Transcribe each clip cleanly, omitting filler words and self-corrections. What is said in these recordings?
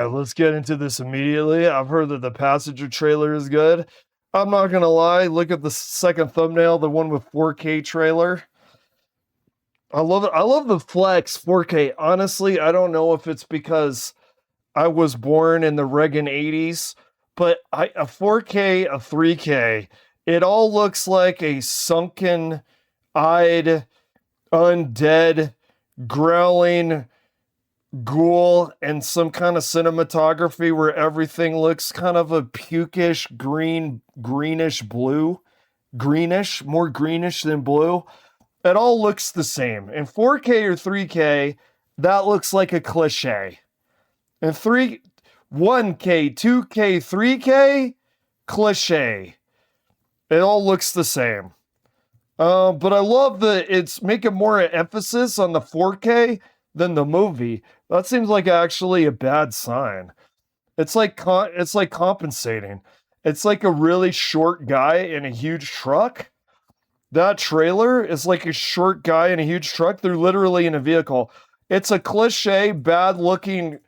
Let's get into this immediately. I've heard that the Passenger trailer is good. I'm not gonna lie, look at the second thumbnail, the one with 4K trailer. I love it. I love the Flex 4K. Honestly, I don't know if it's because I was born in the Reagan 80s, but a 4K, a 3K, it all looks like a sunken eyed, undead, growling ghoul and some kind of cinematography where everything looks kind of a pukish greenish blue, more greenish than blue. It all looks the same. In 4K or 3K, that looks like a cliche. In 1K, 2K, 3K, cliche. It all looks the same. But I love that it's making more emphasis on the 4K than the movie. That seems like actually a bad sign. It's like compensating. It's like a really short guy in a huge truck. That trailer is like a short guy in a huge truck. They're literally in a vehicle. It's a cliche, bad-looking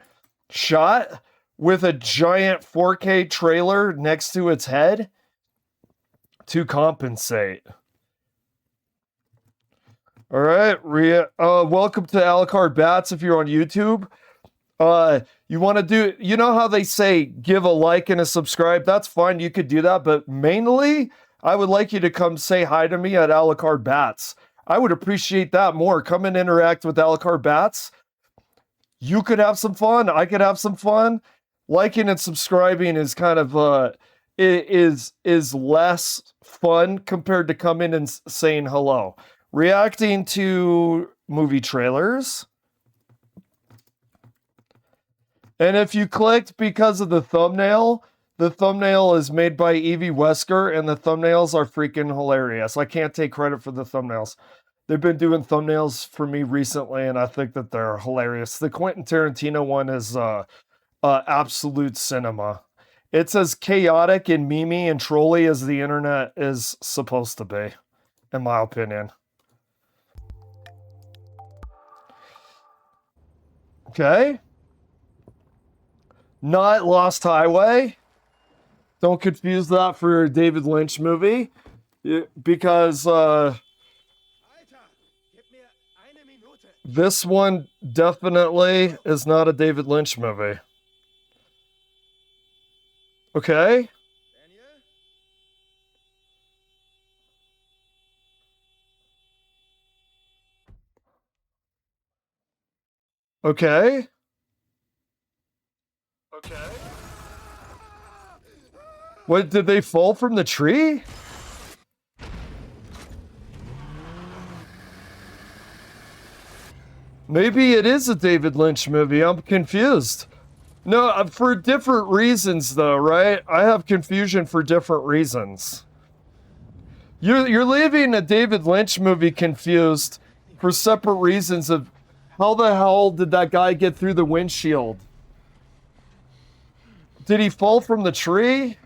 shot with a giant 4K trailer next to its head to compensate. All right, Rhea. Welcome to Alucard Bats if you're on YouTube. You want to do, you know how they say give a like and a subscribe? That's fine, you could do that, but mainly, I would like you to come say hi to me at Alucard Bats. I would appreciate that more. Come and interact with Alucard Bats. You could have some fun. I could have some fun. Liking and subscribing is kind of is less fun compared to coming and saying hello. Reacting to movie trailers. And if you clicked because of the thumbnail is made by Evie Wesker, and the thumbnails are freaking hilarious. I can't take credit for the thumbnails. They've been doing thumbnails for me recently, and I think that they're hilarious. The Quentin Tarantino one is absolute cinema. It's as chaotic and memey and trolly as the internet is supposed to be, in my opinion. Okay. Not Lost Highway. Don't confuse that for a David Lynch movie. Because this one definitely is not a David Lynch movie. Okay. Okay. Okay. What, did they fall from the tree? Maybe it is a David Lynch movie. I'm confused. No, for different reasons though, right? I have confusion for different reasons. You're leaving a David Lynch movie confused for separate reasons of how the hell did that guy get through the windshield? Did he fall from the tree?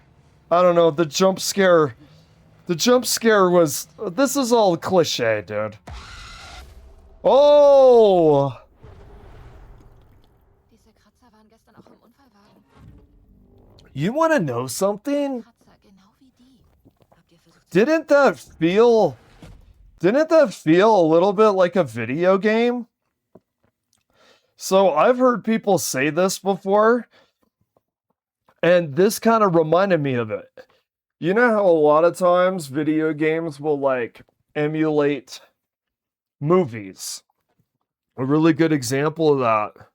I don't know. The jump scare was, this is all cliche, dude. Oh! You want to know something? Didn't that feel a little bit like a video game? So I've heard people say this before, and this kind of reminded me of it. You know how a lot of times video games will like emulate movies? A really good example of that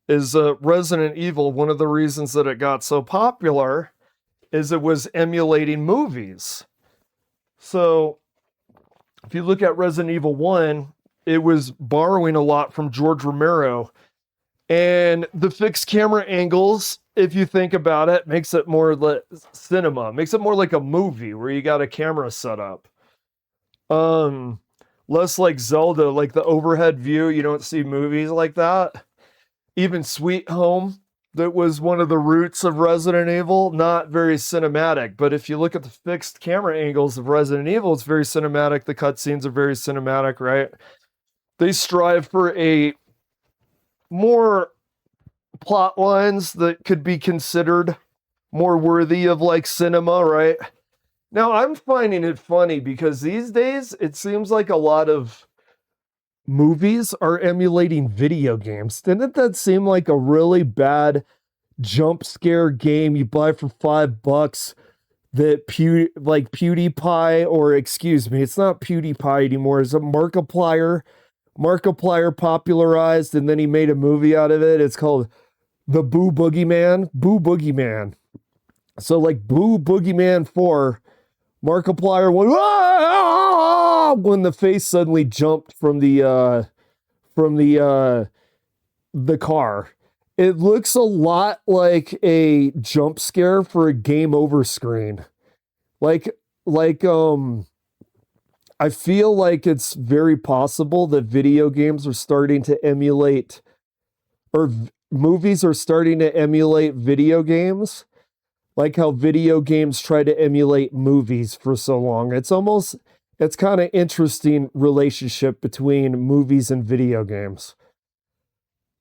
is Resident Evil. One of the reasons that it got so popular is it was emulating movies. So if you look at Resident Evil 1, it was borrowing a lot from George Romero. And the fixed camera angles, if you think about it, makes it more like cinema, makes it more like a movie where you got a camera set up. Less like Zelda, like the overhead view, you don't see movies like that. Even Sweet Home, that was one of the roots of Resident Evil, not very cinematic. But if you look at the fixed camera angles of Resident Evil, it's very cinematic. The cutscenes are very cinematic, right? They strive for a more plot lines that could be considered more worthy of like cinema, right? Now I'm finding it funny because these days it seems like a lot of movies are emulating video games. Didn't that seem like a really bad jump scare game you buy for $5 that like PewDiePie, or excuse me, it's not PewDiePie anymore, it's a Markiplier popularized, and then he made a movie out of it. It's called The Boo Boogeyman. Boo Boogeyman. So like Boo Boogeyman 4, Markiplier went when the face suddenly jumped from the car. It looks a lot like a jump scare for a game over screen. Like I feel like it's very possible that video games are starting to emulate, or movies are starting to emulate video games, like how video games try to emulate movies for so long. It's kind of interesting relationship between movies and video games.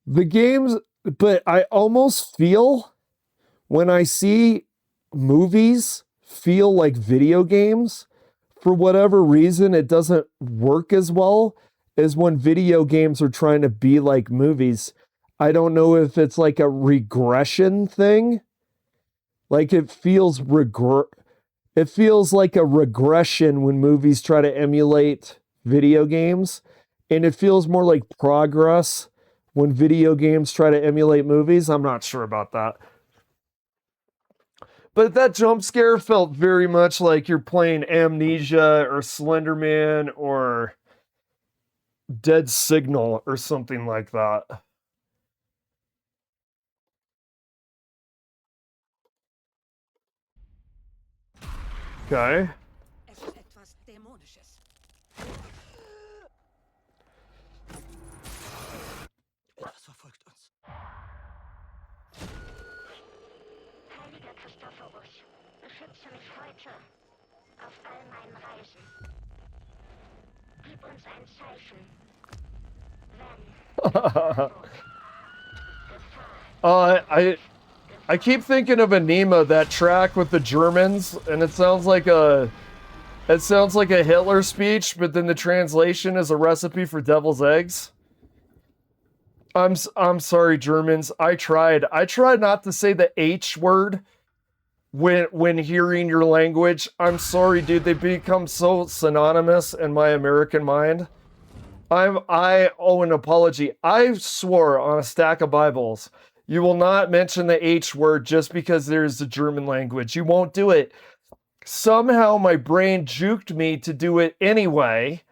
The games, but I almost feel when I see movies feel like video games, for whatever reason, it doesn't work as well as when video games are trying to be like movies. I don't know if it's like a regression thing. Like it feels like a regression when movies try to emulate video games, and it feels more like progress when video games try to emulate movies. I'm not sure about that. But that jump scare felt very much like you're playing Amnesia or Slenderman or Dead Signal or something like that. Okay. Es ist etwas Dämonisches. Etwas verfolgt uns. Heiliger Christophorus, beschütze mich heute auf all meinen Reisen. Gib uns ein Zeichen, wenn I keep thinking of Anima, that track with the Germans, and it sounds like a Hitler speech, but then the translation is a recipe for devil's eggs. I'm sorry, Germans. I tried not to say the H word when hearing your language. I'm sorry, dude. They become so synonymous in my American mind. I owe an apology. I swore on a stack of Bibles, you will not mention the H word just because there's the German language. You won't do it. Somehow my brain juked me to do it anyway.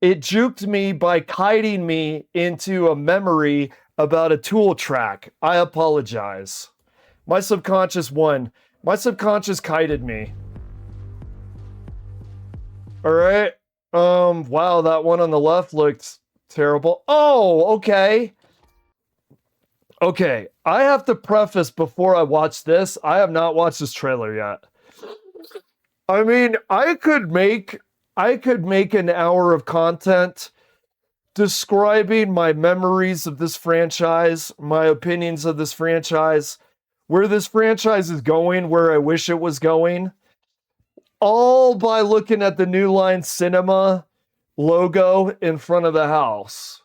It juked me by kiting me into a memory about a Tool track. I apologize. My subconscious won. My subconscious kited me. All right. Wow, that one on the left looked terrible. Oh, okay. Okay, I have to preface before I watch this, I have not watched this trailer yet. I mean, I could make an hour of content describing my memories of this franchise, my opinions of this franchise, where this franchise is going, where I wish it was going, all by looking at the New Line Cinema logo in front of the house.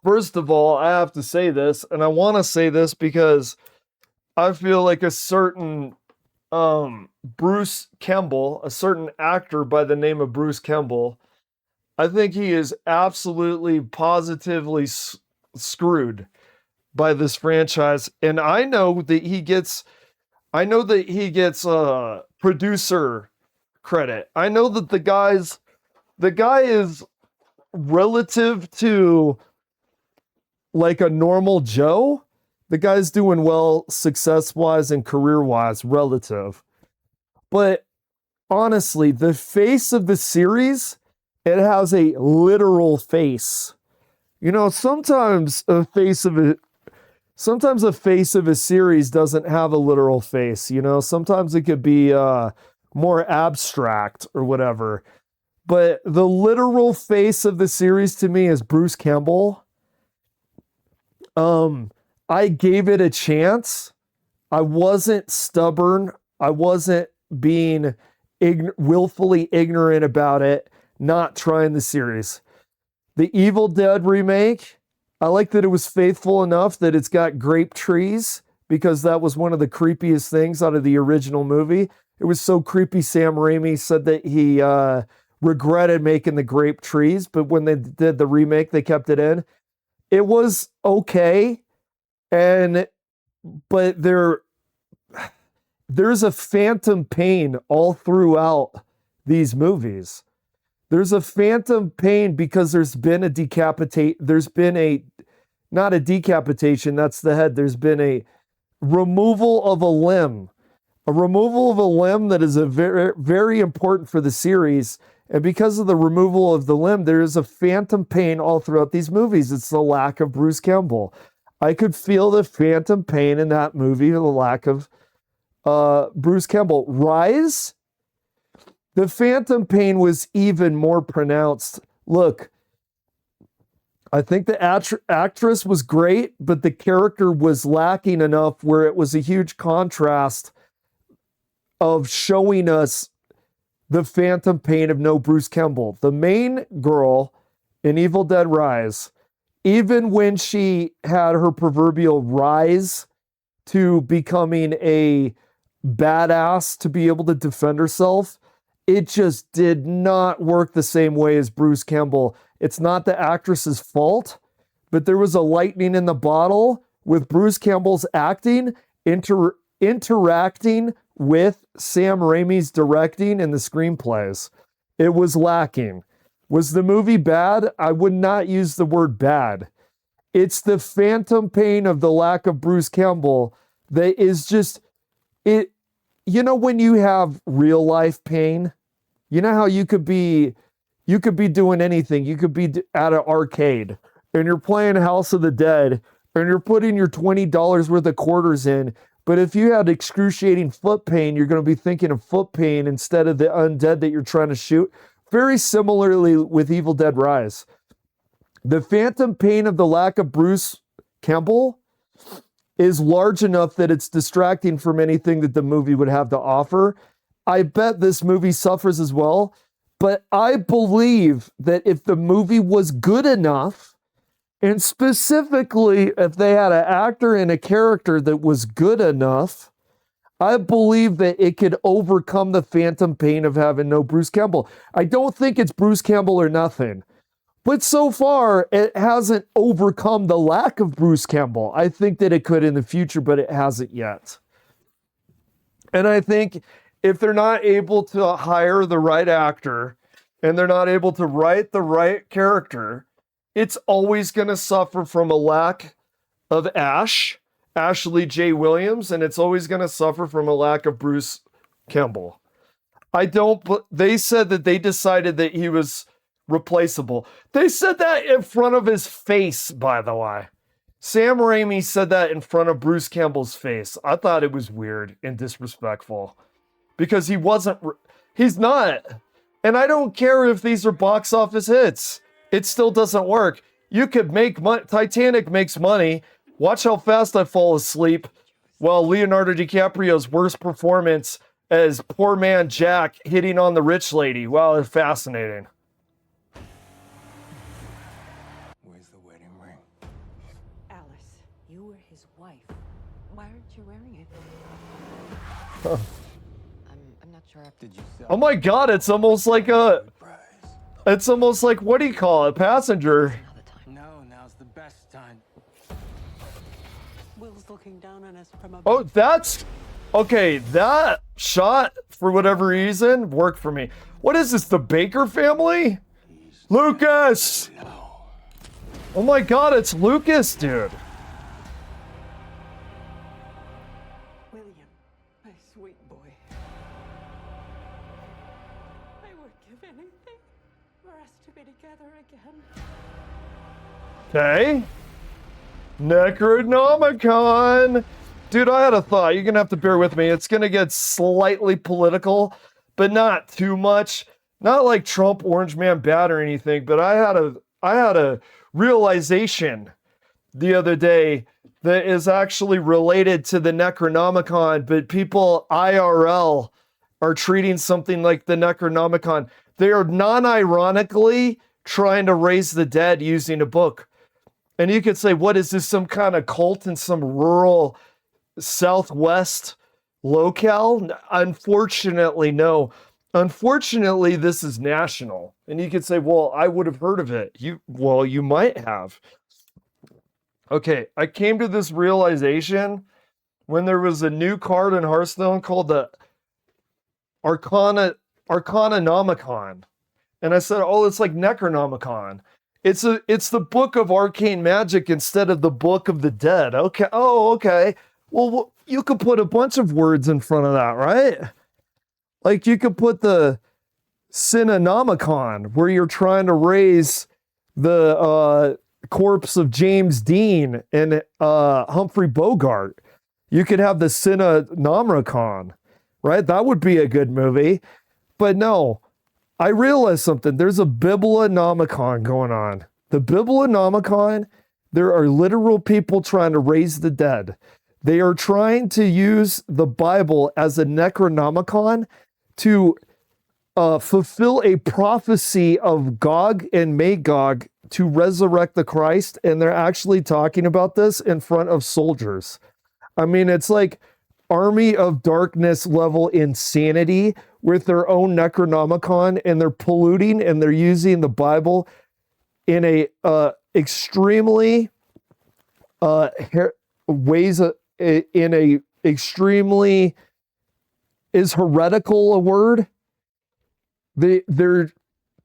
First of all, I have to say this, and I want to say this because I feel like a certain Bruce Campbell, a certain actor by the name of Bruce Campbell, I think he is absolutely positively screwed by this franchise, and I know that he gets producer credit. I know that the guy is relative to like a normal Joe, the guy's doing well success-wise and career-wise, relative. But honestly, the face of the series, it has a literal face. You know, sometimes a face of a series doesn't have a literal face, you know? Sometimes it could be more abstract or whatever. But the literal face of the series to me is Bruce Campbell. I gave it a chance. I wasn't stubborn. I wasn't being willfully ignorant about it, not trying the series. The Evil Dead remake, I like that it was faithful enough that it's got grape trees because that was one of the creepiest things out of the original movie. It was so creepy, Sam Raimi said that he regretted making the grape trees, but when they did the remake, they kept it in. It was okay, but there's a phantom pain all throughout these movies. There's a phantom pain because there's been not a decapitation, that's the head. There's been a removal of a limb that is a very, very important for the series. And because of the removal of the limb, there is a phantom pain all throughout these movies. It's the lack of Bruce Campbell. I could feel the phantom pain in that movie, the lack of Bruce Campbell. Rise, the phantom pain was even more pronounced. Look, I think the actress was great, but the character was lacking enough where it was a huge contrast of showing us the phantom pain of no Bruce Campbell. The main girl in Evil Dead Rise, even when she had her proverbial rise to becoming a badass to be able to defend herself, it just did not work the same way as Bruce Campbell. It's not the actress's fault, but there was a lightning in the bottle with Bruce Campbell's acting interacting with Sam Raimi's directing and the screenplays. It was lacking. Was the movie bad? I would not use the word bad. It's the phantom pain of the lack of Bruce Campbell that is just it. You know, when you have real life pain, you know how you could be doing anything. You could be at an arcade and you're playing House of the Dead and you're putting your $20 worth of quarters in. But if you had excruciating foot pain, you're going to be thinking of foot pain instead of the undead that you're trying to shoot. Very similarly with Evil Dead Rise. The phantom pain of the lack of Bruce Campbell is large enough that it's distracting from anything that the movie would have to offer. I bet this movie suffers as well, but I believe that if the movie was good enough, and specifically if they had an actor and a character that was good enough, I believe that it could overcome the phantom pain of having no Bruce Campbell. I don't think it's Bruce Campbell or nothing. But so far, it hasn't overcome the lack of Bruce Campbell. I think that it could in the future, but it hasn't yet. And I think if they're not able to hire the right actor and they're not able to write the right character, it's always going to suffer from a lack of Ashley J. Williams, and it's always going to suffer from a lack of Bruce Campbell. They said that they decided that he was replaceable. They said that in front of his face, by the way. Sam Raimi said that in front of Bruce Campbell's face. I thought it was weird and disrespectful because he's not. And I don't care if these are box office hits. It still doesn't work. You could make money. Titanic makes money. Watch how fast I fall asleep while Leonardo DiCaprio's worst performance as poor man Jack hitting on the rich lady. Wow, it's fascinating. You were his wife. Why aren't you wearing it? I'm not sure. Did you sell? Oh my God! It's almost like what do you call it? Passenger. No, now's the best time. Will's looking down on us from above. Oh, that's okay. That shot, for whatever reason, worked for me. What is this? The Baker family? Lucas. Oh my God! It's Lucas, dude. My sweet boy. I would give anything for us to be together again. Okay. Necronomicon. Dude, I had a thought. You're going to have to bear with me. It's going to get slightly political, but not too much. Not like Trump, Orange Man bad or anything, but I had a realization the other day that is actually related to the Necronomicon, but people IRL are treating something like the Necronomicon. They are non-ironically trying to raise the dead using a book. And you could say, what is this, some kind of cult in some rural Southwest locale? Unfortunately, no. Unfortunately, this is national. And you could say, well, I would have heard of it. You might have. Okay, I came to this realization when there was a new card in Hearthstone called the Arcananomicon. And I said, oh, it's like Necronomicon. It's the book of arcane magic instead of the book of the dead. Okay. Oh, okay. Well, you could put a bunch of words in front of that, right? Like you could put the Synonomicon, where you're trying to raise the corpse of James Dean and Humphrey Bogart. You could have the Synonomicon, right? That would be a good movie. But no, I realized something. There's a Biblianomicon going on. The Biblianomicon, there are literal people trying to raise the dead. They are trying to use the Bible as a Necronomicon to fulfill a prophecy of Gog and Magog to resurrect the Christ. And they're actually talking about this in front of soldiers. I mean, it's like Army of Darkness level insanity with their own Necronomicon, and they're polluting and they're using the Bible in a extremely ways in a extremely, is heretical a word? They're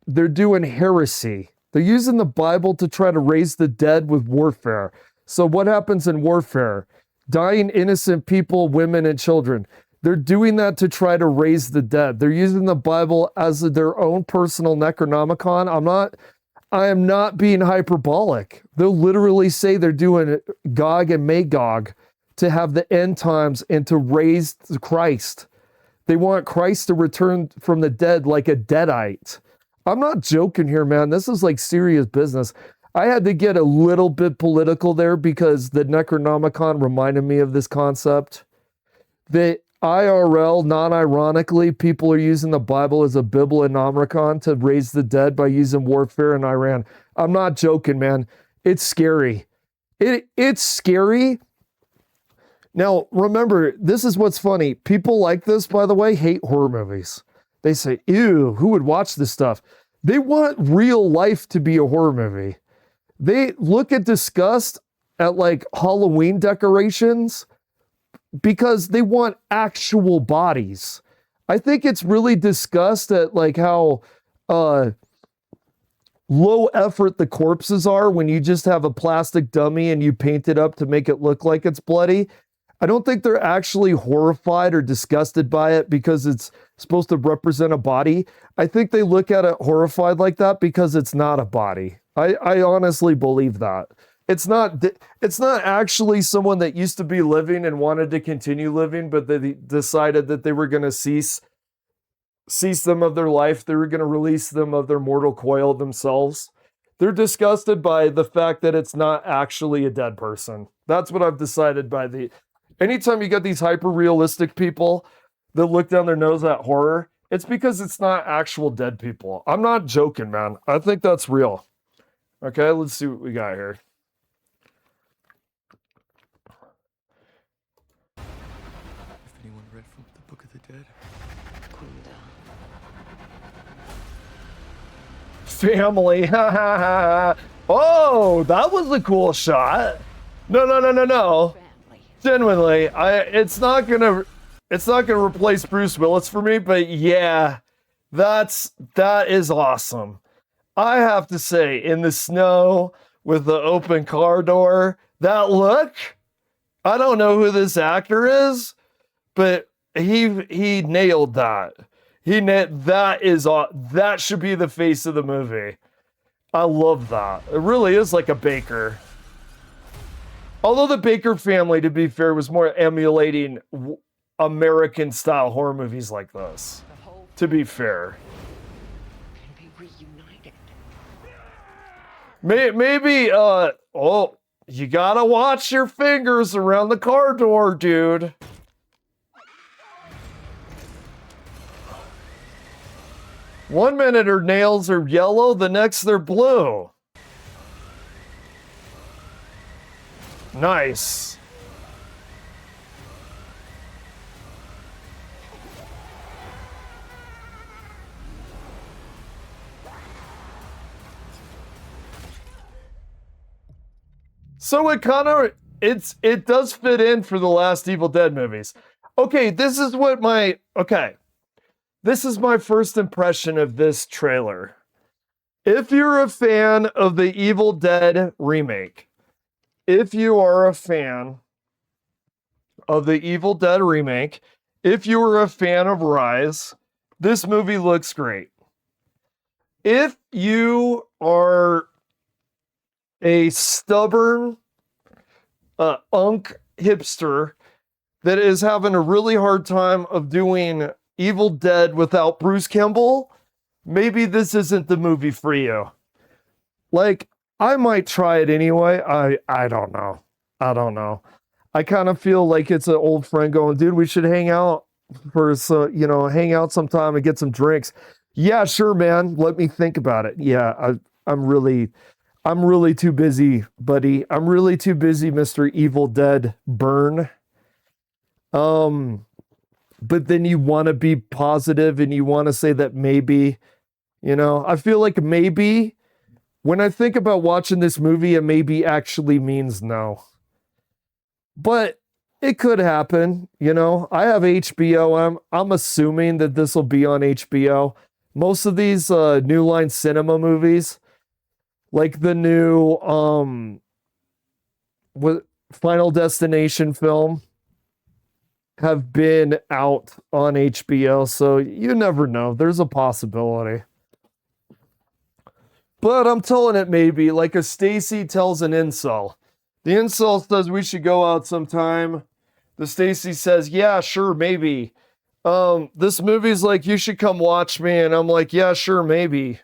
doing heresy. They're using the Bible to try to raise the dead with warfare. So what happens in warfare? Dying innocent people, women, and children. They're doing that to try to raise the dead. They're using the Bible as their own personal Necronomicon. I am not being hyperbolic. They'll literally say they're doing Gog and Magog to have the end times and to raise Christ. They want Christ to return from the dead like a deadite. I'm not joking here, man. This is like serious business. I had to get a little bit political there because the Necronomicon reminded me of this concept. The IRL, non-ironically, people are using the Bible as a Biblianomicon to raise the dead by using warfare in Iran. I'm not joking, man. It's scary. It's scary. Now, remember, this is what's funny. People like this, by the way, hate horror movies. They say, ew, who would watch this stuff? They want real life to be a horror movie. They look at disgust at like Halloween decorations because they want actual bodies. I think it's really disgust at like how low effort the corpses are when you just have a plastic dummy and you paint it up to make it look like it's bloody. I don't think they're actually horrified or disgusted by it because it's supposed to represent a body. I think they look at it horrified like that because it's not a body. I honestly believe that. It's not actually someone that used to be living and wanted to continue living, but they decided that they were going to cease them of their life. They were going to release them of their mortal coil themselves. They're disgusted by the fact that it's not actually a dead person. That's what I've decided anytime you get these hyper realistic people that look down their nose at horror, it's because it's not actual dead people. I'm not joking, man. I think that's real. Okay, let's see what we got here. If anyone read from the Book of the Dead, Family. Oh, that was a cool shot. No. Genuinely, it's not gonna replace Bruce Willis for me, but yeah, that is awesome. I have to say, in the snow with the open car door, that look, I don't know who this actor is, but he nailed that. That should be the face of the movie. I love that. It really is like a Baker. Although the Baker family, to be fair, was more emulating American-style horror movies like this. To be fair. Maybe, You gotta watch your fingers around the car door, dude. One minute her nails are yellow, the next they're blue. Nice. So it kind of it does fit in for the last Evil Dead movies. Okay, this is my first impression of this trailer. If you're a fan of the Evil Dead remake, if you are a fan of the Evil Dead remake, if you are a fan of Rise, this movie looks great. If you are a stubborn unk hipster that is having a really hard time of doing Evil Dead without Bruce Campbell, maybe this isn't the movie for you. Like, I might try it anyway. I don't know. I kind of feel like it's an old friend going, dude, we should hang out hang out sometime and get some drinks. Yeah, sure, man. Let me think about it. Yeah, I'm really too busy, buddy. I'm really too busy, Mr. Evil Dead Burn. But then you want to be positive and you want to say that maybe, I feel like maybe when I think about watching this movie, a maybe actually means no. But it could happen, I have HBO. I'm assuming that this will be on HBO. Most of these New Line Cinema movies, like the new Final Destination film, have been out on HBO, so you never know. There's a possibility. But I'm telling it maybe, like a Stacy tells an incel. The incel says we should go out sometime. The Stacy says, yeah, sure, maybe. This movie's like, you should come watch me, and I'm like, yeah, sure, maybe.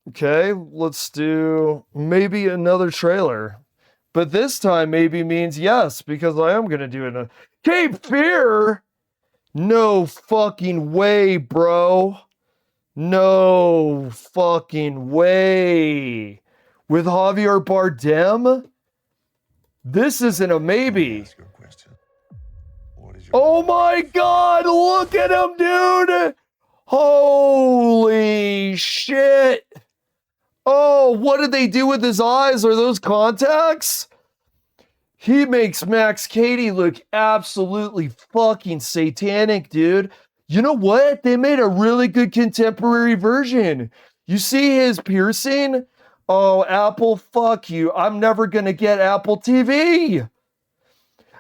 Okay, let's do maybe another trailer. But this time maybe means yes, because I am going to do it. Cape Fear? No fucking way, bro. No fucking way. With Javier Bardem? This isn't a maybe. Oh my God, look at him, dude. Holy shit. Oh, what did they do with his eyes? Are those contacts? He makes Max Cady look absolutely fucking satanic, dude. You know what? They made a really good contemporary version. You see his piercing? Oh, Apple, fuck you. I'm never gonna get Apple TV.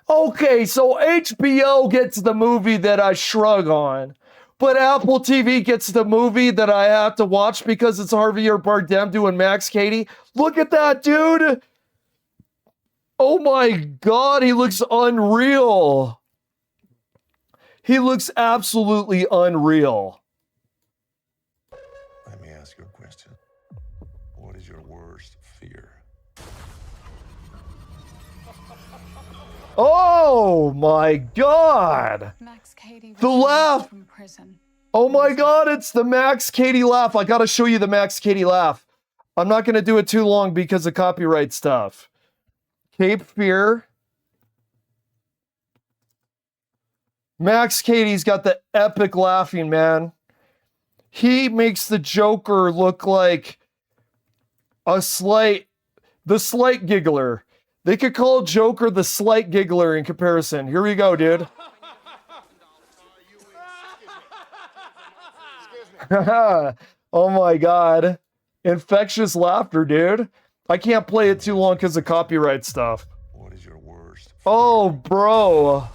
Okay, so HBO gets the movie that I shrug on. But Apple TV gets the movie that I have to watch because it's Javier Bardem doing Max Cady. Look at that, dude. Oh my God, he looks unreal. He looks absolutely unreal. Let me ask you a question. What is your worst fear? Oh my God. Max Cady was The laugh. released from prison. Oh my God, it's the Max Cady laugh. I gotta show you the Max Cady laugh. I'm not gonna do it too long because of copyright stuff. Cape Fear. Max Cady's got the epic laughing, man. He makes the Joker look like the slight giggler. They could call Joker the slight giggler in comparison. Here we go, dude. Oh my God. Infectious laughter, dude. I can't play it too long because of copyright stuff. What is your worst fear? Oh, bro.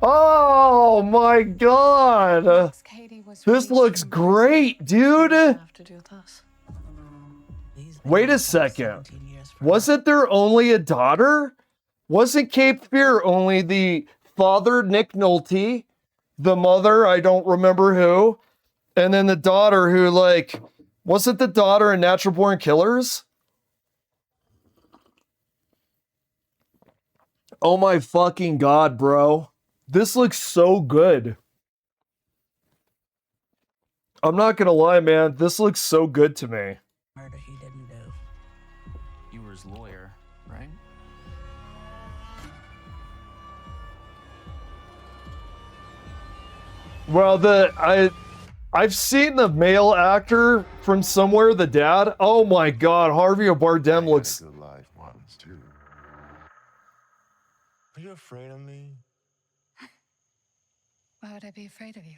Oh my God. Max Cady was This released looks from prison. great, dude. Have to do this. Wait a second. Wasn't there only a daughter? Wasn't Cape Fear only the father, Nick Nolte, the mother, I don't remember who, and then the daughter who, like, Was it the daughter in Natural Born Killers? Oh my fucking god, bro. This looks so good. I'm not gonna lie, man. This looks so good to me. Murder he didn't do. You were his lawyer, right? Well, I've seen the male actor from somewhere, the dad. Oh my god, Harvey Bardem looks. Good life once too. Are you afraid of me? Why would I be afraid of you?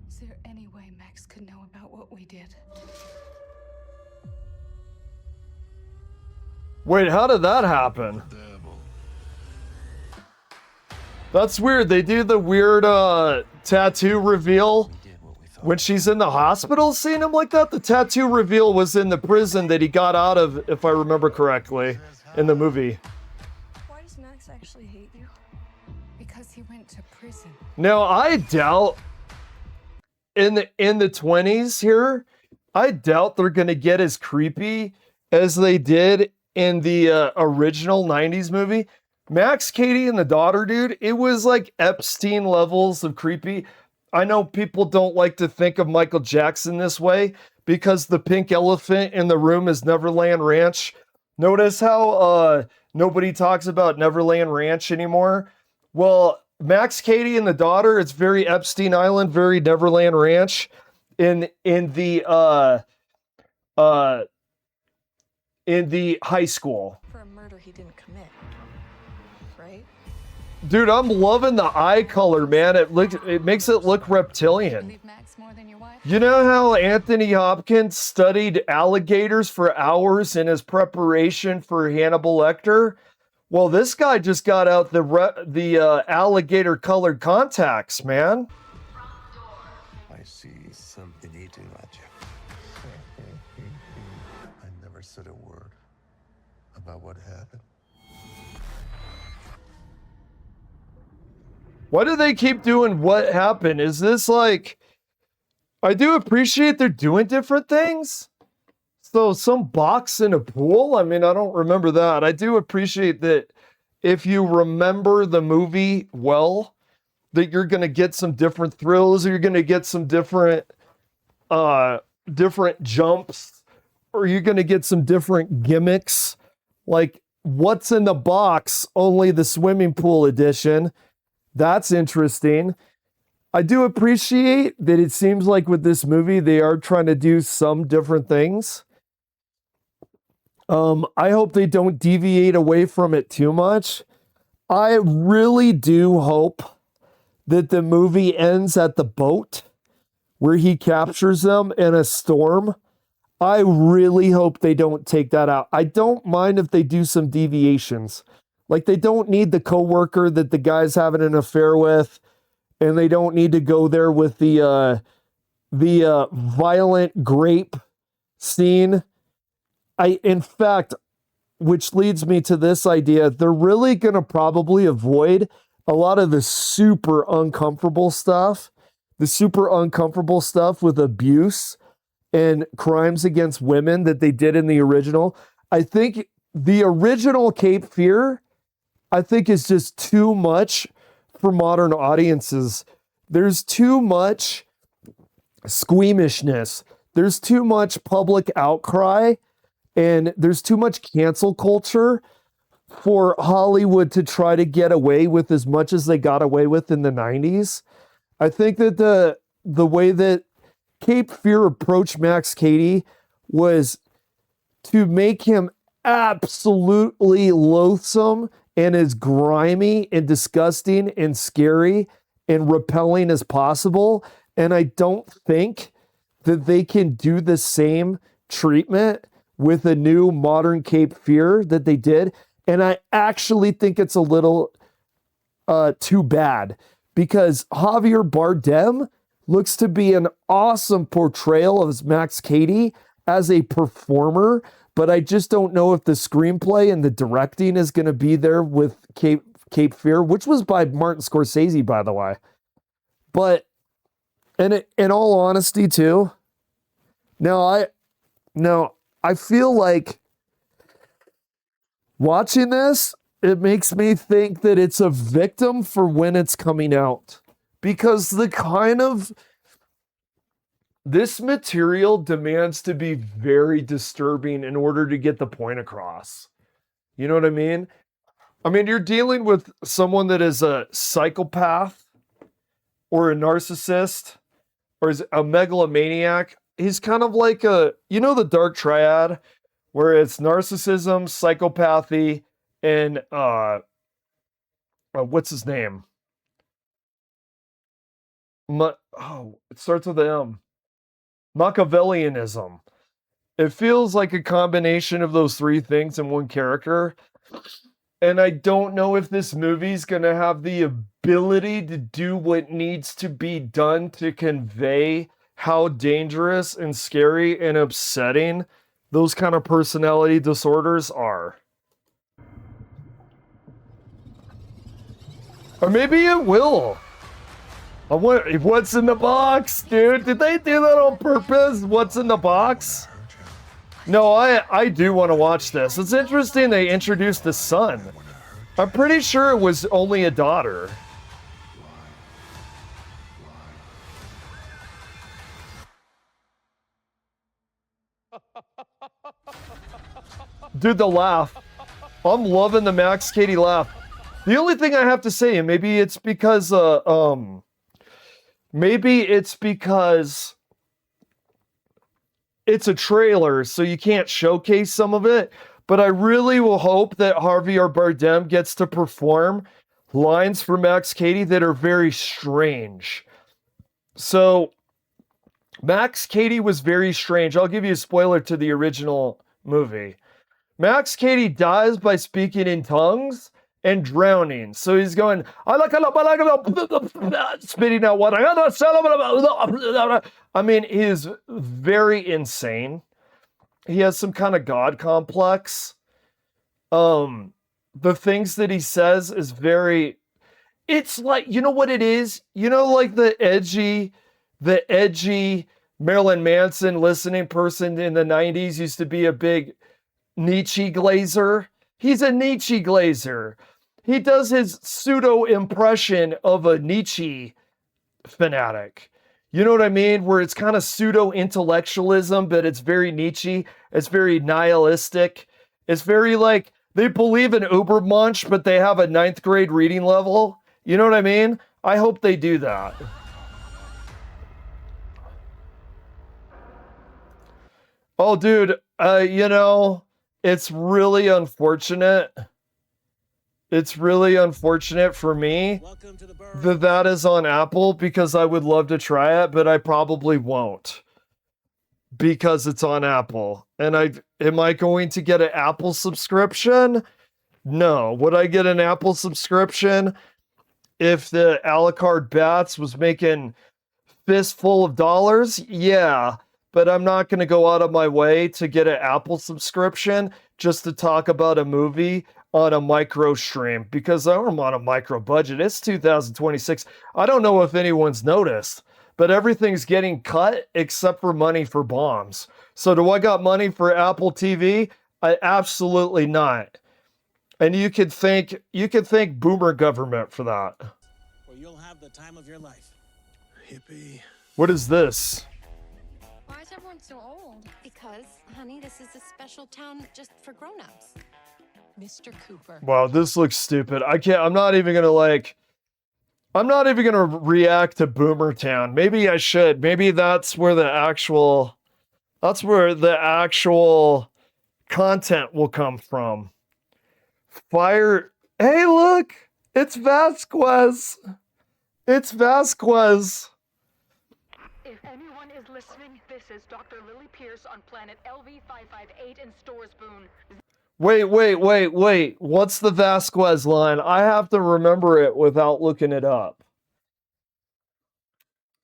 Is there any way Max could know about what we did? Wait, how did that happen? Devil. That's weird. They do the weird tattoo reveal We did what we thought. when she's in the hospital, seeing him like that. The tattoo reveal was in the prison that he got out of, if I remember correctly, in the movie. Why does Max actually hate you? Because he went to prison. Now, I doubt in the 20s here, I doubt they're gonna get as creepy as they did in the original 90s movie. Max, Katie, and the daughter, dude, it was like Epstein levels of creepy. I know people don't like to think of Michael Jackson this way because the pink elephant in the room is Neverland Ranch. Notice how nobody talks about Neverland Ranch anymore? Well, Max, Katie, and the daughter, it's very Epstein Island, very Neverland Ranch in the high school. For a murder he didn't commit. Right? Dude, I'm loving the eye color, man. It makes it look reptilian. Believe Max more than your wife? You know how Anthony Hopkins studied alligators for hours in his preparation for Hannibal Lecter? Well, this guy just got out the alligator colored contacts, man. I see something eating at you. I never said a word about what happened. Why do they keep doing what happened? Is this like, I do appreciate they're doing different things. So some box in a pool? I mean, I don't remember that. I do appreciate that if you remember the movie well, that you're going to get some different thrills, or you're going to get some different jumps, or you're going to get some different gimmicks. Like, what's in the box? Only the swimming pool edition. That's interesting. I do appreciate that it seems like with this movie, they are trying to do some different things. I hope they don't deviate away from it too much. I really do hope that the movie ends at the boat where he captures them in a storm. I really hope they don't take that out. I don't mind if they do some deviations. Like, they don't need the coworker that the guy's having an affair with, and they don't need to go there with the violent grape scene. In fact, which leads me to this idea, they're really going to probably avoid a lot of the super uncomfortable stuff, with abuse and crimes against women that they did in the original. I think the original Cape Fear, I think, is just too much for modern audiences. There's too much squeamishness. There's too much public outcry, and there's too much cancel culture for Hollywood to try to get away with as much as they got away with in the 90s. I think that the way that Cape Fear approached Max Cady was to make him absolutely loathsome and as grimy and disgusting and scary and repelling as possible. And I don't think that they can do the same treatment with a new modern Cape Fear that they did. And I actually think it's a little too bad, because Javier Bardem looks to be an awesome portrayal of Max Cady as a performer, but I just don't know if the screenplay and the directing is going to be there with Cape Fear, which was by Martin Scorsese, by the way. But in all honesty, too, Now I feel like watching this, it makes me think that it's a victim for when it's coming out. Because this material demands to be very disturbing in order to get the point across. You know what I mean? I mean, you're dealing with someone that is a psychopath or a narcissist or is a megalomaniac. He's kind of like the dark triad where it's narcissism, psychopathy, and what's his name? It starts with an M. Machiavellianism. It feels like a combination of those three things in one character. And I don't know if this movie's going to have the ability to do what needs to be done to convey how dangerous and scary and upsetting those kind of personality disorders are. Or maybe it will. What's in the box, dude? Did they do that on purpose? What's in the box? No, I do want to watch this. It's interesting they introduced the son. I'm pretty sure it was only a daughter. Dude, the laugh. I'm loving the Max Cady laugh. The only thing I have to say, and maybe it's because it's a trailer, so you can't showcase some of it. But I really will hope that Javier Bardem gets to perform lines for Max Cady that are very strange. So, Max Cady was very strange. I'll give you a spoiler to the original movie. Max Cady dies by speaking in tongues and drowning. So he's going, spitting out water. I mean, he is very insane. He has some kind of God complex. The things that he says is very, it's like, you know what it is? You know, like the edgy Marilyn Manson listening person in the 90s used to be a big Nietzsche glazer. He's a Nietzsche glazer. He does his pseudo impression of a Nietzsche fanatic. You know what I mean? Where it's kind of pseudo intellectualism, but it's very Nietzsche. It's very nihilistic. It's very like they believe in Ubermensch, but they have a 9th grade reading level. You know what I mean? I hope they do that. Oh, dude, it's really unfortunate. It's really unfortunate for me that is on Apple because I would love to try it, but I probably won't because it's on Apple. And am I going to get an Apple subscription? No. Would I get an Apple subscription if the a la carte Bats was making fistful of dollars? Yeah. But I'm not going to go out of my way to get an Apple subscription just to talk about a movie on a micro stream because I'm on a micro budget. It's 2026. I don't know if anyone's noticed, but everything's getting cut except for money for bombs. So do I got money for Apple TV? I absolutely not. And you could thank boomer government for that. Or you'll have the time of your life. Hippie. What is this? Why is everyone so old? Because, honey, this is a special town just for grown-ups. Mr. Cooper. Wow, this looks stupid. I'm not even gonna react to Boomer Town. Maybe I should. Maybe that's where the actual content will come from. Fire. Hey, look! It's Vasquez! It's Vasquez! If anyone is listening, this is Dr. Lily Pierce on planet LV558 in Storesboon. Wait. What's the Vasquez line? I have to remember it without looking it up.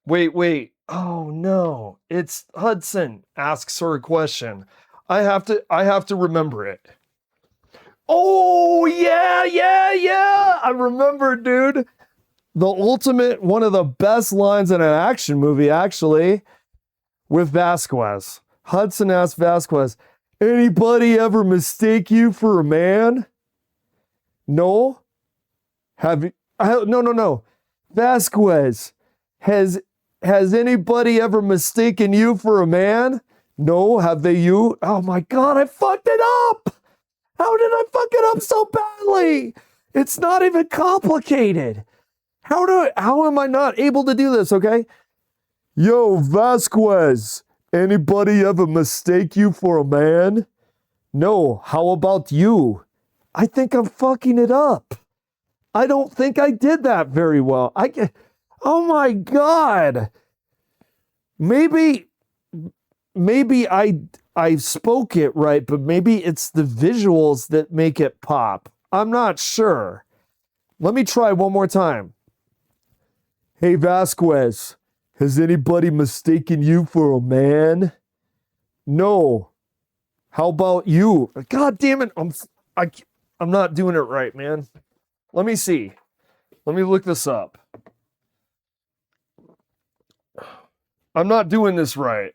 Wait. Oh no. It's Hudson asks her a question. I have to remember it. Oh yeah. I remember, dude. The one of the best lines in an action movie, actually, with Vasquez. Hudson asked Vasquez, anybody ever mistake you for a man? No? Have you? No. Vasquez, has anybody ever mistaken you for a man? No, have they you? Oh my God, I fucked it up! How did I fuck it up so badly? It's not even complicated. How am I not able to do this, okay? Yo, Vasquez, anybody ever mistake you for a man? No, how about you? I think I'm fucking it up. I don't think I did that very well. Oh my God. Maybe I spoke it right, but maybe it's the visuals that make it pop. I'm not sure. Let me try one more time. Hey Vasquez, has anybody mistaken you for a man? No. How about you? God damn it. I'm not doing it right, man. Let me see. Let me look this up. I'm not doing this right.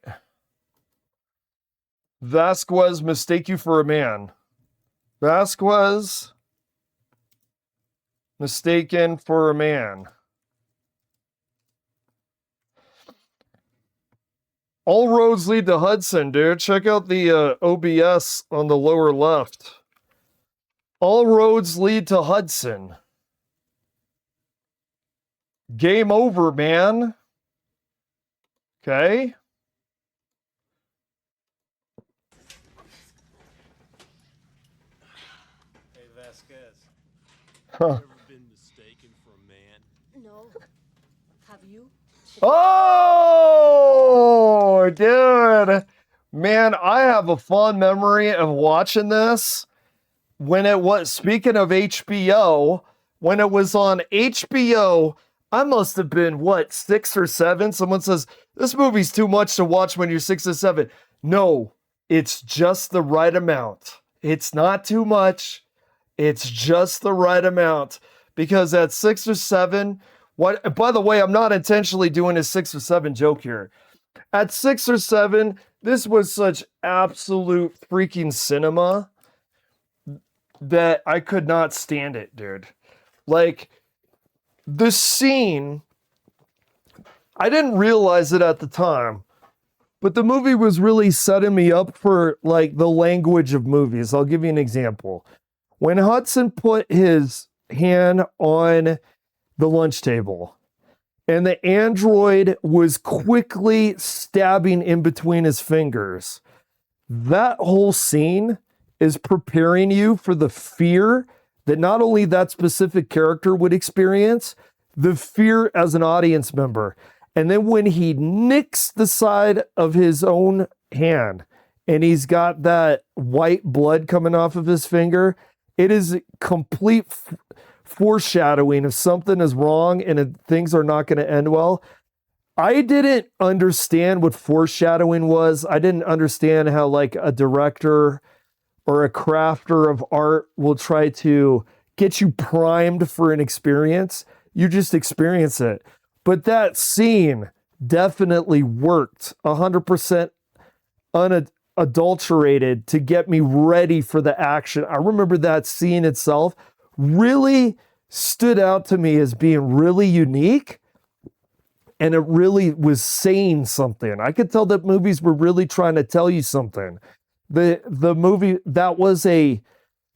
Vasquez mistake you for a man. Vasquez mistaken for a man. All roads lead to Hudson, dude. Check out the OBS on the lower left. All roads lead to Hudson. Game over, man. Okay. Hey, Vasquez. Huh. Ever been mistaken for a man? No. Have you? Oh, dude. Man, I have a fond memory of watching this when it was, speaking of HBO, when it was on HBO, I must have been, 6 or 7? Someone says, this movie's too much to watch when you're 6 or 7. No, it's just the right amount. It's not too much. It's just the right amount. Because at 6 or 7, by the way, I'm not intentionally doing a 6 or 7 joke here. At 6 or 7, this was such absolute freaking cinema that I could not stand it, dude. Like, the scene, I didn't realize it at the time, but the movie was really setting me up for, like, the language of movies. I'll give you an example. When Hudson put his hand on the lunch table and the android was quickly stabbing in between his fingers, that whole scene is preparing you for the fear that not only that specific character would experience, the fear as an audience member. And then when he nicks the side of his own hand and he's got that white blood coming off of his finger, it is complete foreshadowing of something is wrong and things are not going to end well. I didn't understand what foreshadowing was. I didn't understand how, like, a director or a crafter of art will try to get you primed for an experience. You just experience it. But that scene definitely worked 100% unadulterated to get me ready for the action. I remember that scene itself really stood out to me as being really unique. And it really was saying something. I could tell that movies were really trying to tell you something. The movie, that was a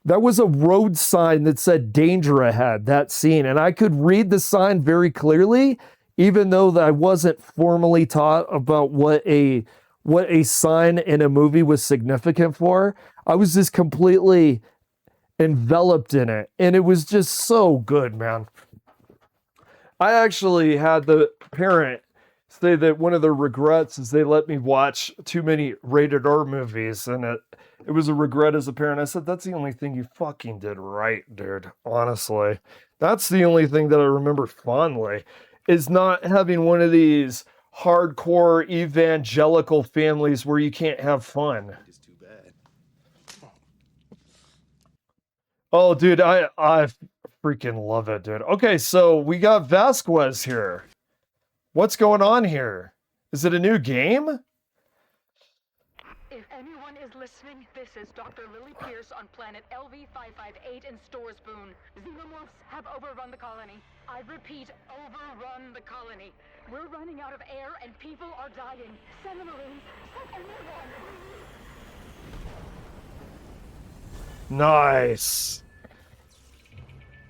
road sign that said danger ahead, that scene. And I could read the sign very clearly, even though I wasn't formally taught about what a sign in a movie was significant for. I was just completely enveloped in it. And it was just so good, man. I actually had the parent say that one of their regrets is they let me watch too many rated R movies, and it was a regret as a parent. I said, that's the only thing you fucking did right, dude. Honestly, that's the only thing that I remember fondly, is not having one of these hardcore evangelical families where you can't have fun. It's too bad. Oh, dude, I freaking love it, dude. Okay, so we got Vasquez here. What's going on here? Is it a new game? listening, this is Dr. Lily Pierce on planet LV-558 in Storespoon. Xenomorphs have overrun the colony. I repeat, overrun the colony. We're running out of air and people are dying. Send the Marines. Send everyone. Nice.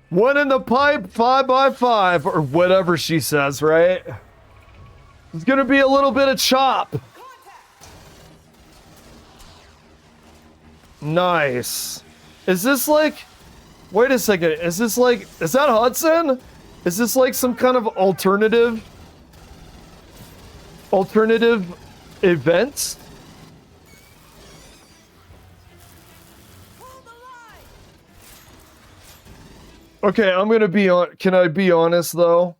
One in the pipe, 5x5, or whatever she says, right? It's gonna be a little bit of chop. Nice. Is this like... Wait a second. Is this like... Is that Hudson? Is this like some kind of alternative event? Okay, I'm gonna be on... Can I be honest, though?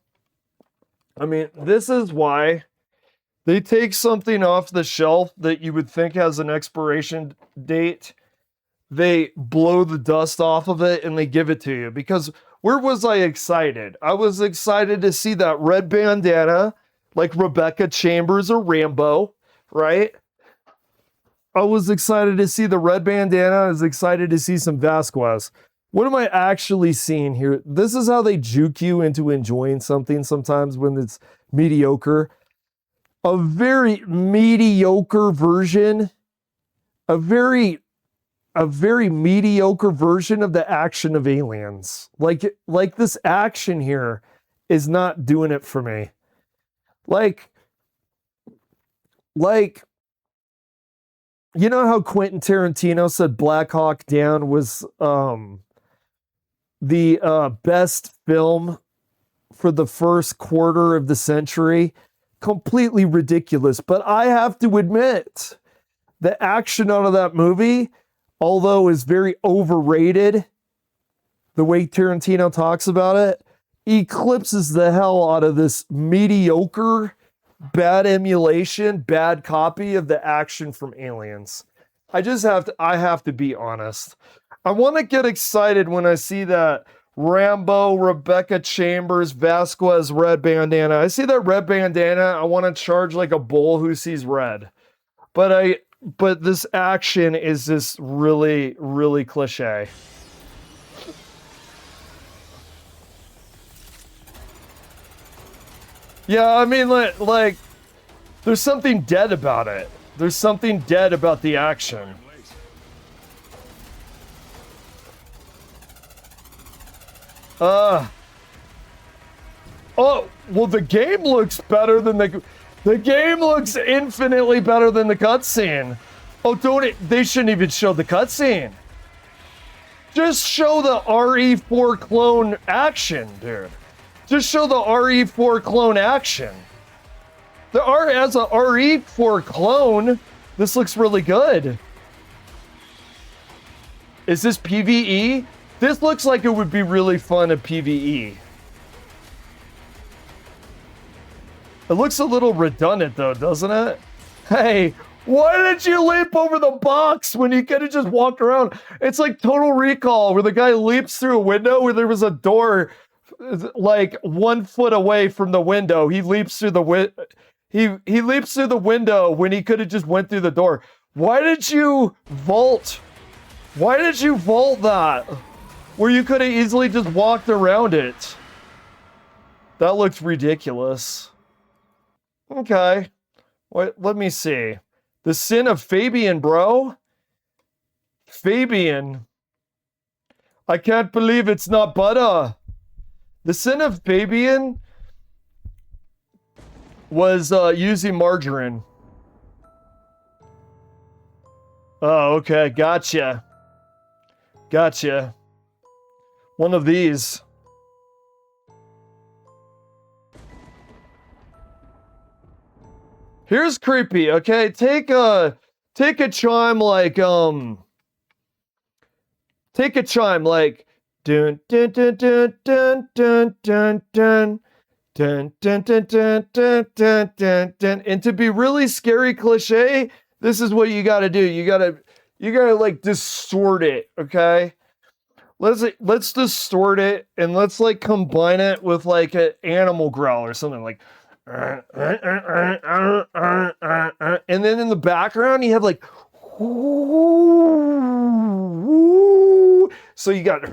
I mean, this is why they take something off the shelf that you would think has an expiration date. They blow the dust off of it and they give it to you. Because where was I excited? I was excited to see that red bandana, like Rebecca Chambers or Rambo, right? I was excited to see the red bandana. I was excited to see some Vasquez. What am I actually seeing here? This is how they juke you into enjoying something sometimes when it's mediocre. A very mediocre version, a very mediocre version of the action of Aliens. Like this action here is not doing it for me. Like, you know how Quentin Tarantino said Black Hawk Down was the best film for the first quarter of the century? Completely ridiculous. But I have to admit, the action out of that movie, although is very overrated, the way Tarantino talks about it, eclipses the hell out of this mediocre, bad emulation, bad copy of the action from Aliens. I have to be honest. I want to get excited when I see that Rambo, Rebecca Chambers, Vasquez red bandana. I see that red bandana, I want to charge like a bull who sees red. But this action is just really, really cliche. Yeah, I mean, like, there's something dead about it. There's something dead about the action. Oh, well, the game looks better than the game looks infinitely better than the cutscene. Oh, don't it? They shouldn't even show the cutscene. Just show the RE4 clone action, dude. Just show the RE4 clone action. As a RE4 clone, this looks really good. Is this PvE? This looks like it would be really fun at PvE. It looks a little redundant though, doesn't it? Hey, why did you leap over the box when you could have just walked around? It's like Total Recall where the guy leaps through a window where there was a door like 1 foot away from the window. He leaps through the he leaps through the window when he could have just went through the door. Why did you vault? Why did you vault that? Where you could have easily just walked around it. That looks ridiculous. Okay. Wait, let me see. The Sin of Fabian, bro. Fabian. I can't believe it's not butter. The Sin of Fabian was using margarine. Oh, okay. Gotcha. Gotcha. One of these. Here's creepy, okay? Take a chime like take a chime like dun dun dun dun dun dun dun dun dun dun dun dun dun dun dun dun. And to be really scary cliche, this is what you gotta do. You gotta like distort it, okay? Let's distort it and let's like combine it with like an animal growl or something like and then in the background you have like Ooh. So you got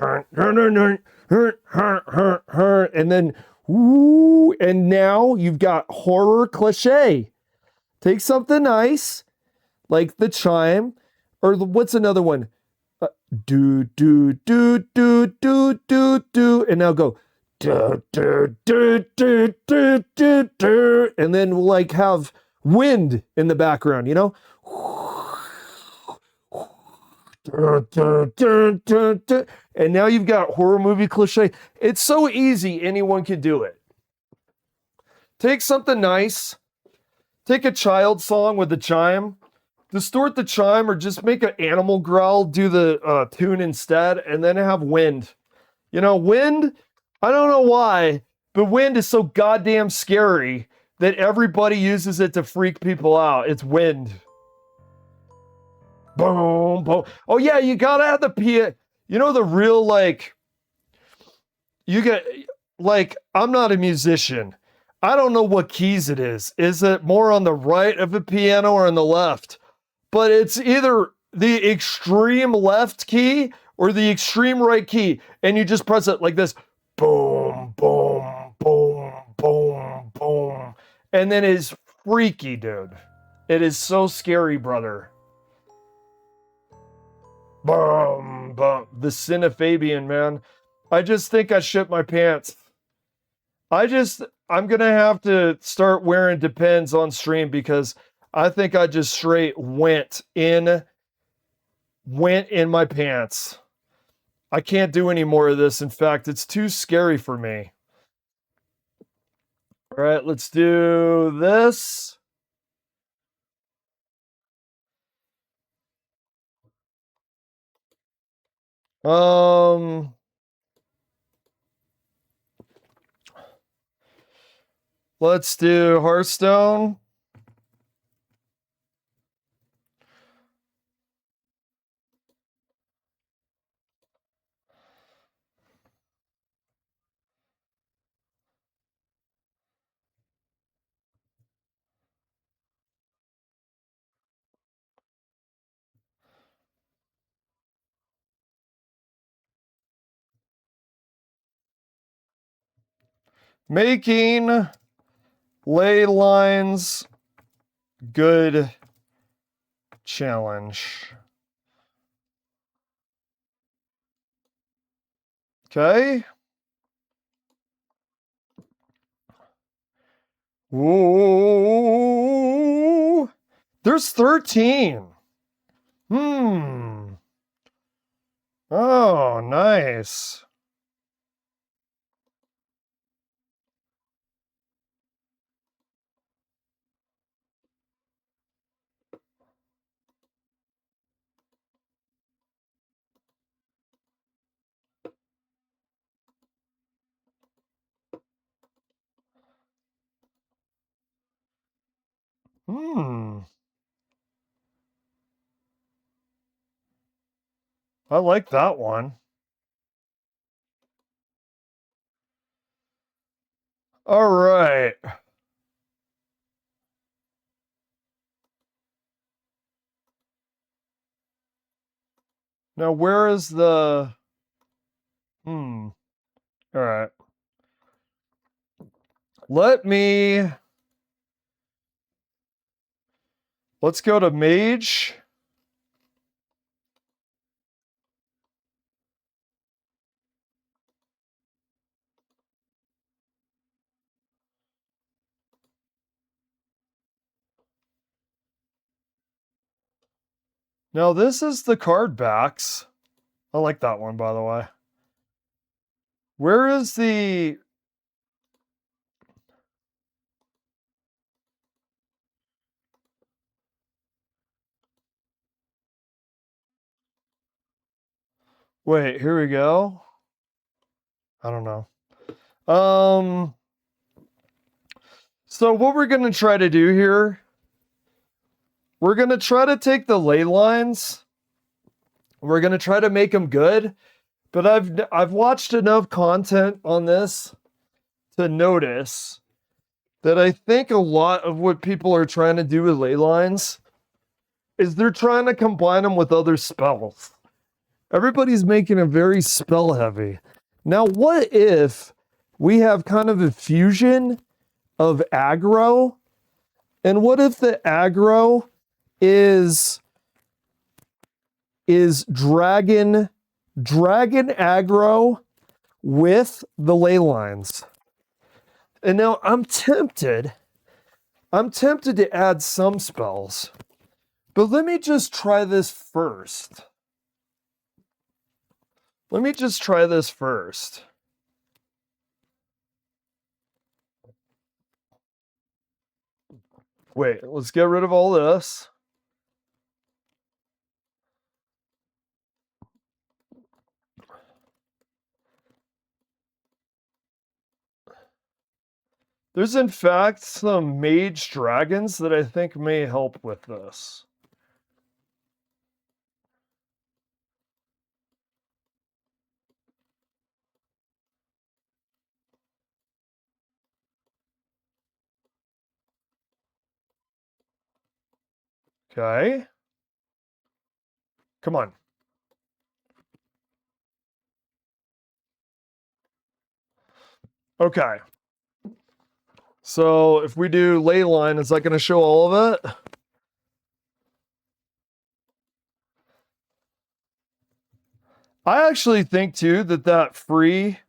and then ooh, and now you've got horror cliche. Take something nice, like the chime, or what's another one? Do do do do do do do, and now go do do do do do do do, and then we'll like have wind in the background, you know? And now you've got horror movie cliche. It's so easy, anyone can do it. Take something nice, take a child song with a chime, distort the chime, or just make an animal growl do the tune instead, and then have wind. You know, wind, I don't know why, but wind is so goddamn scary that everybody uses it to freak people out. It's wind. Boom, boom. Oh yeah, you gotta have the piano. You know the real like. You get like I'm not a musician. I don't know what keys it is. Is it more on the right of the piano or on the left? But it's either the extreme left key or the extreme right key, and you just press it like this. Boom, boom, boom, boom, boom, and then it's freaky, dude. It is so scary, brother. Boom, boom. The Cinefabian, man. I just think I shit my pants. I'm gonna have to start wearing Depends on stream because I think I just straight went in my pants. I can't do any more of this. In fact, it's too scary for me. All right, let's do this. Let's do Hearthstone. Making ley lines good challenge. Okay. Ooh. There's 13. Oh, nice. I like that one. All right. Now, where is the... All right. Let's go to Mage. Now, this is the card backs. I like that one, by the way. Where is the... Wait, here we go. I don't know. So what we're going to try to do here, we're going to try to take the ley lines. We're going to try to make them good. But I've watched enough content on this to notice that I think a lot of what people are trying to do with ley lines is they're trying to combine them with other spells. Everybody's making it very spell heavy. Now, what if we have kind of a fusion of aggro? And what if the aggro is dragon aggro with the ley lines? And now I'm tempted to add some spells. But let me just try this first. Wait, let's get rid of all this. There's in fact some mage dragons that I think may help with this. Okay. Come on. Okay. So if we do ley line, is that going to show all of it? I actually think too that free.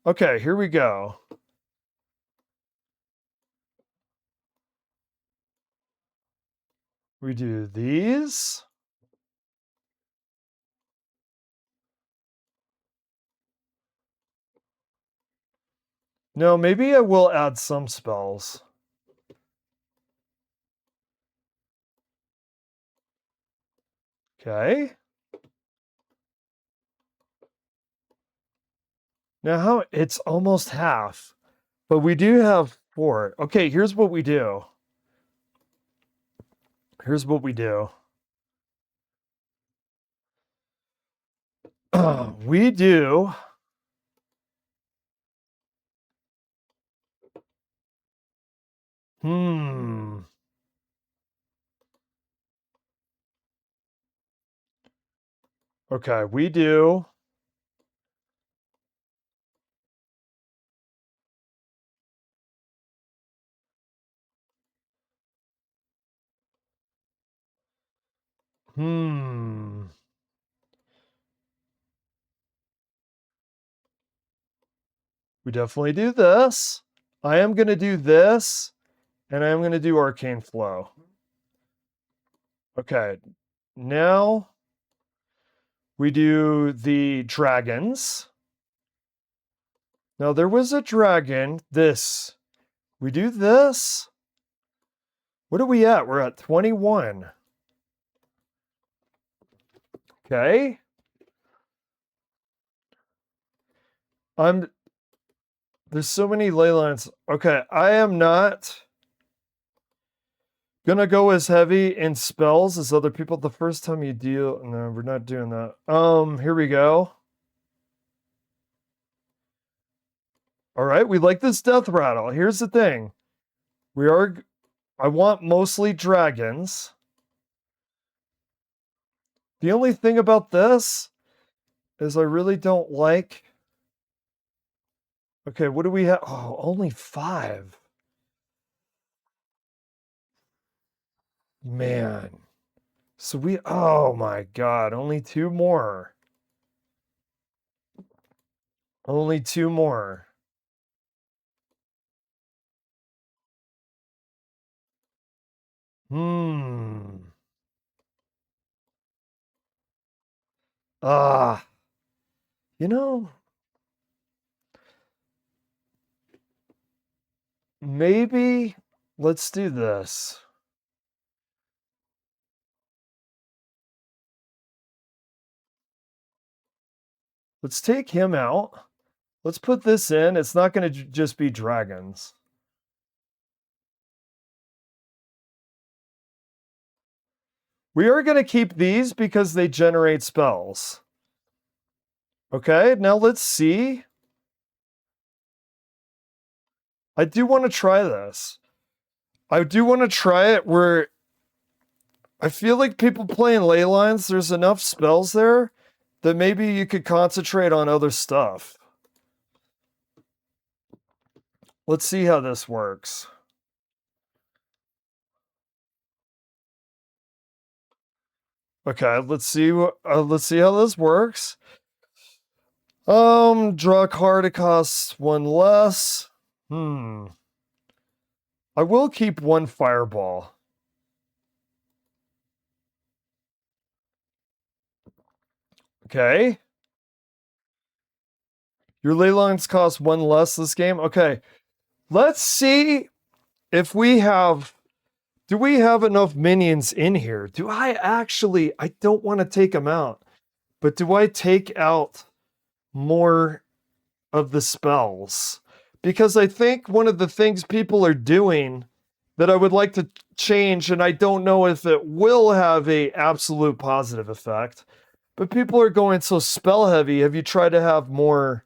Okay, here we go. We do these. No, maybe I will add some spells. Okay. Now how it's almost half, but we do have 4. Okay, here's what we do. We do. Okay, we do. We definitely do this. I am going to do this, and I am going to do Arcane Flow. Okay, now we do the dragons. Now there was a dragon. This. We do this. What are we at? We're at 21. Okay. There's so many ley lines. Okay, I am not gonna go as heavy in spells as other people. The first time you deal, no, we're not doing that. Here we go. All right, we like this death rattle. Here's the thing. I want mostly dragons. The only thing about this is I really don't like. Okay, what do we have? Oh, only 5. Man. So oh my God, only 2 more. Only 2 more. Ah. You know, maybe let's do this. Let's take him out. Let's put this in. It's not going to just be dragons. We are going to keep these because they generate spells. Okay, now let's see. I do want to try this. I do want to try it where I feel like people playing ley lines, there's enough spells there that maybe you could concentrate on other stuff. Let's see how this works. Okay, let's see how this works. Draw a card, it costs one less. I will keep one fireball. Okay. Your ley lines cost one less this game. Okay. Let's see if we have. Do we have enough minions in here? I don't want to take them out, but do I take out more of the spells? Because I think one of the things people are doing that I would like to change, and I don't know if it will have a absolute positive effect, but people are going so spell heavy. Have you tried to have more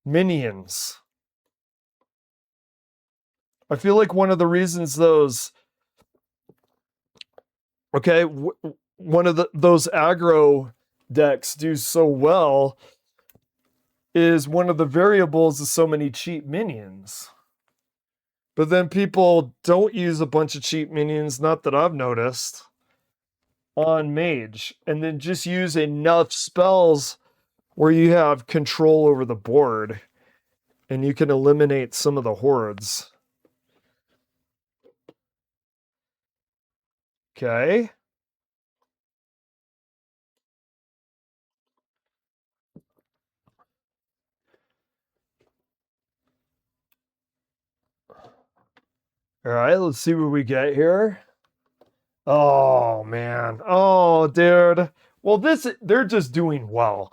minions? I feel like one of the reasons those one of those aggro decks do so well is one of the variables is so many cheap minions. But then people don't use a bunch of cheap minions, not that I've noticed, on mage, and then just use enough spells where you have control over the board and you can eliminate some of the hordes. Okay. All right, let's see what we get here. Oh, man. Oh, dude. Well, they're just doing well.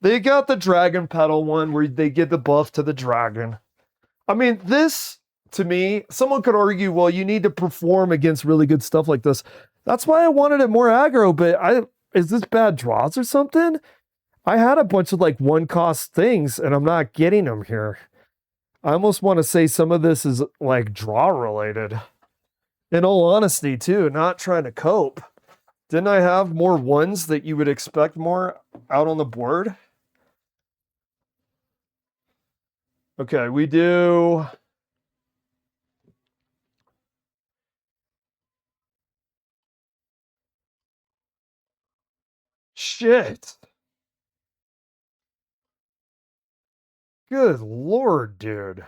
They got the dragon petal one where they get the buff to the dragon. I mean, this, to me, someone could argue, well, you need to perform against really good stuff like this. That's why I wanted it more aggro, but is this bad draws or something? I had a bunch of like one cost things and I'm not getting them here. I almost want to say some of this is like draw related. In all honesty, too, not trying to cope. Didn't I have more ones that you would expect more out on the board? Okay, we do. Shit. Good lord, dude.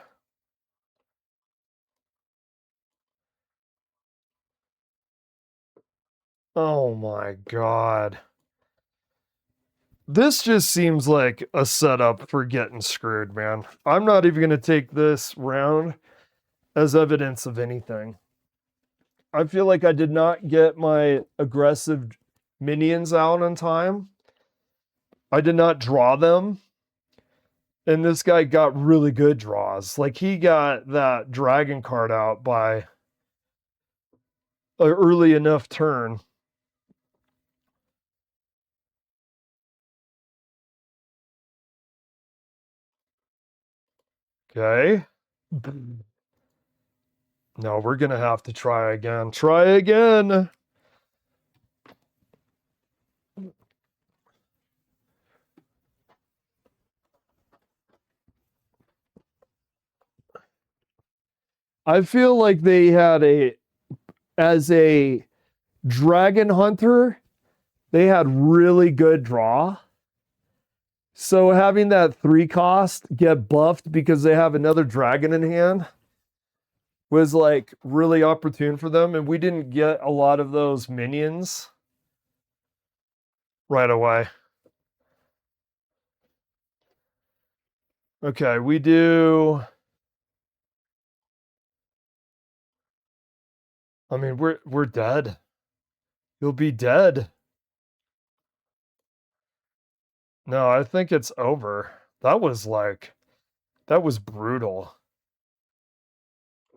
Oh my god. This just seems like a setup for getting screwed, man. I'm not even going to take this round as evidence of anything. I feel like I did not get my aggressive minions out on time. I did not draw them. And this guy got really good draws. Like he got that dragon card out by an early enough turn. Okay. No, we're going to have to try again. Try again. I feel like they had as a dragon hunter, they had really good draw. So having that 3 cost get buffed because they have another dragon in hand was like really opportune for them. And we didn't get a lot of those minions right away. Okay, we do. I mean, we're dead. You'll be dead. No, I think it's over. That was brutal.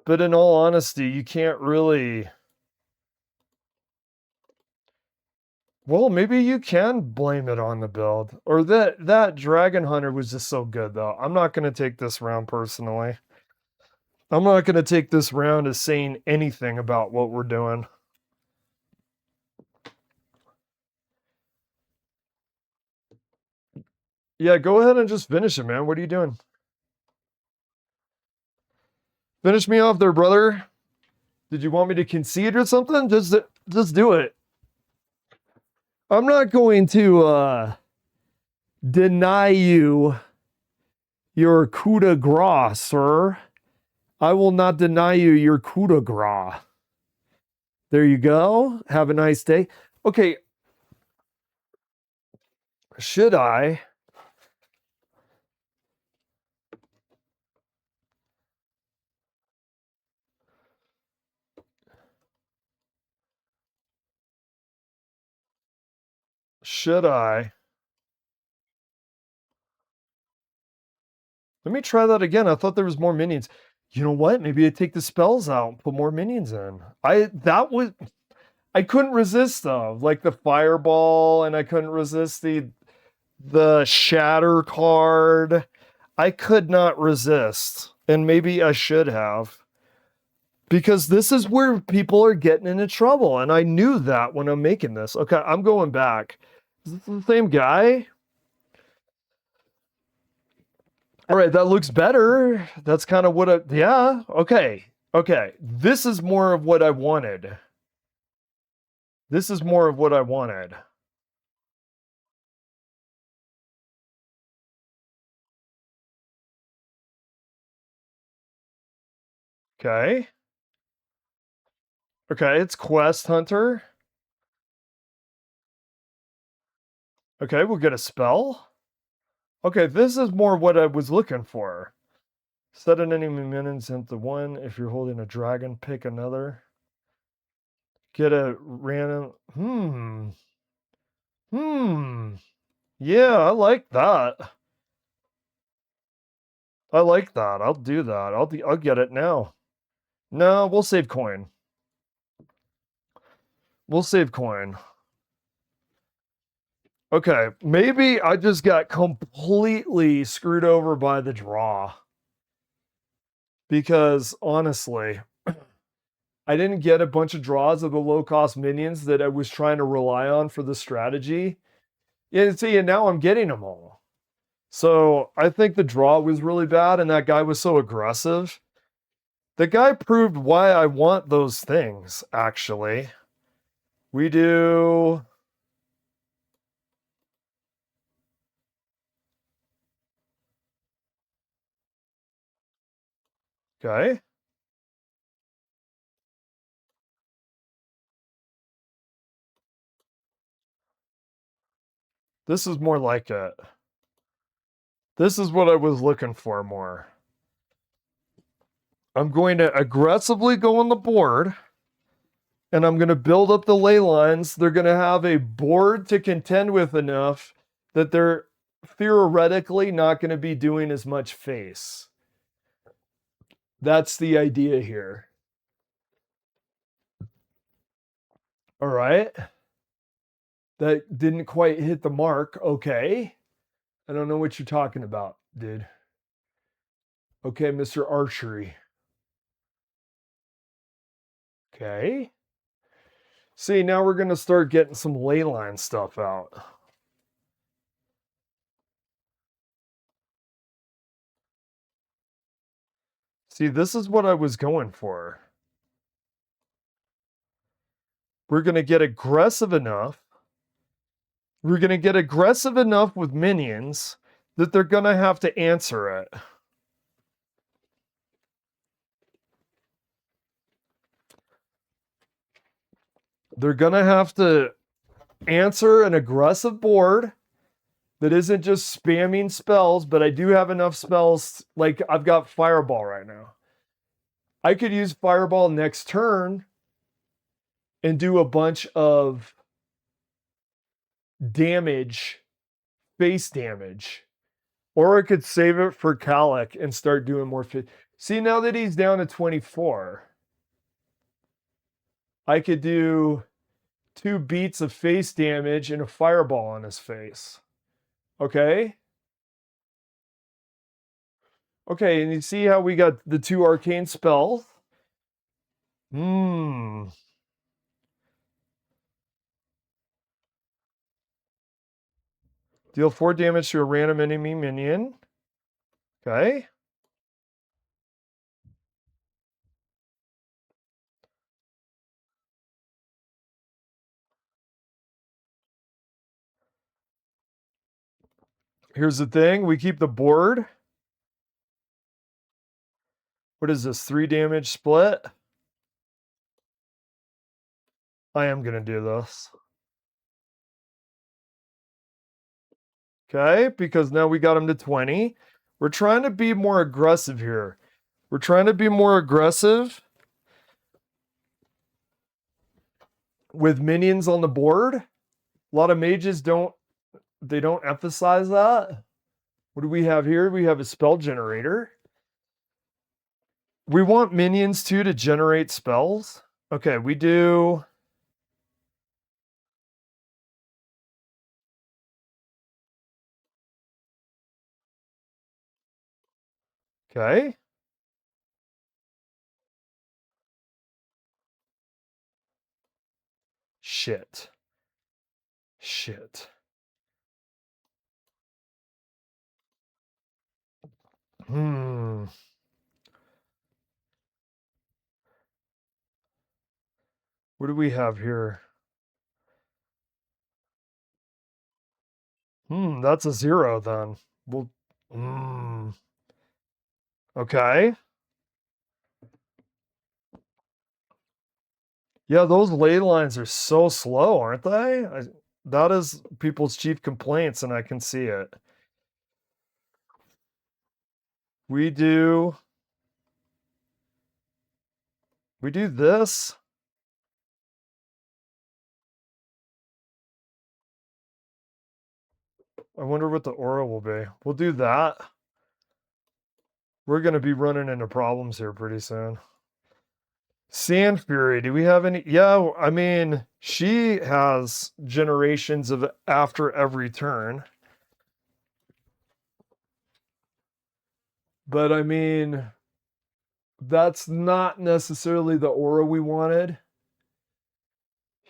But in all honesty, you can't really. Well, maybe you can blame it on the build. Or that Dragon Hunter was just so good, though. I'm not going to take this round personally. I'm not going to take this round as saying anything about what we're doing. Yeah, go ahead and just finish it, man. What are you doing? Finish me off there, brother. Did you want me to concede or something? Just do it. I'm not going to deny you your coup de grace, sir. I will not deny you your coup de grace. There you go. Have a nice day. Okay. Should I? Should I? Let me try that again. I thought there was more minions. You know what? Maybe I take the spells out and put more minions in. I couldn't resist though. Like the fireball, and I couldn't resist the shatter card. I could not resist. And maybe I should have. Because this is where people are getting into trouble. And I knew that when I'm making this. Okay, I'm going back. Is this the same guy? All right, that looks better. That's kind of what yeah, okay. Okay, this is more of what I wanted. This is more of what I wanted. Okay. Okay, it's Quest Hunter. Okay, we'll get a spell. Okay, this is more what I was looking for. Set an enemy minions into one. If you're holding a dragon, pick another. Get a random. Yeah, I like that. I like that. I'll do that. I'll get it now. No, we'll save coin. We'll save coin. Okay, maybe I just got completely screwed over by the draw. Because honestly, I didn't get a bunch of draws of the low-cost minions that I was trying to rely on for the strategy. Yeah, see, and now I'm getting them all. So I think the draw was really bad, and that guy was so aggressive. The guy proved why I want those things, actually. We do... Okay. This is more like it. This is what I was looking for more. I'm going to aggressively go on the board, and I'm going to build up the ley lines. They're going to have a board to contend with enough that they're theoretically not going to be doing as much face. That's the idea here. All right. That didn't quite hit the mark. Okay. I don't know what you're talking about, dude. Okay, Mr. Archery. Okay. See, now we're going to start getting some ley line stuff out. See, this is what I was going for. We're going to get aggressive enough. We're going to get aggressive enough with minions that they're going to have to answer it. They're going to have to answer an aggressive board that isn't just spamming spells, but I do have enough spells. Like, I've got Fireball right now. I could use Fireball next turn and do a bunch of damage, base damage. Or I could save it for Calic and start doing more. See, now that he's down to 24, I could do 2 beats of face damage and a fireball on his face. Okay? Okay, and you see how we got the 2 arcane spells? Hmm. Deal 4 damage to a random enemy minion. Okay. Here's the thing. We keep the board. What is this? 3 damage split? I am going to do this. Okay, because now we got him to 20. We're trying to be more aggressive here. We're trying to be more aggressive with minions on the board. A lot of mages don't emphasize that. What do we have here? We have a spell generator. We want minions too to generate spells. Okay, we do. Okay. Shit. Shit. Hmm. What do we have here? That's a 0 then. Well, okay. Yeah, those ley lines are so slow, aren't they? That is people's chief complaints, and I can see it. We do this. I wonder what the aura will be. We'll do that. We're going to be running into problems here pretty soon. Sand Fury, do we have any? Yeah, I mean, she has generations of after every turn. But I mean, that's not necessarily the aura we wanted.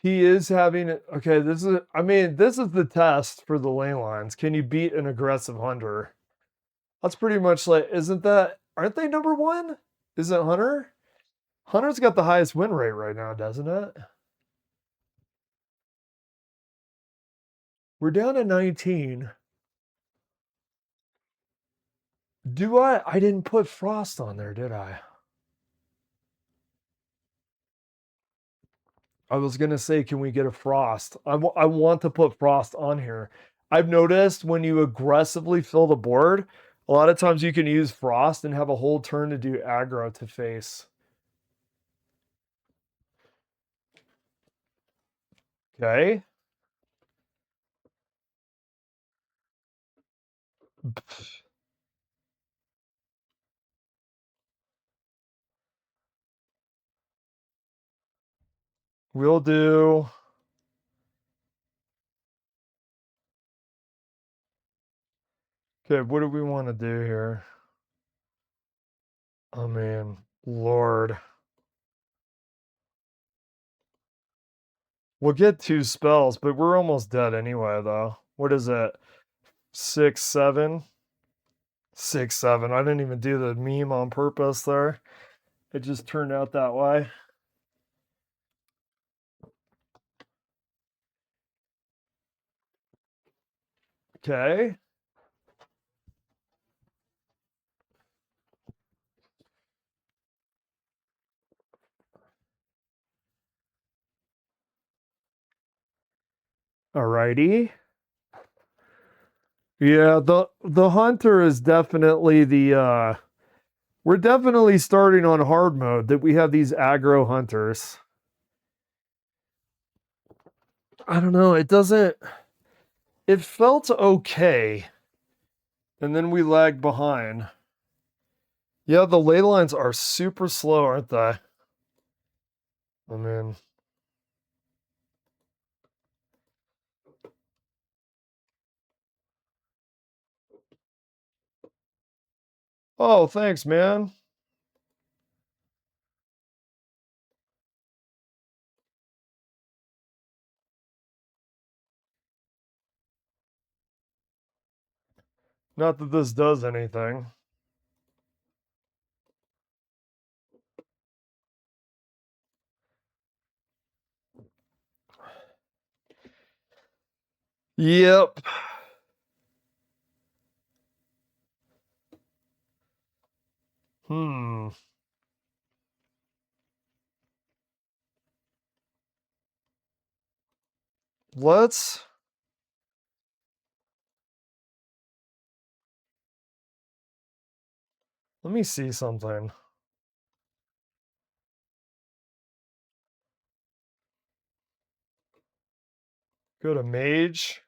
He is having it. Okay, this is the test for the ley lines. Can you beat an aggressive hunter? That's pretty much like, aren't they number 1? Isn't Hunter? Hunter's got the highest win rate right now, doesn't it? We're down to 19. I didn't put Frost on there, did I? I was going to say, can we get a Frost? I want to put Frost on here. I've noticed when you aggressively fill the board, a lot of times you can use Frost and have a whole turn to do aggro to face. Okay. We'll do. Okay, what do we want to do here? Oh man, Lord. We'll get 2 spells, but we're almost dead anyway, though. What is it? 6, 7? 6, 7. I didn't even do the meme on purpose there. It just turned out that way. Okay. Alrighty. Yeah, the hunter is definitely we're definitely starting on hard mode that we have these aggro hunters. I don't know, it felt okay. And then we lagged behind. Yeah, the ley lines are super slow, aren't they? I mean, Oh, thanks, man. Not that this does anything. Yep. Hmm. Let's... Let me see something. Go to Mage.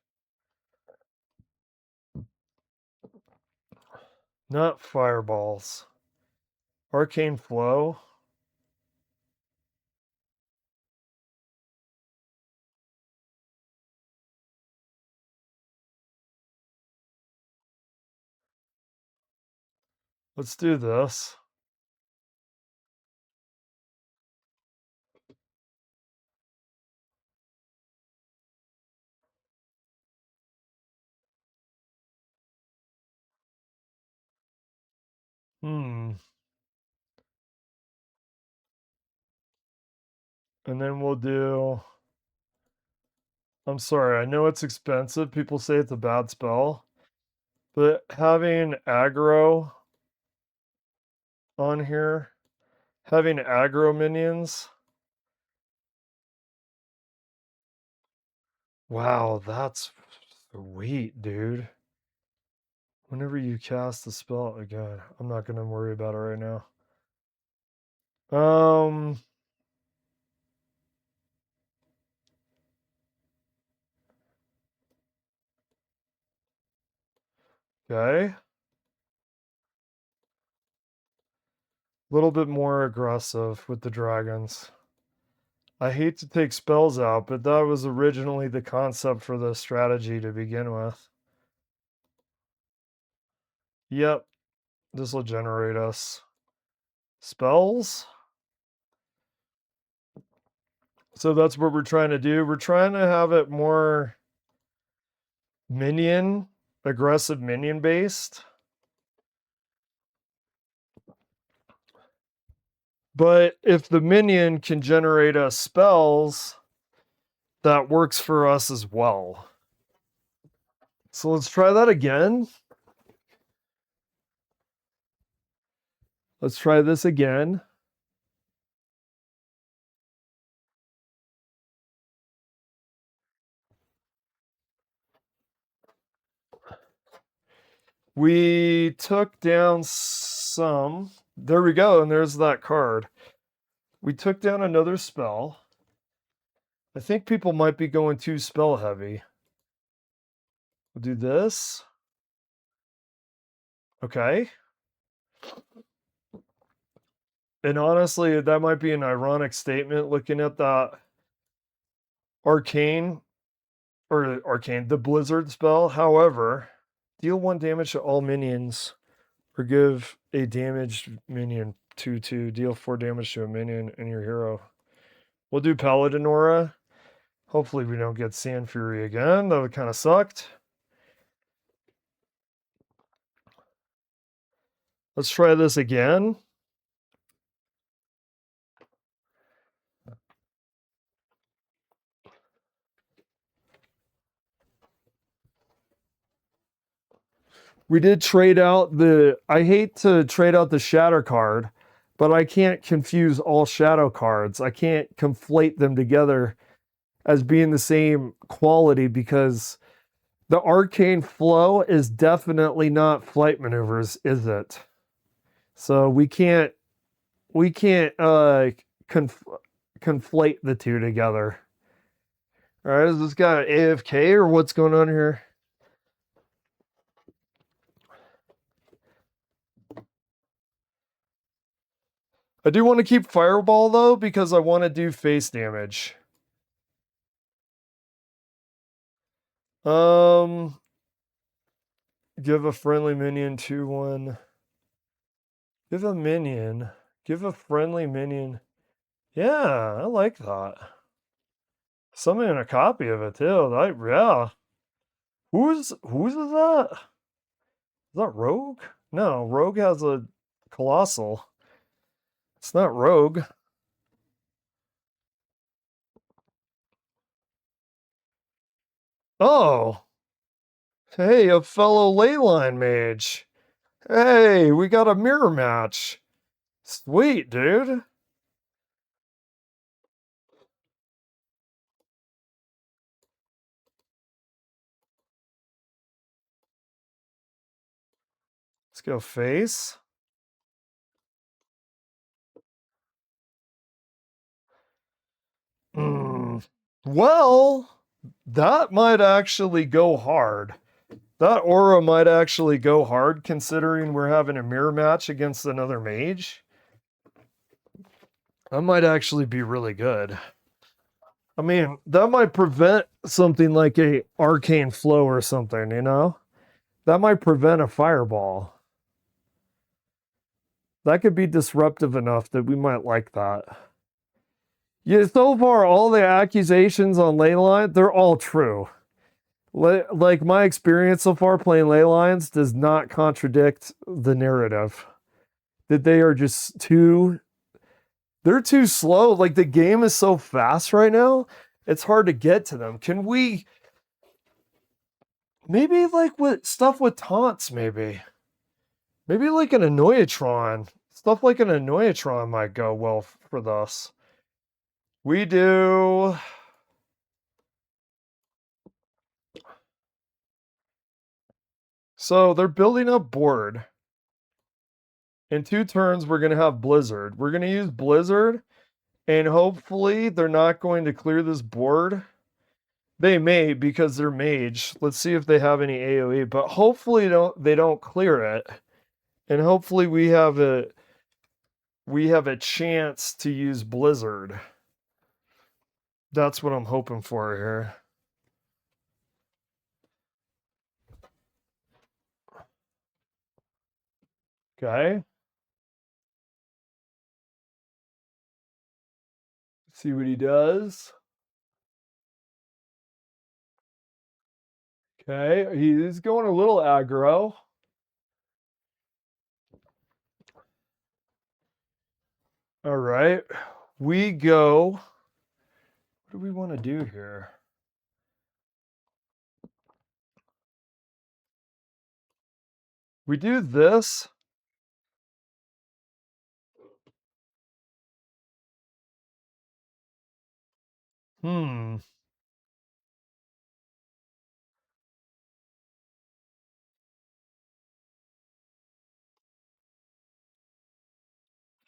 Not Fireballs. Arcane Flow. Let's do this. Hmm. And then we'll do... I'm sorry, I know it's expensive. People say it's a bad spell. But having aggro on here, having aggro minions... Wow, that's sweet, dude. Whenever you cast the spell again, I'm not going to worry about it right now. Okay. A little bit more aggressive with the dragons. I hate to take spells out, but that was originally the concept for the strategy to begin with. Yep. This will generate us spells. So that's what we're trying to do. We're trying to have it more minion, aggressive minion based. But if the minion can generate us spells, that works for us as well. So let's try that again. Let's try this again. We took down some. There we go, and there's that card. We took down another spell. I think people might be going too spell heavy. We'll do this. Okay. And honestly, that might be an ironic statement looking at that arcane, the blizzard spell. However, deal 1 damage to all minions, or give a damaged minion 2/2. Deal 4 damage to a minion and your hero. We'll do Paladin Aura. Hopefully we don't get Sand Fury again. That would kind of sucked. Let's try this again. We did trade out the... I hate to trade out the Shatter card, but I can't confuse all Shadow cards. I can't conflate them together as being the same quality, because the Arcane Flow is definitely not Flight Maneuvers, is it? So we can't conflate the two together. All right, is this guy AFK or what's going on here? I do want to keep Fireball though, because I want to do face damage. Give a friendly minion 2/1 Give a minion. Give a friendly minion. Yeah, I like that. Summon a copy of it too. Yeah. Whose is that? Is that Rogue? No, Rogue has a Colossal. It's not Rogue. Oh. Hey, a fellow Leyline mage. Hey, we got a mirror match. Sweet, dude. Let's go face. Well, that might actually go hard. That aura might actually go hard considering we're having a mirror match against another mage. That might actually be really good. I mean, that might prevent something like a arcane flow or something, you know? That might prevent a fireball. That could be disruptive enough that we might like that. Yeah, so far, all the accusations on Leyline, they're all true. Like my experience so far playing Leylines does not contradict the narrative. That they are just they're too slow. Like the game is so fast right now, it's hard to get to them. Can we maybe like with stuff with taunts, maybe like an Annoyatron. Stuff like an Annoyatron might go well for this. We do. So they're building a board. In 2 turns, we're going to have Blizzard. We're going to use Blizzard, and hopefully they're not going to clear this board. They may because they're mage. Let's see if they have any AoE, but hopefully they don't clear it. And hopefully we have a chance to use Blizzard. That's what I'm hoping for here. Okay. See what he does. Okay, he's going a little aggro. All right, we go. What do we want to do here? We do this.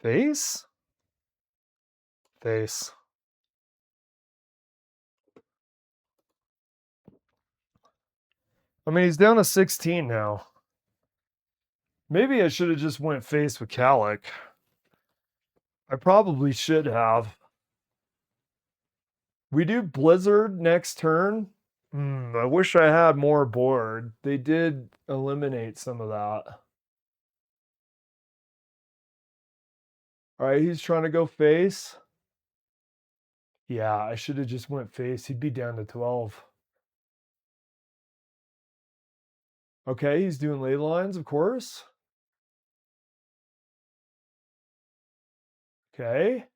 Face? Face. I mean, he's down to 16 now. Maybe I should have just went face with Calic. I probably should have. We do Blizzard next turn. I wish I had more board. They did eliminate some of that. All right, he's trying to go face. Yeah, I should have just went face. He'd be down to 12. Okay, he's doing ley lines, of course. Okay.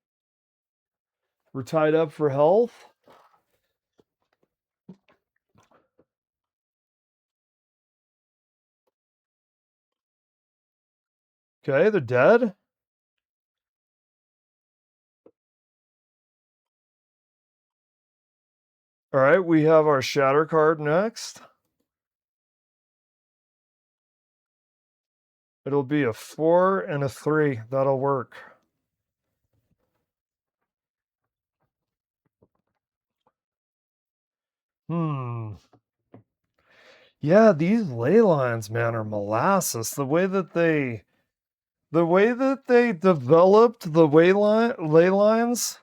We're tied up for health. Okay, they're dead. All right, we have our shatter card next. It'll be a 4 and a 3. That'll work. Yeah, these ley lines, man, are molasses. The way that they developed the ley lines,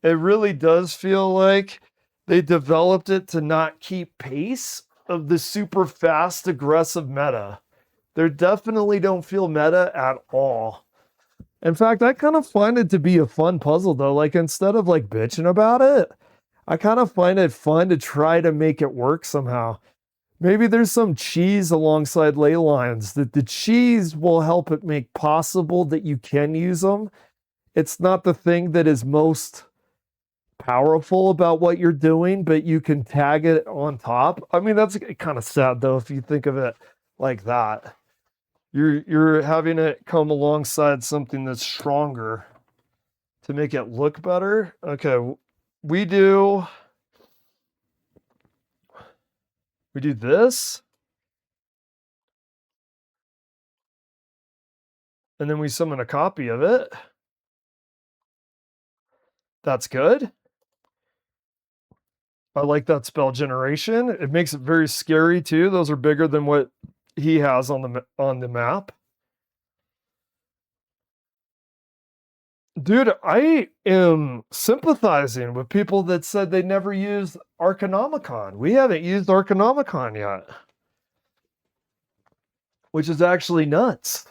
it really does feel like they developed it to not keep pace of the super fast aggressive meta They definitely don't feel meta at all. In fact, I kind of find it to be a fun puzzle though. Like instead of like bitching about it, I kind of find it fun to try to make it work somehow. Maybe there's some cheese alongside ley lines that the cheese will help it make possible that you can use them. It's not the thing that is most powerful about what you're doing, but you can tag it on top. I mean, that's kind of sad though if you think of it like that. You're having it come alongside something that's stronger to make it look better. Okay, we do this, and then we summon a copy of it. That's good. I like that spell generation. It makes it very scary too. Those are bigger than what he has on the map. Dude, I am sympathizing with people that said they never used Arcanomicon. We haven't used Arcanomicon yet, which is actually nuts.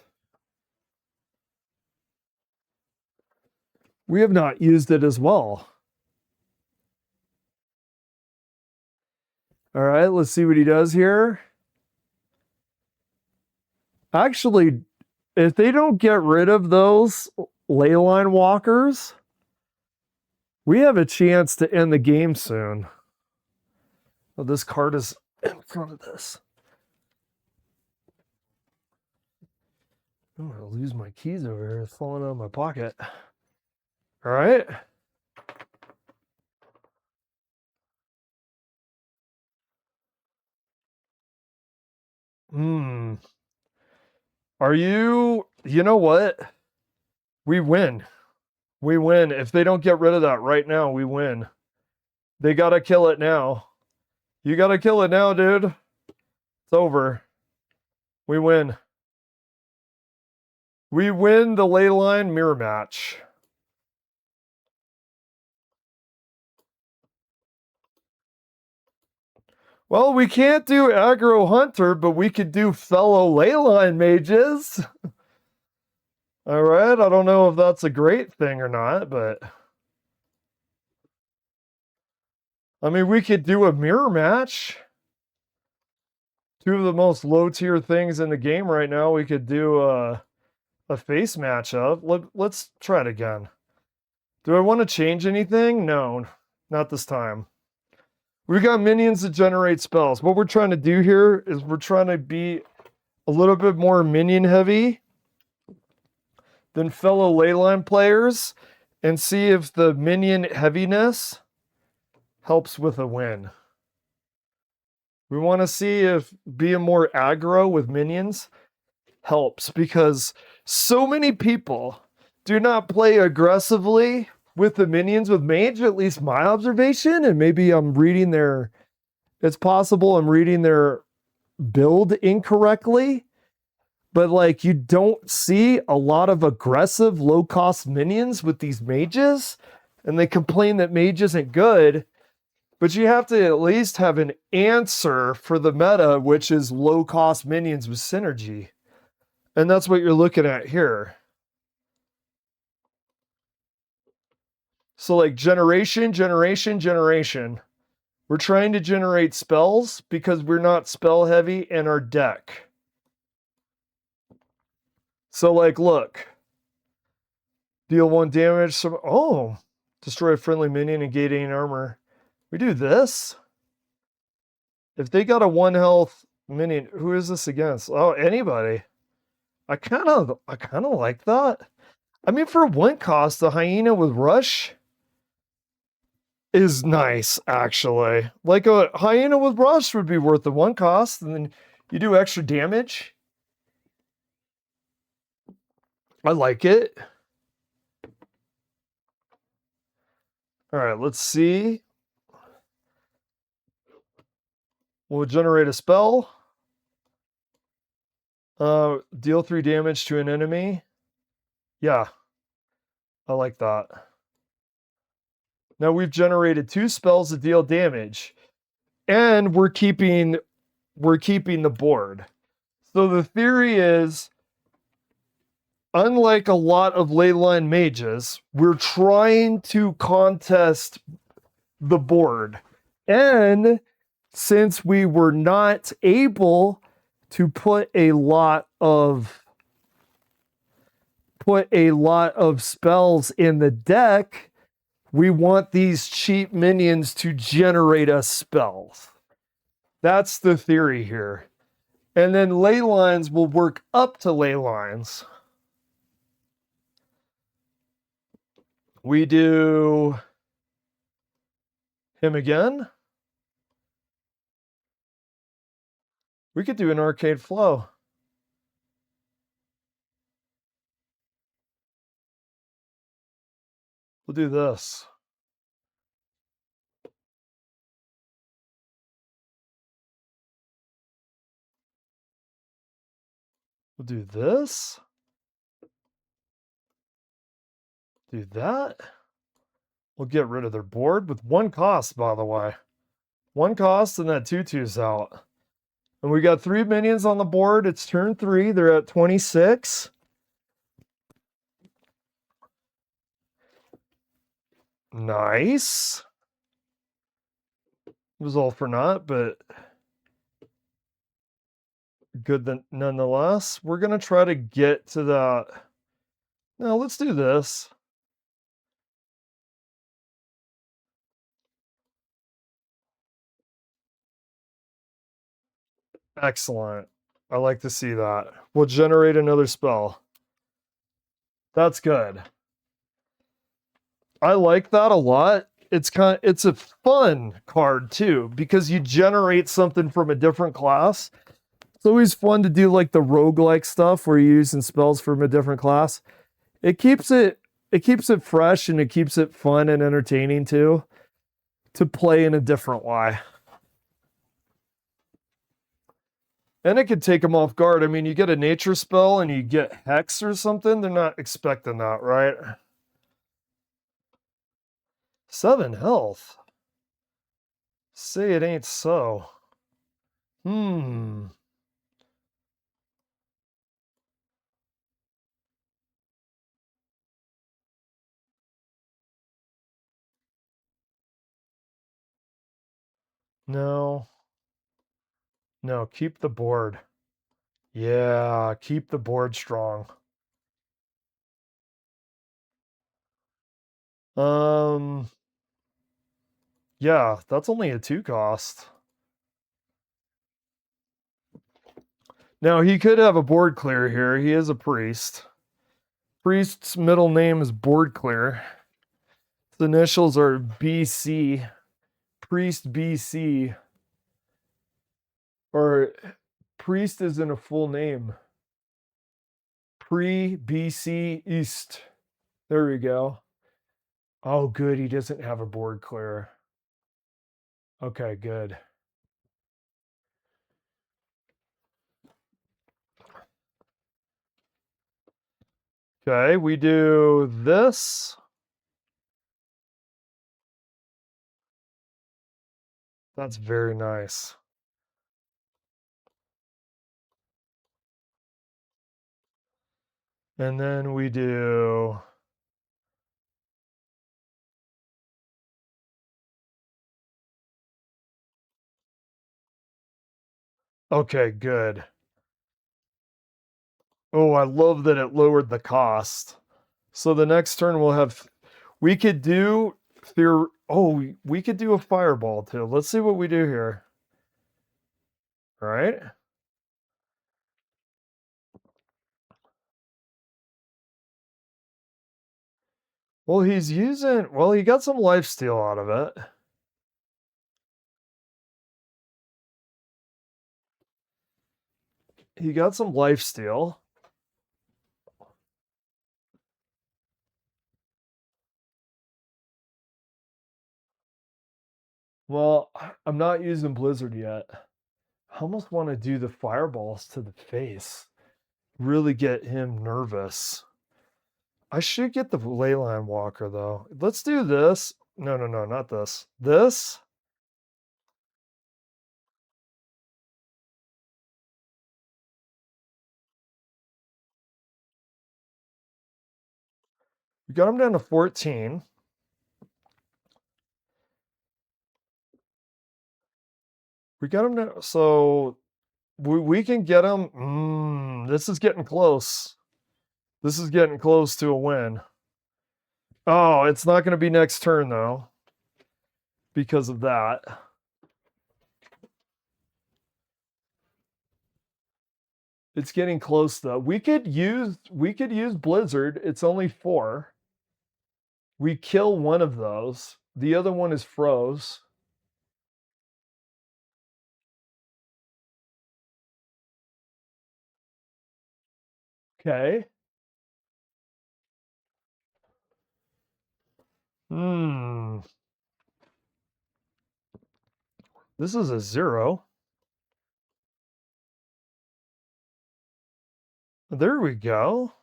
We have not used it as well. All right, let's see what he does here. Actually, if they don't get rid of those leyline walkers, we have a chance to end the game soon. Oh, this card is in front of this. I'm gonna lose my keys over here. It's falling out of my pocket. All right. Are you know what? We win. We win. If they don't get rid of that right now, we win. They got to kill it now. You got to kill it now, dude. It's over. We win. We win the ley line mirror match. Well, we can't do aggro hunter, but we could do fellow ley line mages. All right. I don't know if that's a great thing or not, but I mean, we could do a mirror match. Two of the most low tier things in the game right now. We could do a face matchup. Let's try it again. Do I want to change anything? No, not this time. We got minions that generate spells. What we're trying to do here is we're trying to be a little bit more minion heavy than fellow leyline players and see if the minion heaviness helps with a win. We want to see if being more aggro with minions helps, because so many people do not play aggressively with the minions with mage, at least my observation, and maybe I'm reading it's possible I'm reading their build incorrectly, but like you don't see a lot of aggressive low cost minions with these mages, and they complain that mage isn't good, but you have to at least have an answer for the meta, which is low cost minions with synergy. And that's what you're looking at here. So like generation. We're trying to generate spells because we're not spell heavy in our deck. So like, look. Deal 1 damage. Destroy a friendly minion and gain 8 armor. We do this. If they got a 1 health minion, who is this against? Oh, anybody. I kind of like that. I mean, for 1 cost, the hyena with rush is nice, actually. Like a hyena with rush would be worth the 1 cost, and then you do extra damage. I like it. All right, let's see. We'll generate a spell. Deal 3 damage to an enemy. Yeah, I like that. Now we've generated 2 spells that deal damage, and we're keeping the board. So the theory is, unlike a lot of leyline mages, we're trying to contest the board. And since we were not able to put a lot of spells in the deck, we want these cheap minions to generate us spells. That's the theory here. And then ley lines will work up to ley lines. We do him again. We could do an arcade flow. We'll do this. We'll do this. Do that. We'll get rid of their board with one cost, by the way. One cost and that 2/2's out. And we got 3 minions on the board. It's turn 3. They're at 26. Nice. It was all for naught, but good nonetheless. We're going to try to get to that. Now, let's do this. Excellent. I like to see that. We'll generate another spell. That's good. I like that a lot. It's a fun card too, because you generate something from a different class. It's always fun to do like the roguelike stuff where you're using spells from a different class. It keeps it fresh, and it keeps it fun and entertaining too, to play in a different way. And it could take them off guard. I mean, you get a nature spell and you get Hex or something, they're not expecting that, right? 7 health. Say it ain't so. No. No, keep the board. Yeah, keep the board strong. Yeah, that's only a 2 cost. Now, he could have a board clear here. He is a priest. Priest's middle name is Board Clear. The initials are BC. Priest BC. Or priest isn't a full name. Pre-BC East. There we go. Oh, good. He doesn't have a board clear. Okay, good. Okay, we do this. That's very nice. And then we do... Okay, good. Oh, I love that it lowered the cost. So the next turn we'll have... We could do... we could do a fireball too. Let's see what we do here. All right. Well, he's using... Well, he got some lifesteal out of it. He got some lifesteal. Well, I'm not using Blizzard yet. I almost want to do the fireballs to the face. Really get him nervous. I should get the Leyline Walker, though. Let's do this. No, not this. This. We got him down to 14. We got him down, so we can get him. This is getting close. This is getting close to a win. Oh, it's not going to be next turn though, because of that. It's getting close though. We could use Blizzard. It's only 4. We kill one of those. The other one is froze. Okay. This is a 0. There we go.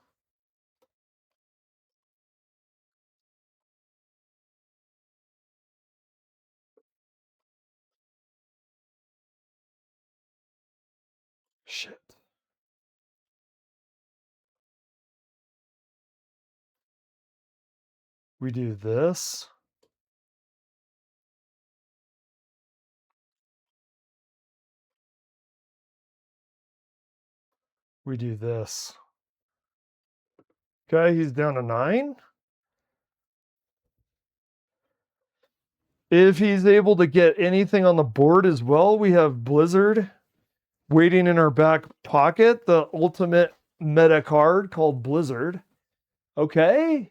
Shit. We do this. We do this. Okay, he's down to 9. If he's able to get anything on the board as well, we have Blizzard waiting in our back pocket, the ultimate meta card called Blizzard. Okay,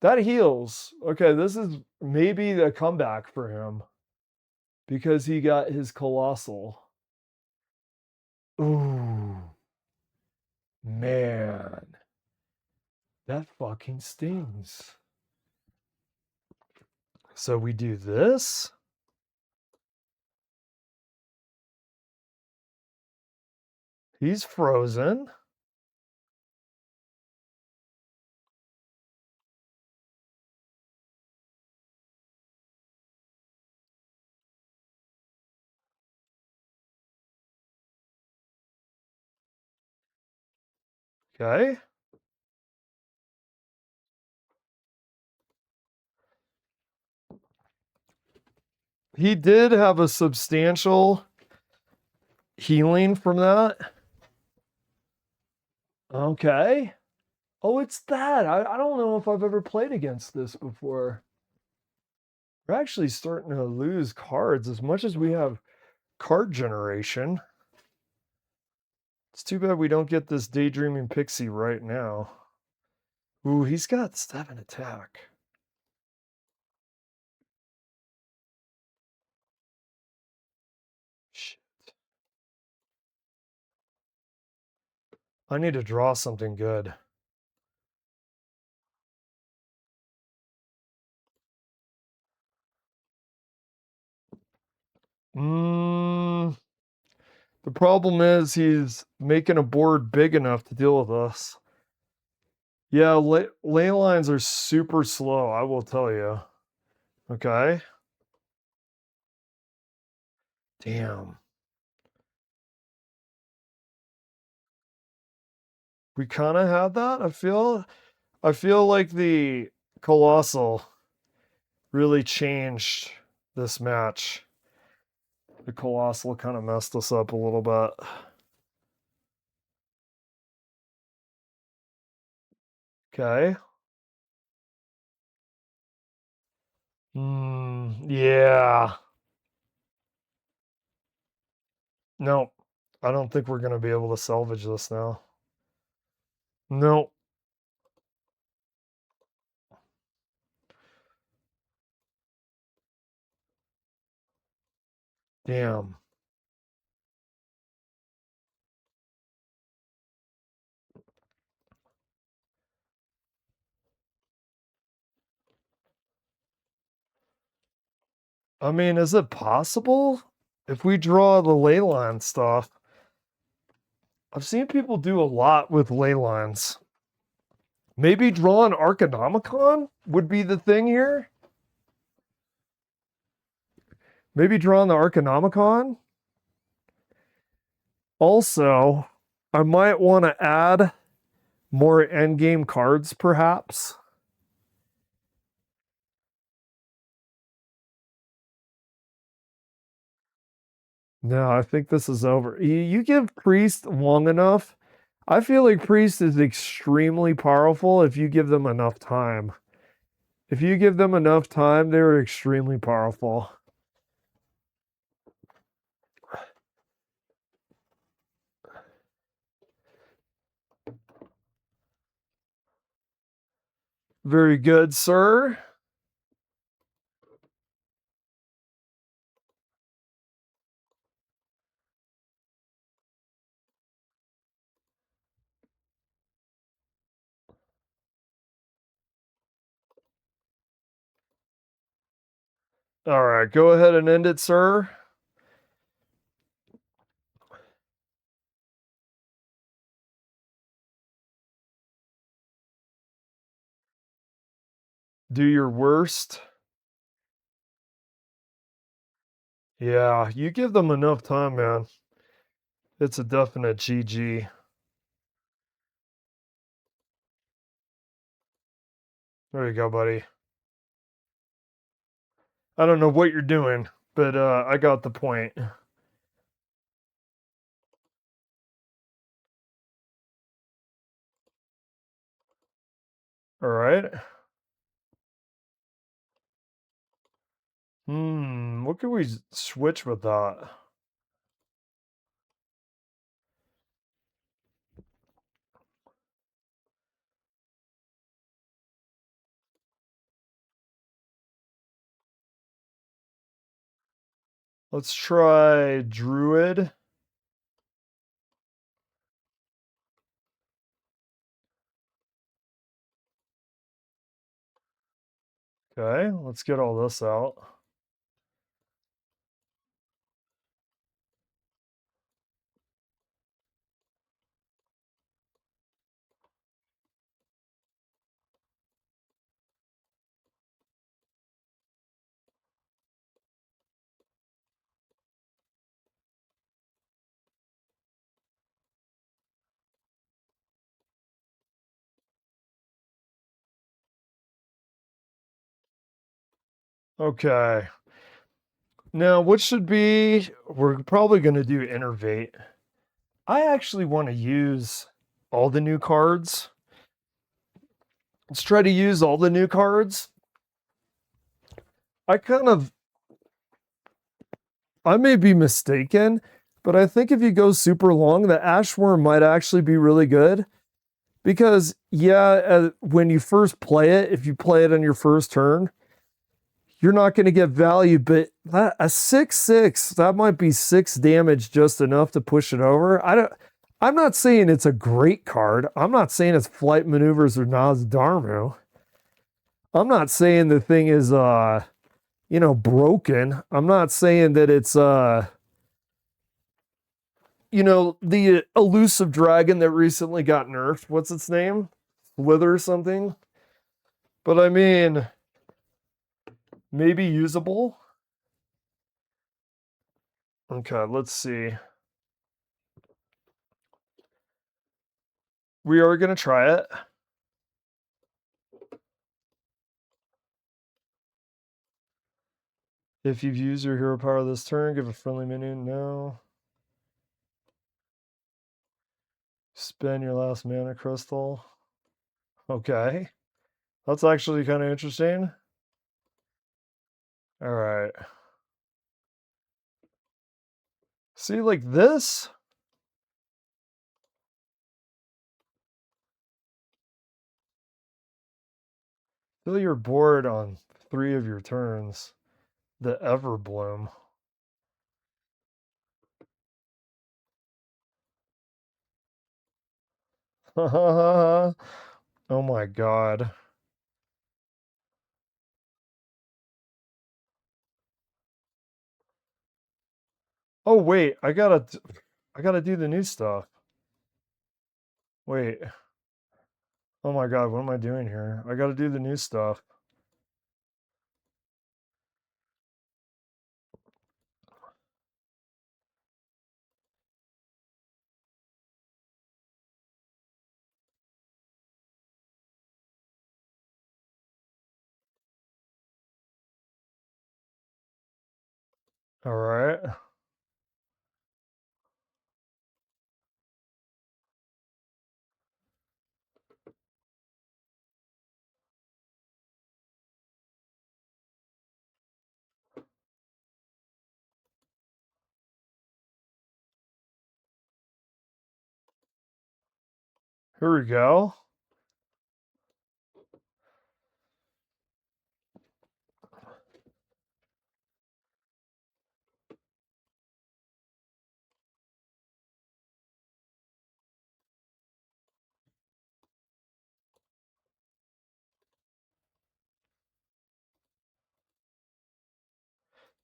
that heals. Okay, this is maybe the comeback for him because he got his Colossal. Ooh, man, that fucking stings. So we do this. He's frozen. Okay. He did have a substantial healing from that. Okay. Oh, it's that. I don't know if I've ever played against this before. We're actually starting to lose cards as much as we have card generation. It's too bad we don't get this Daydreaming Pixie right now. Ooh, he's got 7 attack. Shit. I need to draw something good. The problem is he's making a board big enough to deal with us. Yeah, ley lines are super slow, I will tell you. Okay. Damn. We kind of had that. I feel like the Colossal really changed this match. The Colossal kind of messed us up a little bit. Okay. Yeah. No, I don't think we're going to be able to salvage this now. No. Damn. I mean, is it possible? If we draw the ley line stuff, I've seen people do a lot with ley lines. Maybe draw an Arcanomicon would be the thing here. Maybe draw the Arcanomicon. Also, I might want to add more endgame cards, perhaps. No, I think this is over. You give Priest long enough. I feel like Priest is extremely powerful if you give them enough time. If you give them enough time, they're extremely powerful. Very good, sir. All right, go ahead and end it, sir. Do your worst. Yeah, you give them enough time, man. It's a definite GG. There you go, buddy. I don't know what you're doing, but I got the point. All right. What can we switch with that? Let's try Druid. Okay, let's get all this out. Okay. Now, what should be? We're probably going to do Innervate. I actually want to use all the new cards. Let's try to use all the new cards. I may be mistaken, but I think if you go super long, the Ashworm might actually be really good. Because, yeah, when you first play it, if you play it on your first turn, you're not going to get value, but a 6/6, that might be 6 damage just enough to push it over. I'm not saying it's a great card. I'm not saying it's Flight Maneuvers or Nazdarmu. I'm not saying the thing is broken. I'm not saying that it's the elusive dragon that recently got nerfed. What's its name? Slither or something. But I mean, maybe usable. Okay, let's see. We are going to try it. If you've used your hero power this turn, give a friendly minion. No. Spend your last mana crystal. Okay. That's actually kind of interesting. All right. See, like this? Fill your board on 3 of your turns. The Everbloom. Oh my god. Oh wait, I gotta do the new stuff. Wait. Oh my god, what am I doing here? I gotta do the new stuff. All right. Here we go.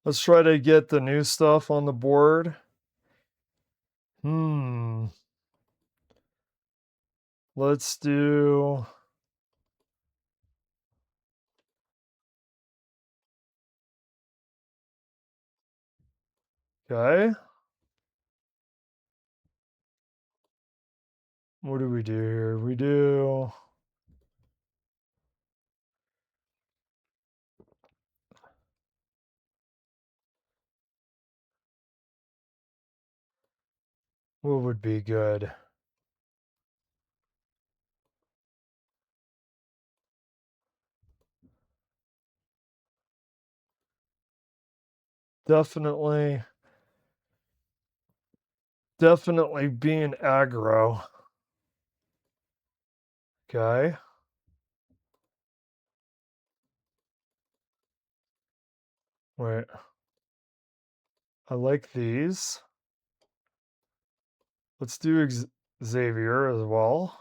Let's try to get the new stuff on the board. Let's do... Okay. What do we do here? We do... What would be good? Definitely being aggro. Okay. Wait. I like these. Let's do Xavier as well.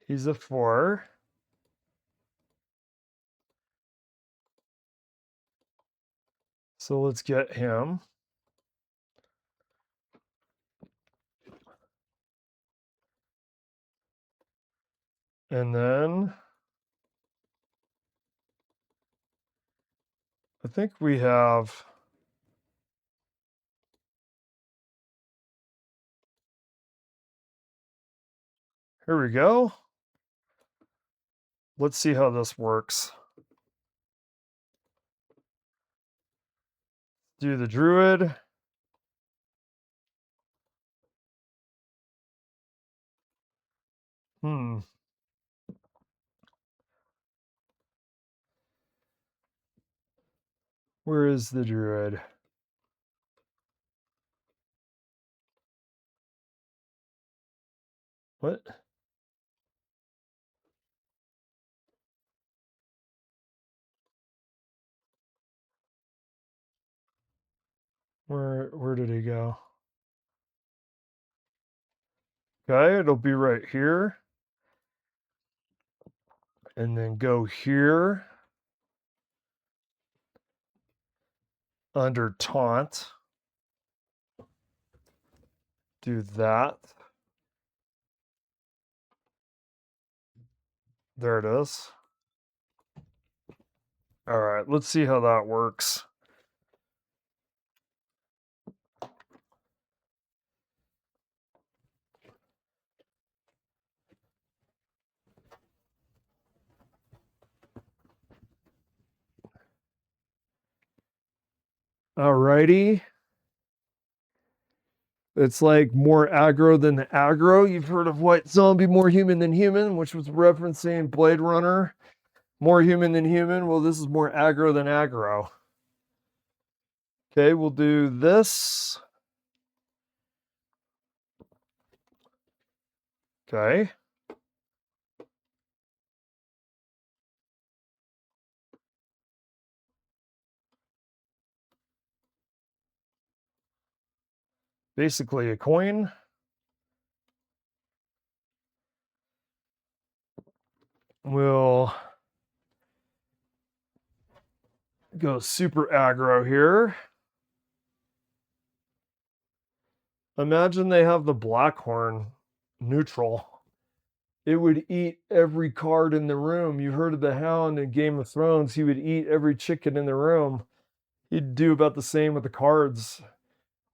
He's a 4. So let's get him. And then I think we have... Here we go. Let's see how this works. Do the druid. Where is the druid? What? Where did he go? Okay, it'll be right here. And then go here. Under taunt. Do that. There it is. All right, let's see how that works. Alrighty. It's like more aggro than the aggro. You've heard of White Zombie, more human than human, which was referencing Blade Runner. More human than human. Well, this is more aggro than aggro. Okay, we'll do this. Okay. Basically a coin. We'll go super aggro here. Imagine they have the Blackhorn neutral. It would eat every card in the room. You heard of the Hound in Game of Thrones. He would eat every chicken in the room. He'd do about the same with the cards.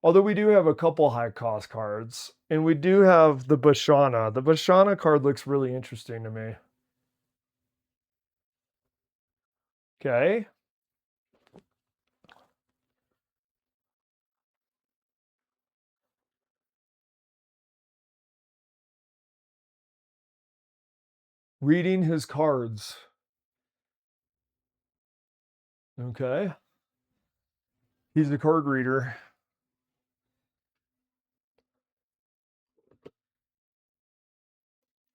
Although we do have a couple high cost cards. And we do have the Bashana. The Bashana card looks really interesting to me. Okay. Reading his cards. Okay. He's a card reader.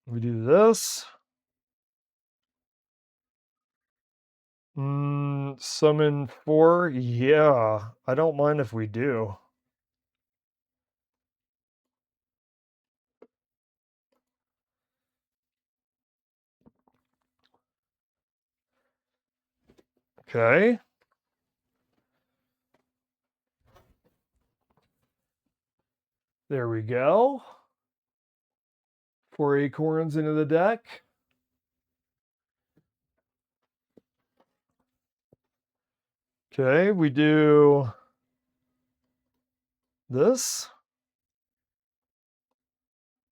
We do this. Summon 4. Yeah, I don't mind if we do. Okay. There we go. 4 acorns into the deck. Okay, we do this.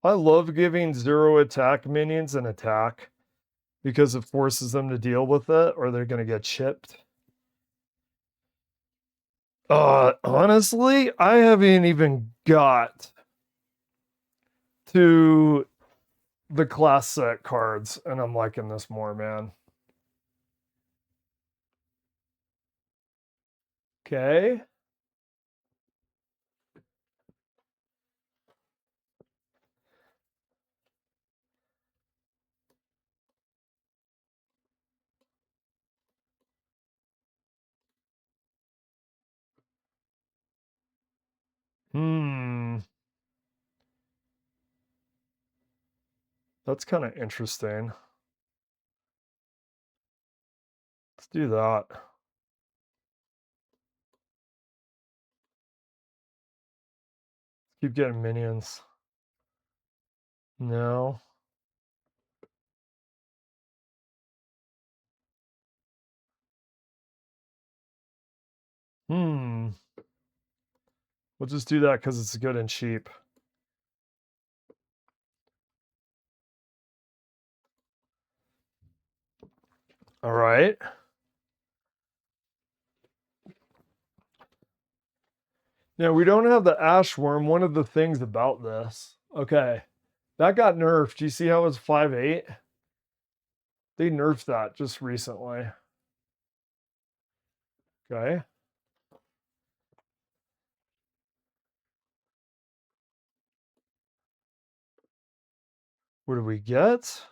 I love giving 0 attack minions an attack because it forces them to deal with it or they're going to get chipped. Honestly, I haven't even got to the class set cards and I'm liking this more, man. Okay. That's kind of interesting. Let's do that. Keep getting minions. No. We'll just do that because it's good and cheap. All right. Now, we don't have the Ashworm. One of the things about this. Okay. That got nerfed. Do you see how it's 5/8? They nerfed that just recently. Okay. What do we get?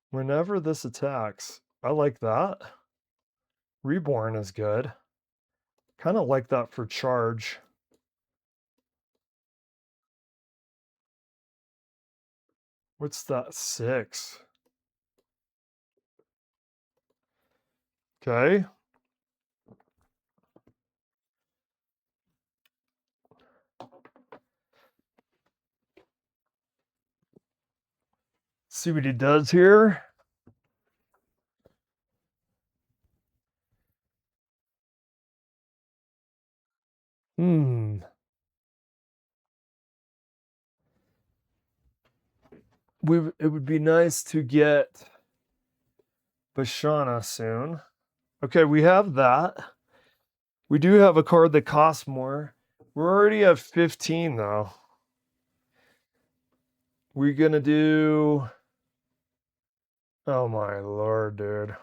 Whenever this attacks. I like that. Reborn is good. Kind of like that for charge. What's that? 6. Okay. See what he does here. It would be nice to get Bashana soon. Okay, we have that. We do have a card that costs more. We're already at 15 though. We're gonna do. Oh my lord, dude.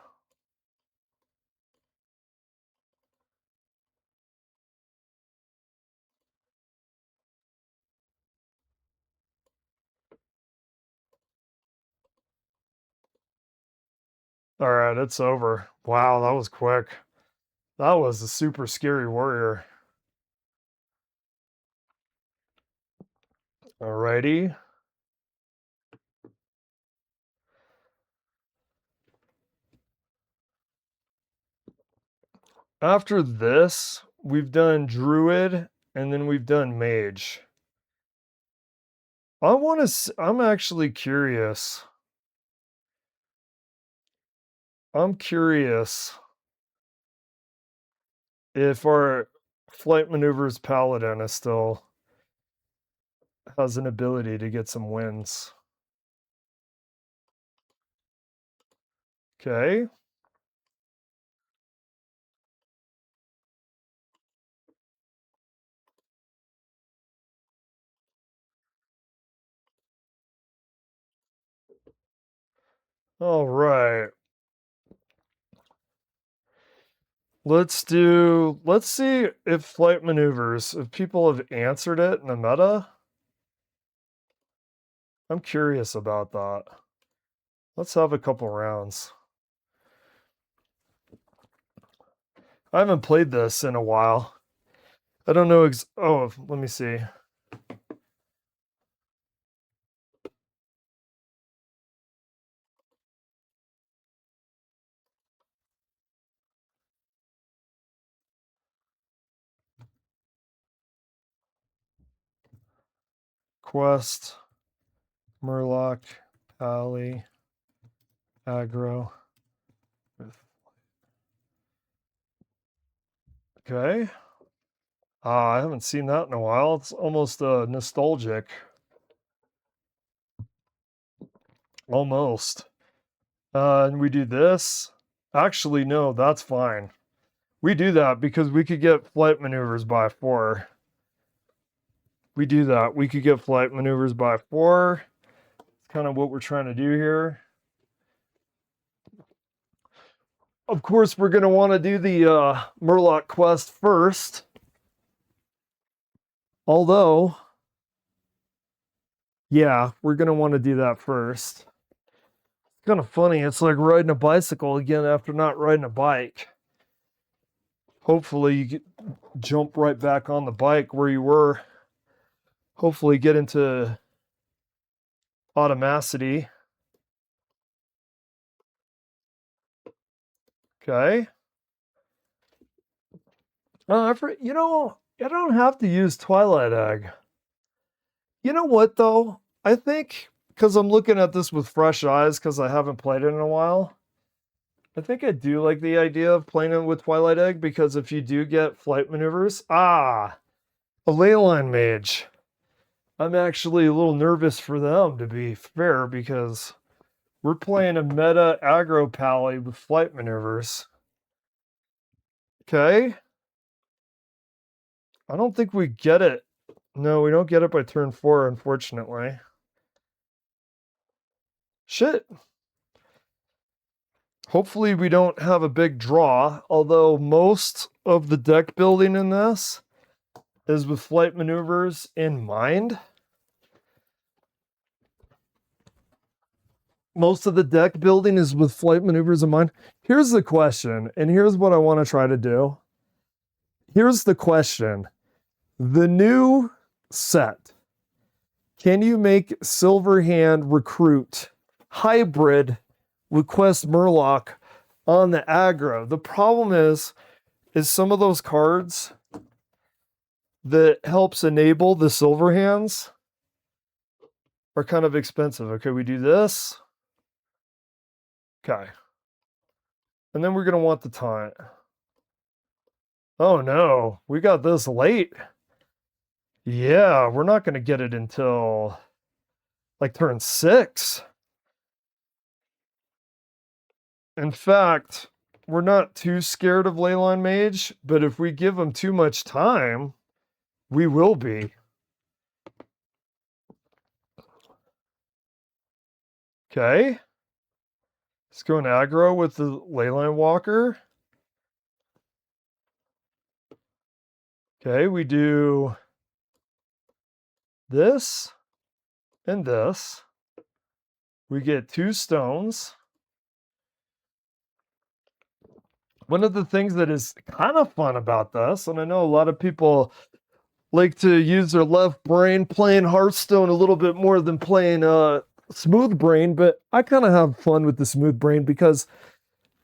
All right, it's over. Wow, that was quick. That was a super scary warrior. Alrighty. After this, we've done Druid and then we've done Mage. I'm actually curious. I'm curious if our Flight Maneuvers Paladin is still has an ability to get some wins. Okay. All right. Let's see if flight maneuvers, if people have answered it in the meta. I'm curious about that. Let's have a couple rounds. I haven't played this in a while. I don't know. Oh, let me see. Quest, Murloc, Pally, Aggro. Okay. I haven't seen that in a while. It's almost nostalgic. Almost. And we do this. Actually, no, that's fine. We do that because we could get flight maneuvers by 4. We do that. We could get flight maneuvers by 4. It's kind of what we're trying to do here. Of course, we're going to want to do the Murloc quest first. Although, yeah, we're going to want to do that first. It's kind of funny. It's like riding a bicycle again after not riding a bike. Hopefully, you jump right back on the bike where you were. Hopefully, get into automaticity. Okay. I don't have to use Twilight Egg. You know what, though? I think, because I'm looking at this with fresh eyes because I haven't played it in a while, I think I do like the idea of playing it with Twilight Egg because if you do get flight maneuvers, a Leyline Mage. I'm actually a little nervous for them, to be fair, because we're playing a meta aggro pally with flight maneuvers. Okay. I don't think we get it. No, we don't get it by turn 4, unfortunately. Shit. Hopefully we don't have a big draw, although most of the deck building in this is with flight maneuvers in mind. Most of the deck building is with flight maneuvers in mind. Here's the question, and here's what I want to try to do. Here's the question. The new set. Can you make Silverhand Recruit hybrid with Quest Murloc on the aggro? The problem is some of those cards that helps enable the Silverhands are kind of expensive. Okay, we do this. Okay. And then we're going to want the taunt. Oh no, we got this late. Yeah, we're not going to get it until like turn 6. In fact, we're not too scared of Leyline Mage, but if we give him too much time, we will be. Okay. Let's go in aggro with the Leyline Walker. Okay, we do this and this. We get 2 stones. One of the things that is kind of fun about this, and I know a lot of people like to use their left brain playing Hearthstone a little bit more than playing smooth brain, but I kind of have fun with the smooth brain because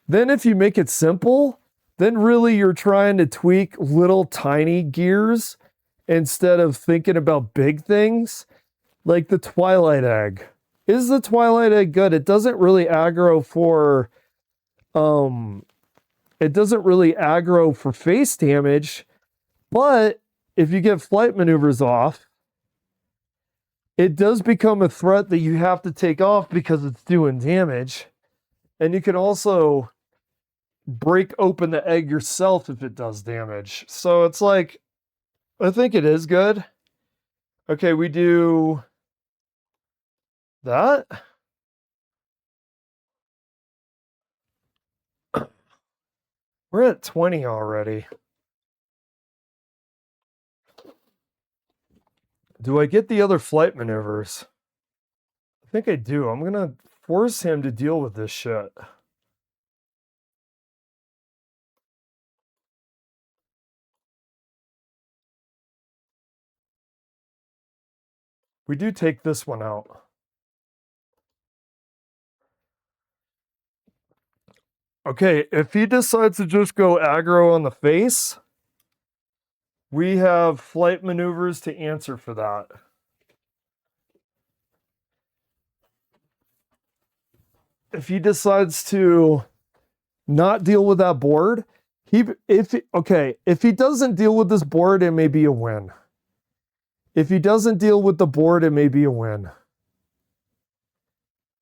then if you make it simple, then really you're trying to tweak little tiny gears instead of thinking about big things, like the Twilight Egg. Is the Twilight Egg good? It doesn't really aggro for face damage, but if you get flight maneuvers off, it does become a threat that you have to take off because it's doing damage. And you can also break open the egg yourself if it does damage. So it's like, I think it is good. Okay, we do that. We're at 20 already. Do I get the other flight maneuvers? I think I do. I'm going to force him to deal with this shit. We do take this one out. Okay, if he decides to just go aggro on the face, we have flight maneuvers to answer for that. If he decides to not deal with that board, if he doesn't deal with this board, it may be a win. If he doesn't deal with the board, it may be a win.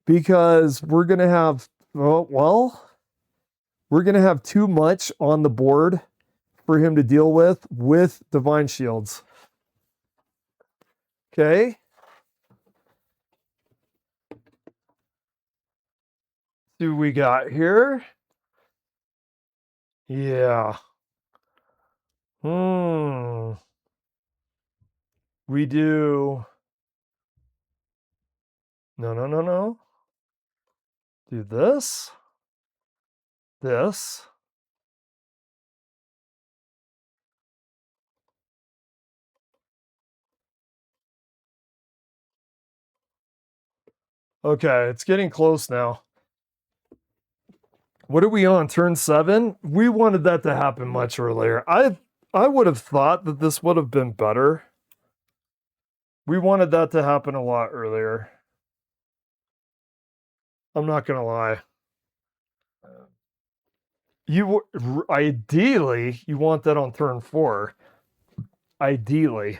Because we're going to have, we're going to have too much on the board for him to deal with Divine Shields. Okay. See what we got here. Yeah. We do. No. Do this. This. Okay, it's getting close now. What are we on? Turn 7? We wanted that to happen much earlier. I would have thought that this would have been better. We wanted that to happen a lot earlier. I'm not going to lie. Ideally, you want that on turn 4. Ideally.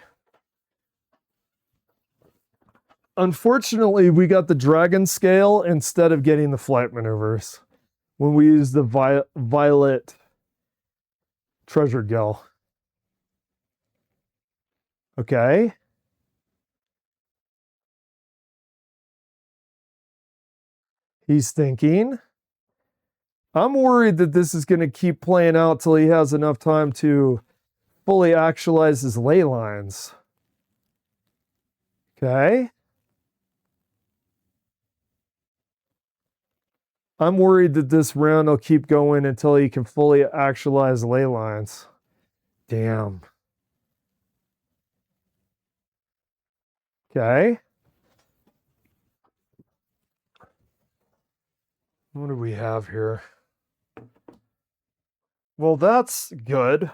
Unfortunately, we got the dragon scale instead of getting the flight maneuvers when we use the violet treasure gill. Okay. He's thinking. I'm worried that this is going to keep playing out till he has enough time to fully actualize his ley lines. Okay. I'm worried that this round will keep going until he can fully actualize ley lines. Damn. Okay. What do we have here? Well, that's good.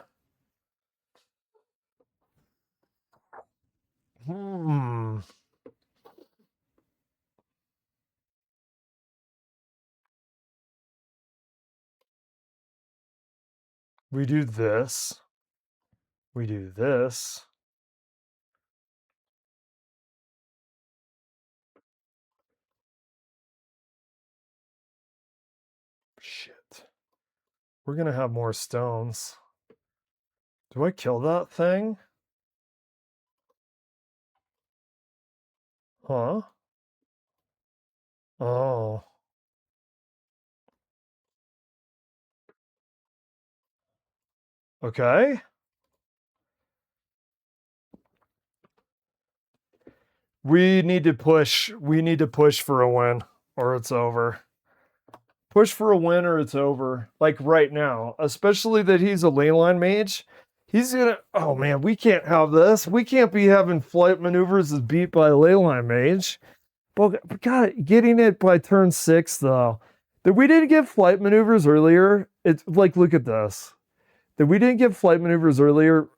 We do this. We do this. Shit. We're going to have more stones. Do I kill that thing? Huh? Oh. Okay. We need to push. We need to push for a win or it's over. Push for a win or it's over. Like right now. Especially that he's a leyline mage. He's gonna... Oh man, we can't have this. We can't be having flight maneuvers as beat by a leyline mage. But God, getting it by turn 6 though. That we didn't get flight maneuvers earlier. It's like, look at this. That we didn't get flight maneuvers earlier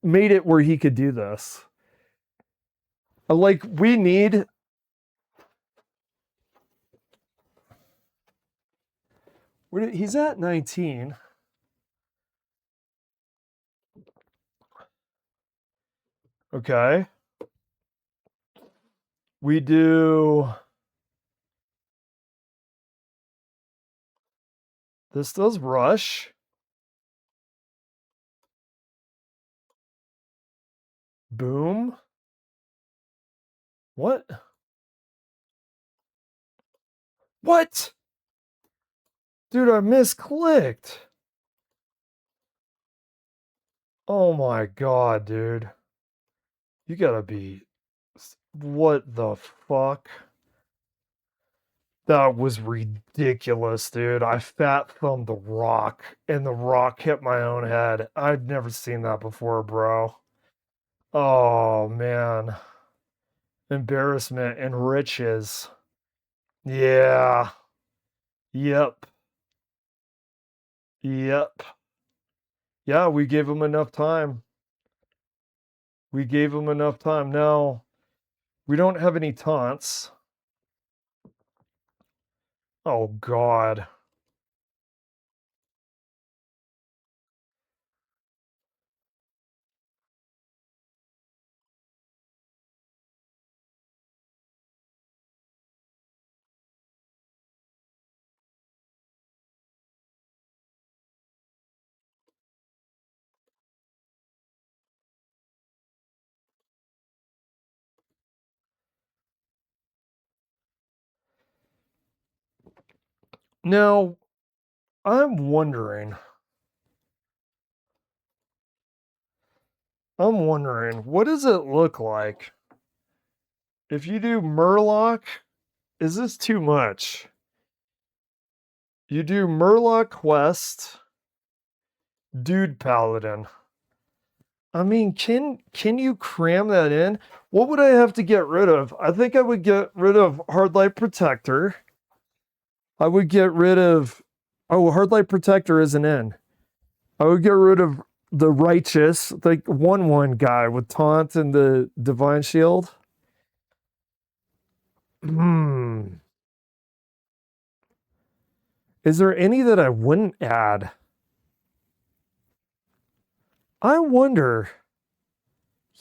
made it where he could do this. Like, we need... He's at 19. Okay. We do... This does rush. Boom. What? What? Dude, I misclicked. Oh my god, dude. You gotta be. What the fuck? That was ridiculous, dude. I fat thumbed the rock, and the rock hit my own head. I've never seen that before, bro. Oh, man. Embarrassment and riches. Yeah. Yep. Yep. Yeah, we gave him enough time. We gave him enough time. Now, we don't have any taunts. Oh, God. Now, I'm wondering. What does it look like? If you do Murloc, is this too much? You do Murloc Quest, Dude Paladin. I mean, can you cram that in? What would I have to get rid of? I think I would get rid of Hardlight Protector. I would get rid of Hardlight Protector isn't in. I would get rid of the Righteous, like 1/1 guy with Taunt and the Divine Shield. Hmm. Is there any that I wouldn't add? I wonder.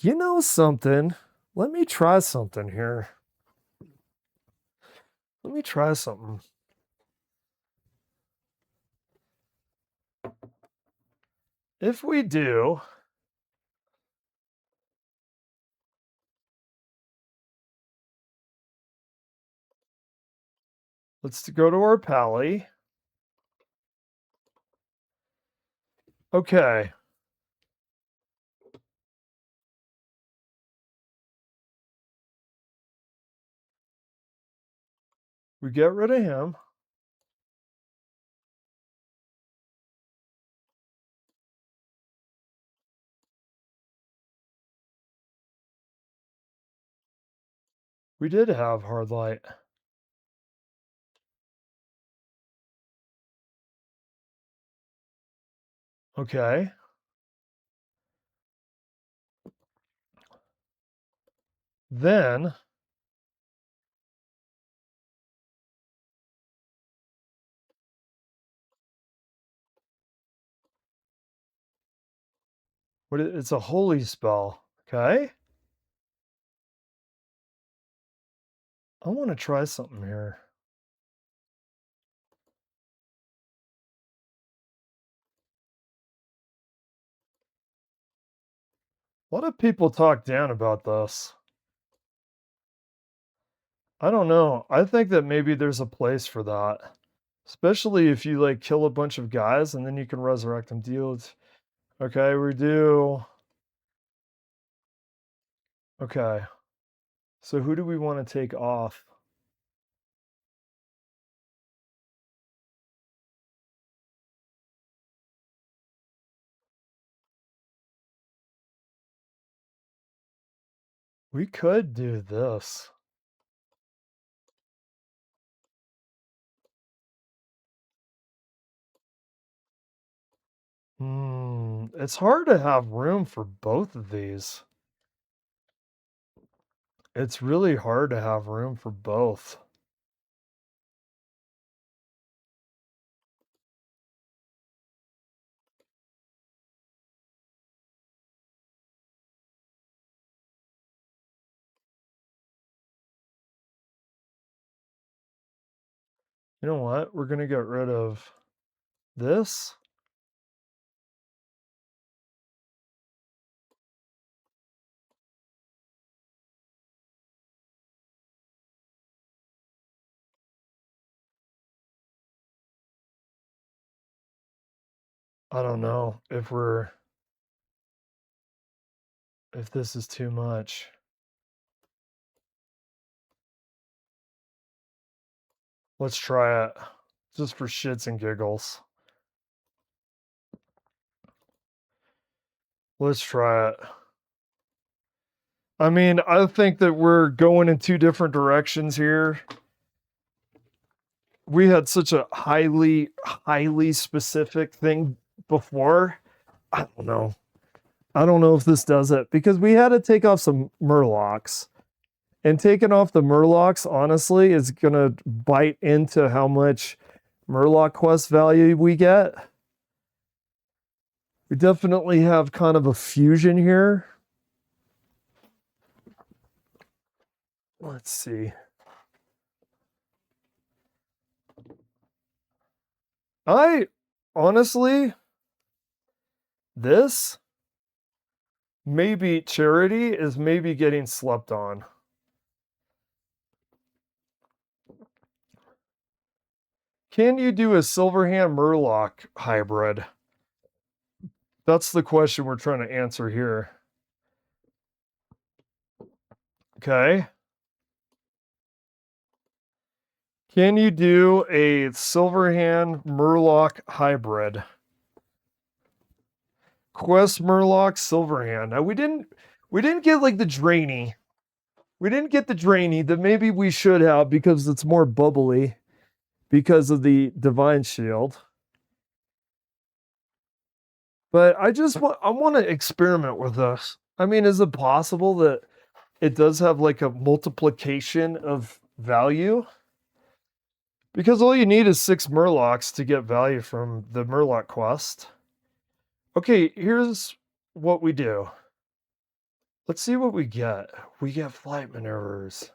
You know something? Let me try something here. Let me try something. If we do, let's go to our pally. Okay. We get rid of him. We did have hard light. Okay. Then it's a holy spell. Okay. I want to try something here. A lot of people talk down about this. I don't know. I think that maybe there's a place for that. Especially if you like kill a bunch of guys and then you can resurrect them. Deals. Okay, we do. Okay. So who do we want to take off? We could do this. It's hard to have room for both of these. It's really hard to have room for both. You know what? We're going to get rid of this. I don't know if we're if this is too much. Let's try it. Just for shits and giggles. Let's try it. I mean, I think that we're going in two different directions here. We had such a highly specific thing before. I don't know. I don't know if this does it because we had to take off some Murlocs. And taking off the Murlocs, honestly, is going to bite into how much Murloc quest value we get. We definitely have kind of a fusion here. Let's see. I honestly, this maybe charity is maybe getting slept on. Can you do a Silverhand Murloc hybrid? That's the question we're trying to answer here. Okay. Can you do a Silverhand Murloc hybrid? Quest Murloc Silverhand. Now we didn't get like the Drainy. We didn't get the Drainy that maybe we should have because it's more bubbly because of the Divine Shield. But I want to experiment with this. I mean, is it possible that it does have like a multiplication of value? Because all you need is 6 Murlocs to get value from the Murloc quest. Okay, here's what we do. Let's see what we get. We get flight maneuvers.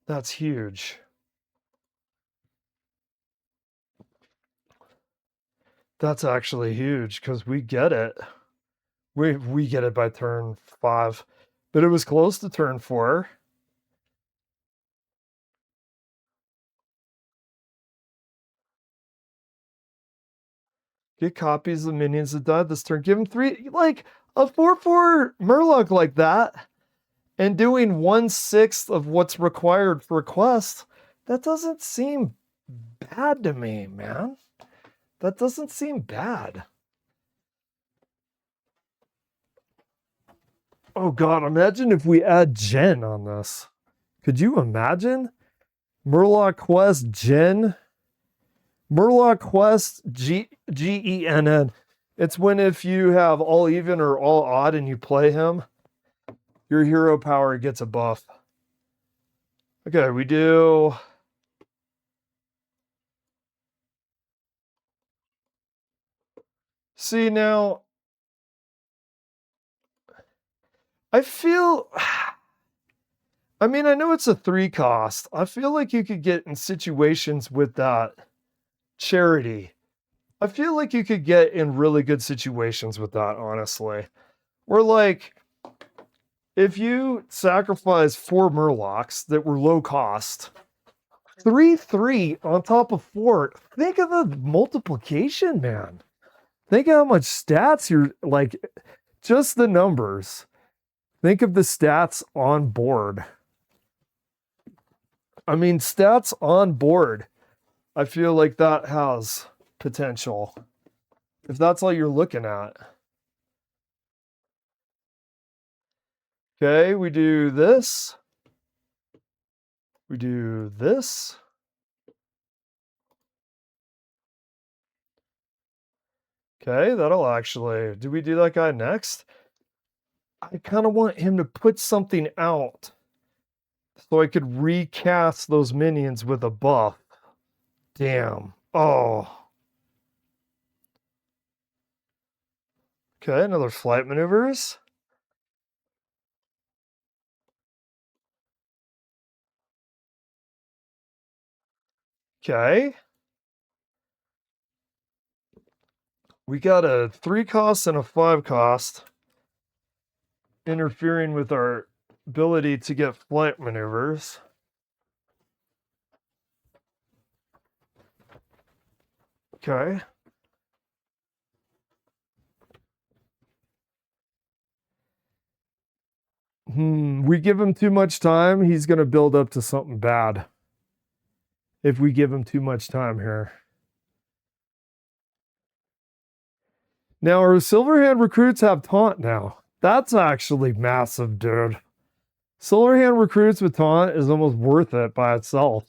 That's huge. That's actually huge because we get it. We get it by turn 5. But it was close to turn 4. Get copies of minions that died this turn. Give him 3, like a 4/4 Murloc like that, and doing 1/6 of what's required for a quest. That doesn't seem bad to me, man. That doesn't seem bad. Oh god, imagine if we add Gen on this. Could you imagine? Murloc Quest Gen? Murloc Quest Genn. It's when if you have all even or all odd and you play him, your hero power gets a buff. Okay, we do. See now, I feel. I mean, I know it's a 3 cost. I feel like you could get in situations with that charity. I feel like you could get in really good situations with that, honestly. Where, like, if you sacrifice 4 Murlocs that were low cost, 3/3 on top of 4, think of the multiplication, man. Think of how much stats you're, like, just the numbers. Think of the stats on board. I mean, stats on board. I feel like that has potential. If that's all you're looking at. Okay, we do this. We do this. Okay, that'll actually... Do we do that guy next? I kind of want him to put something out so I could recast those minions with a buff. Damn. Oh. Okay, another flight maneuvers. Okay. We got a 3 cost and a 5 cost interfering with our ability to get flight maneuvers. Okay. We give him too much time, he's going to build up to something bad. If we give him too much time here. Now, our Silverhand recruits have taunt now. That's actually massive, dude. Silverhand recruits with taunt is almost worth it by itself.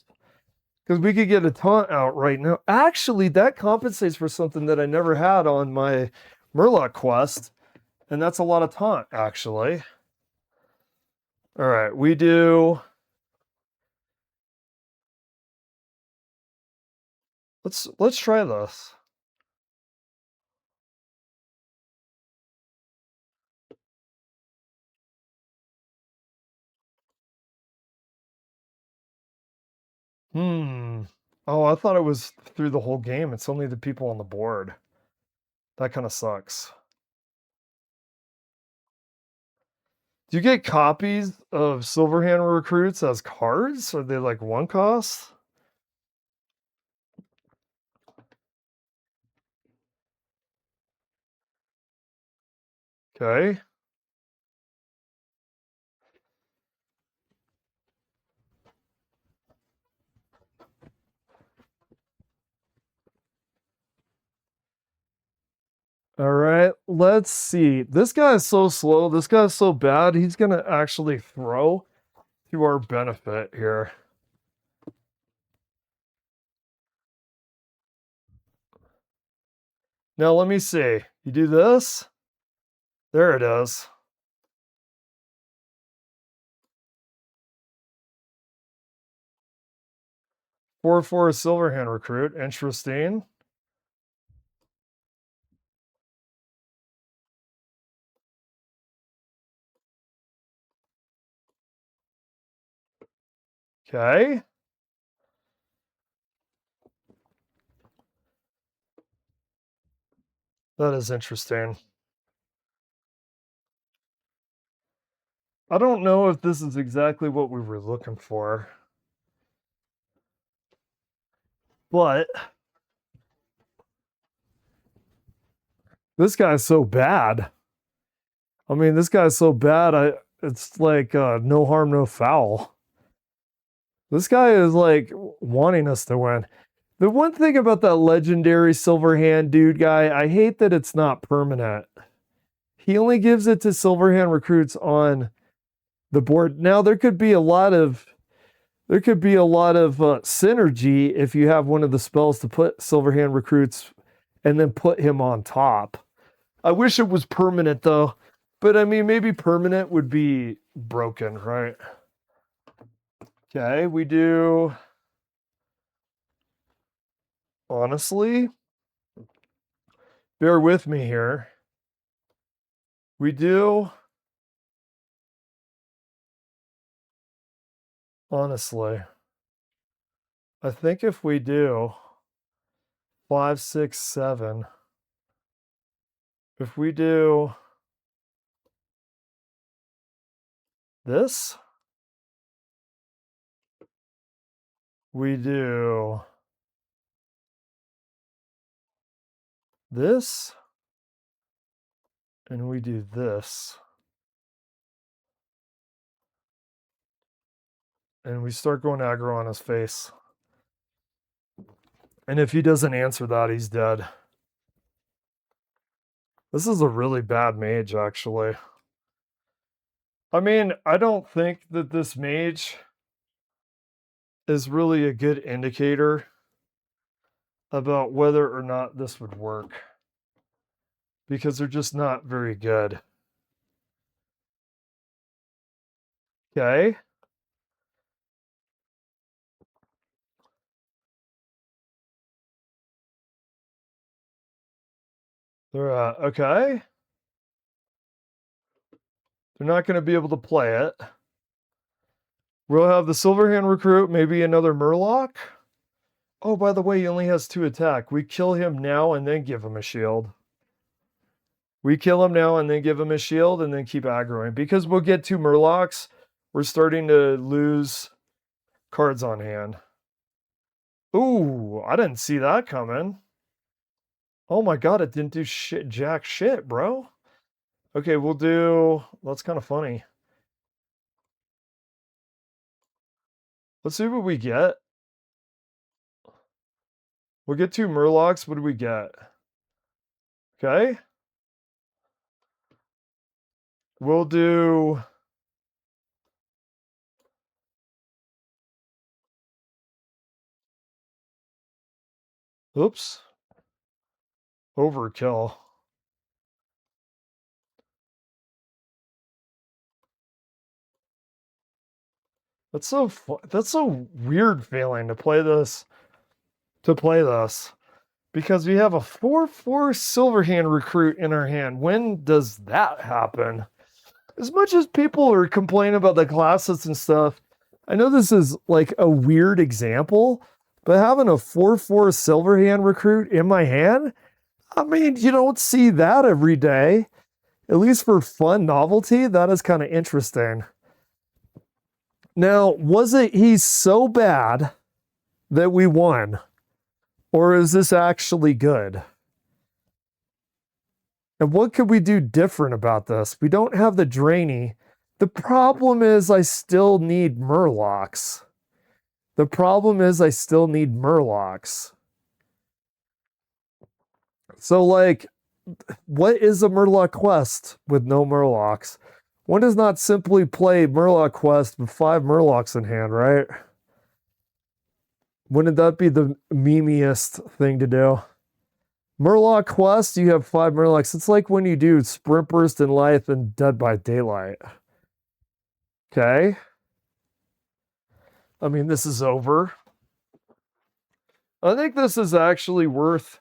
Because we could get a taunt out right now. Actually, that compensates for something that I never had on my Murloc quest. And that's a lot of taunt, actually. All right, we do... Let's try this. Oh, I thought it was through the whole game. It's only the people on the board. That kind of sucks. Do you get copies of Silverhand recruits as cards? Are they like one cost? Okay. All right, let's see. This guy is so slow. This guy is so bad. He's going to actually throw to our benefit here. Now, let me see. You do this. There it is. 4/4 Silverhand recruit. Interesting. Okay. That is interesting. I don't know if this is exactly what we were looking for. But this guy's so bad. I mean, this guy's so bad. It's like no harm, no foul. This guy is like wanting us to win. The one thing about that legendary Silverhand dude guy, I hate that it's not permanent. He only gives it to Silverhand recruits on the board. Now there could be a lot of synergy if you have one of the spells to put Silverhand recruits and then put him on top. I wish it was permanent though, but I mean maybe permanent would be broken, right? Okay, we do. Honestly, bear with me here. We do. Honestly, I think if we do 5, 6, 7, if we do this, we do this, and we do this, and we start going aggro on his face. And if he doesn't answer that, he's dead. This is a really bad mage, actually. I mean, I don't think that this mage is really a good indicator about whether or not this would work. Because they're just not very good. Okay. They're okay. They're not going to be able to play it. We'll have the Silverhand recruit, maybe another Murloc. Oh, by the way, he only has 2 attack. We kill him now and then give him a shield. We kill him now and then give him a shield and then keep aggroing. Because we'll get 2 Murlocs, we're starting to lose cards on hand. Ooh, I didn't see that coming. Oh my god, it didn't do shit, jack shit, bro. Okay, we'll do... That's kind of funny. Let's see what we get. We'll get 2 Murlocs. What do we get? Okay. We'll do... Oops. Overkill. That's so that's so weird feeling to play this. Because we have a 4/4 Silverhand recruit in our hand. When does that happen? As much as people are complaining about the classes and stuff, I know this is like a weird example, but having a 4/4 Silverhand recruit in my hand, I mean, you don't see that every day. At least for fun novelty, that is kind of interesting. Now, was it he's so bad that we won? Or is this actually good? And what could we do different about this? We don't have the Drainy. The problem is I still need Murlocs. So, like, what is a Murloc quest with no Murlocs? One does not simply play Murloc quest with 5 Murlocs in hand, right? Wouldn't that be the memeiest thing to do? Murloc quest, you have 5 Murlocs. It's like when you do Sprint Burst in Life and Dead by Daylight. Okay. I mean, this is over. I think this is actually worth...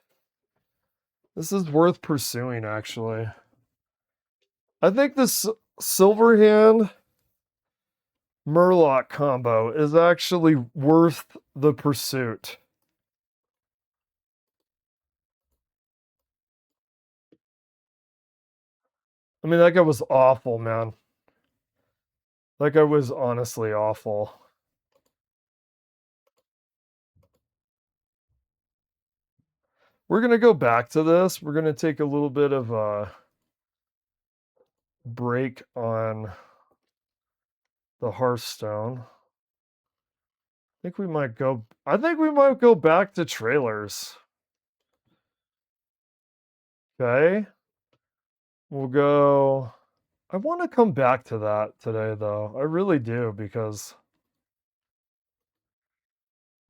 This is worth pursuing, actually. I think this Silverhand Murloc combo is actually worth the pursuit. I mean, that guy was awful, man. That guy was honestly awful. We're going to go back to this. We're going to take a little bit of a break on the Hearthstone. I think we might go back to trailers. Okay. We'll go... I want to come back to that today, though. I really do, because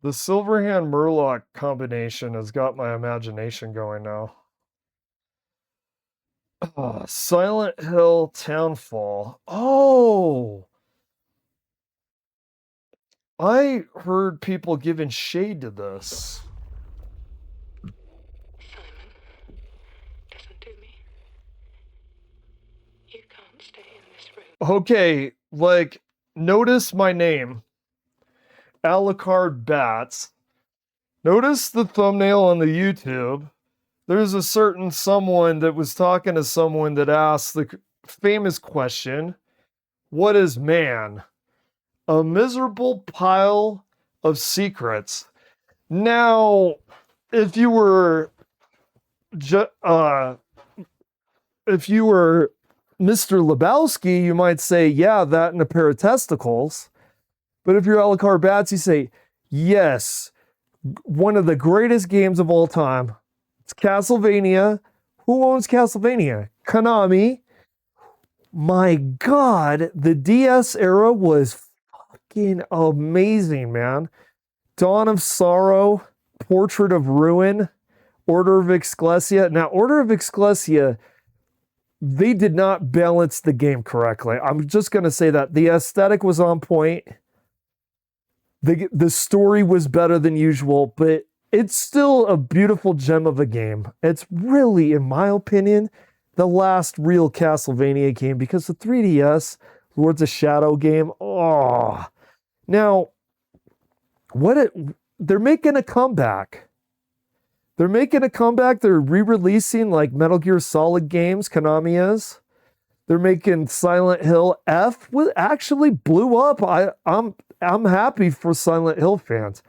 the Silverhand Murloc combination has got my imagination going now. Silent Hill Townfall. Oh! I heard people giving shade to this. Simon, listen to me. You can't stay in this room. Okay, like, notice my name. Alucard Bats. Notice the thumbnail on the YouTube. There's a certain someone that was talking to someone that asked the famous question, what is man? A miserable pile of secrets. Now, if you were Mr. Lebowski, you might say, yeah, that and a pair of testicles. But if you're Alucard Bats, you say, yes, one of the greatest games of all time. It's Castlevania. Who owns Castlevania? Konami. My God, the DS era was fucking amazing, man. Dawn of Sorrow, Portrait of Ruin, Order of Exclesia. Now, Order of Exclesia, they did not balance the game correctly. I'm just going to say that. The aesthetic was on point. The story was better than usual, but it's still a beautiful gem of a game. It's really, in my opinion, the last real Castlevania game, because the 3DS, Lords of Shadow game, now, they're making a comeback. They're re-releasing like Metal Gear Solid games, Konami is. They're making Silent Hill. Actually blew up. I'm happy for Silent Hill fans.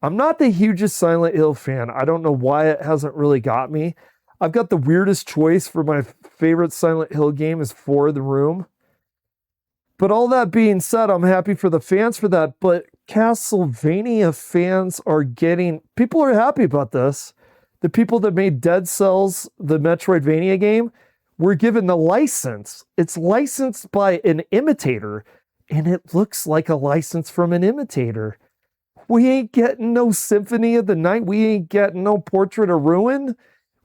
I'm not the hugest Silent Hill fan. I don't know why it hasn't really got me. I've got the weirdest choice for my favorite Silent Hill game is For the Room. But all that being said, I'm happy for the fans for that. But Castlevania fans are getting, people are happy about this. The people that made Dead Cells, the Metroidvania game, were given the license. It's licensed by an imitator, and it looks like a license from an imitator. We ain't getting no Symphony of the Night. We ain't getting no Portrait of Ruin.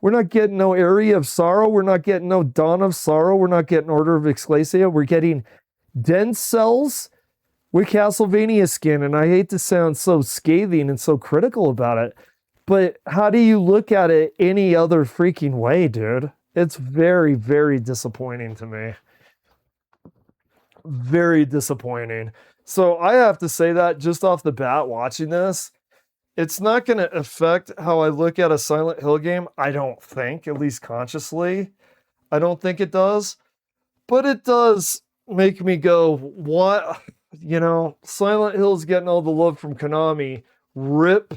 We're not getting no Area of Sorrow. We're not getting no Dawn of Sorrow. We're not getting Order of Ecclesia. We're getting Dead Cells with Castlevania skin. And I hate to sound so scathing and so critical about it, but how do you look at it any other freaking way, dude? It's very, very disappointing to me. Very disappointing. So I have to say that just off the bat, watching this, it's not going to affect how I look at a Silent Hill game. I don't think, at least consciously. I don't think it does. But it does make me go, what? You know, Silent Hill's getting all the love from Konami. Rip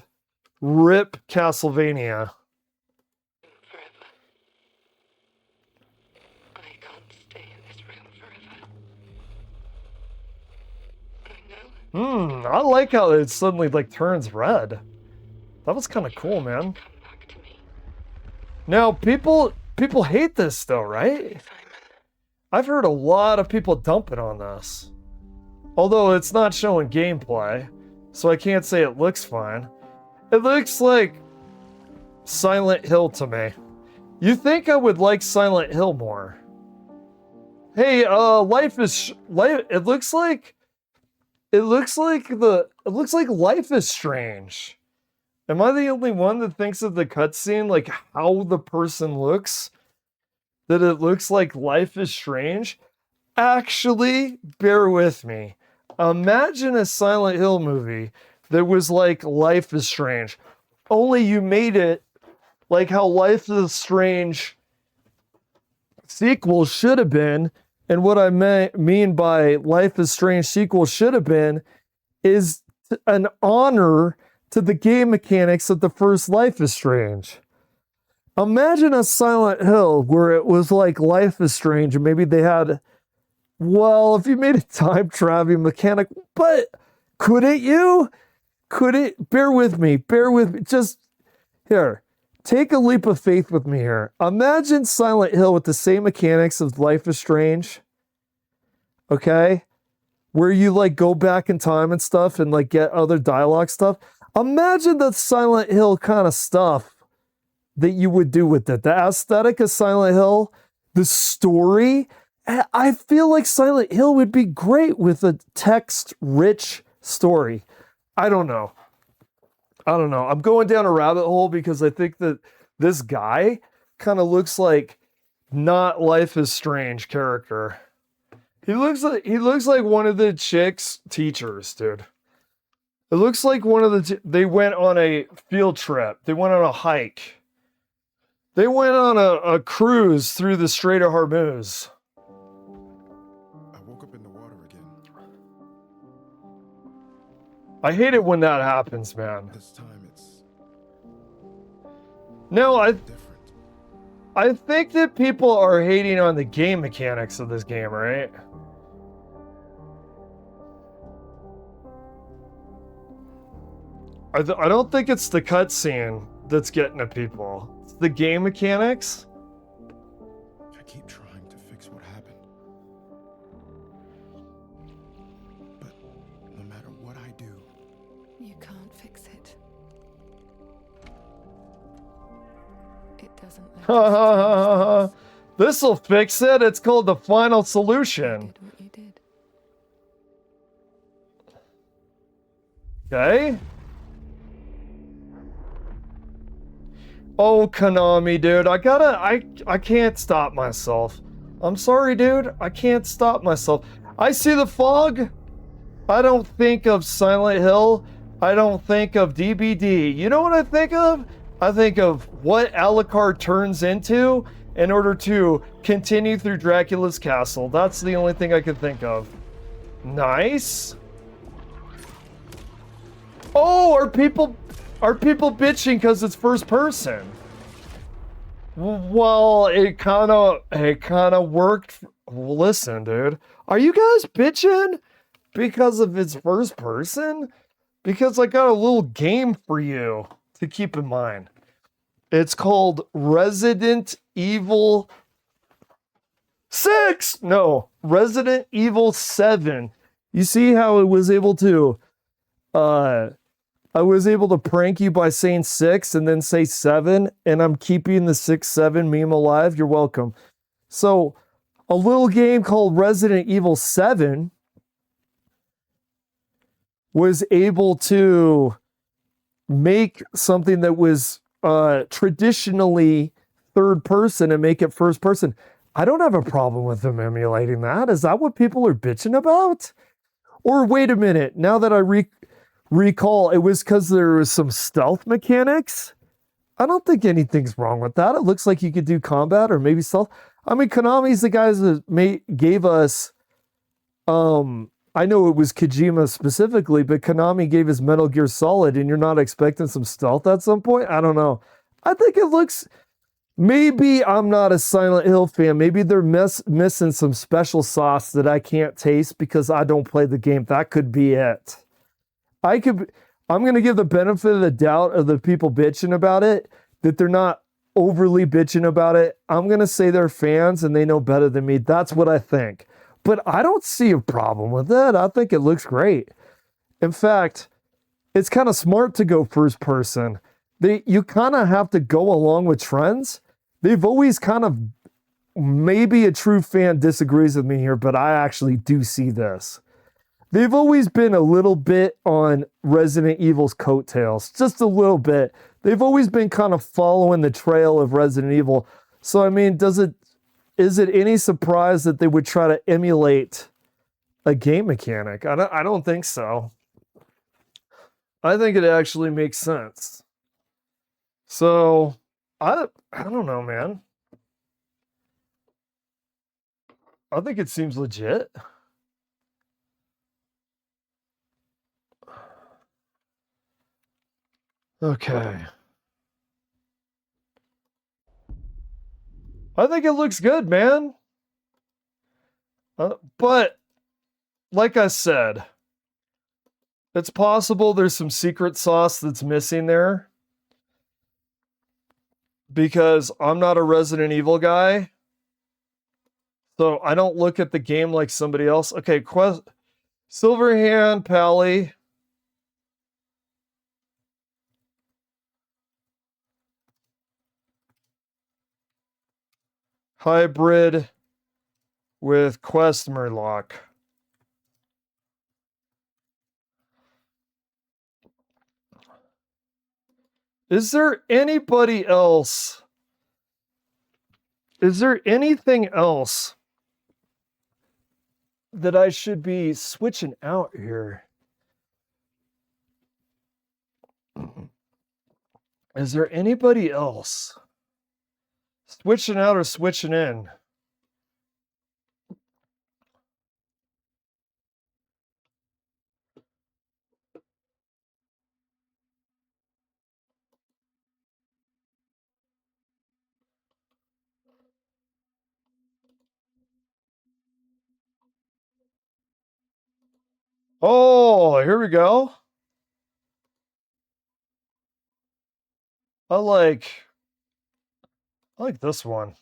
Castlevania. Forever. I can't stay in this room forever. I know. I like how it suddenly like turns red. That was kind of cool, man. Come back to me, Now, people hate this though, right? Simon. I've heard a lot of people dumping on this. Although it's not showing gameplay, so I can't say it looks fine. It looks like Silent Hill to me. You think I would like Silent Hill more? Hey, Life is Life. It looks like Life is Strange. Am I the only one that thinks of the cutscene, like how the person looks, that it looks like Life is Strange? Actually, bear with me. Imagine a Silent Hill movie that was like Life is Strange. Only you made it like how Life is Strange sequel should have been. And what I mean by Life is Strange sequel should have been is an honor to the game mechanics of the first Life is Strange. Imagine a Silent Hill where it was like Life is Strange and maybe they had, well, if you made a time traveling mechanic, but couldn't you? Could it? Bear with me. Just here. Take a leap of faith with me here. Imagine Silent Hill with the same mechanics of Life is Strange. Okay? Where you like go back in time and stuff and like get other dialogue stuff. Imagine the Silent Hill kind of stuff that you would do with it. The aesthetic of Silent Hill, the story. I feel like Silent Hill would be great with a text-rich story. I don't know. I'm going down a rabbit hole because I think that this guy kind of looks like not Life is Strange character. He looks like one of the chick's teachers, dude. It looks like one of the they went on a field trip. They went on a hike. They went on a cruise through the Strait of Hormuz. I woke up in the water again. I hate it when that happens, man. This time it's No, different. I think that people are hating on the game mechanics of this game, right? I don't think it's the cutscene that's getting to people. It's the game mechanics. I keep trying to fix what happened. But no matter what I do, You can't fix it. It doesn't let This'll fix it. It's called the final solution. did what you did. Okay. Oh, Konami, dude. I can't stop myself. I'm sorry, dude. I can't stop myself. I see the fog. I don't think of Silent Hill. I don't think of DBD. You know what I think of? I think of what Alucard turns into in order to continue through Dracula's castle. That's the only thing I can think of. Nice. Oh, are people bitching because it's first person? Well, it kind of worked. Listen, dude, are you guys bitching because of its first person? because I got a little game for you to keep in mind. It's called Resident Evil 6. No, Resident Evil 7. You see how it was able to I was able to prank you by saying 6 and then say 7, and I'm keeping the 6-7 meme alive. You're welcome. So, a little game called Resident Evil 7 was able to make something that was traditionally third person and make it first person. I don't have a problem with them emulating that. Is that what people are bitching about? Or wait a minute, now that I recall, it was because there was some stealth mechanics? I don't think anything's wrong with that. It looks like you could do combat or maybe stealth. I mean, Konami's the guys that gave us, I know it was Kojima specifically, but Konami gave us Metal Gear Solid, and you're not expecting some stealth at some point? I don't know. I think it looks, maybe I'm not a Silent Hill fan. Maybe they're missing some special sauce that I can't taste because I don't play the game. That could be it. I'm going to give the benefit of the doubt of the people bitching about it, that they're not overly bitching about it. I'm going to say they're fans and they know better than me. That's what I think. But I don't see a problem with it. I think it looks great. In fact, it's kind of smart to go first person. You kind of have to go along with trends. They've always kind of, maybe a true fan disagrees with me here, but I actually do see this. They've always been a little bit on Resident Evil's coattails, just a little bit. They've always been kind of following the trail of Resident Evil. So, I mean, is it any surprise that they would try to emulate a game mechanic? I don't think so. I think it actually makes sense. So, I don't know, man. I think it seems legit. Okay. I think it looks good, man. But, like I said, it's possible there's some secret sauce that's missing there. Because I'm not a Resident Evil guy. So I don't look at the game like somebody else. Okay, Silverhand Pally. Hybrid with Quest Murloc. Is there anybody else? Is there anything else that I should be switching out here? Is there anybody else switching out or switching in? Oh, here we go. I like this one.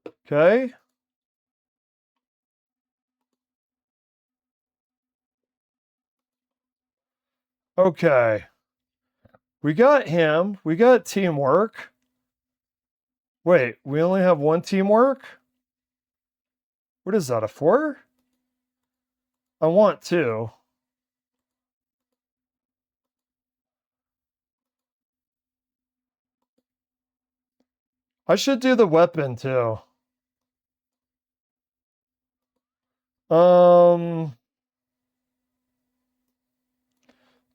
Okay. Okay. We got him. We got teamwork. Wait, we only have one teamwork? What is that, a 4? I want 2. I should do the weapon too. Oh,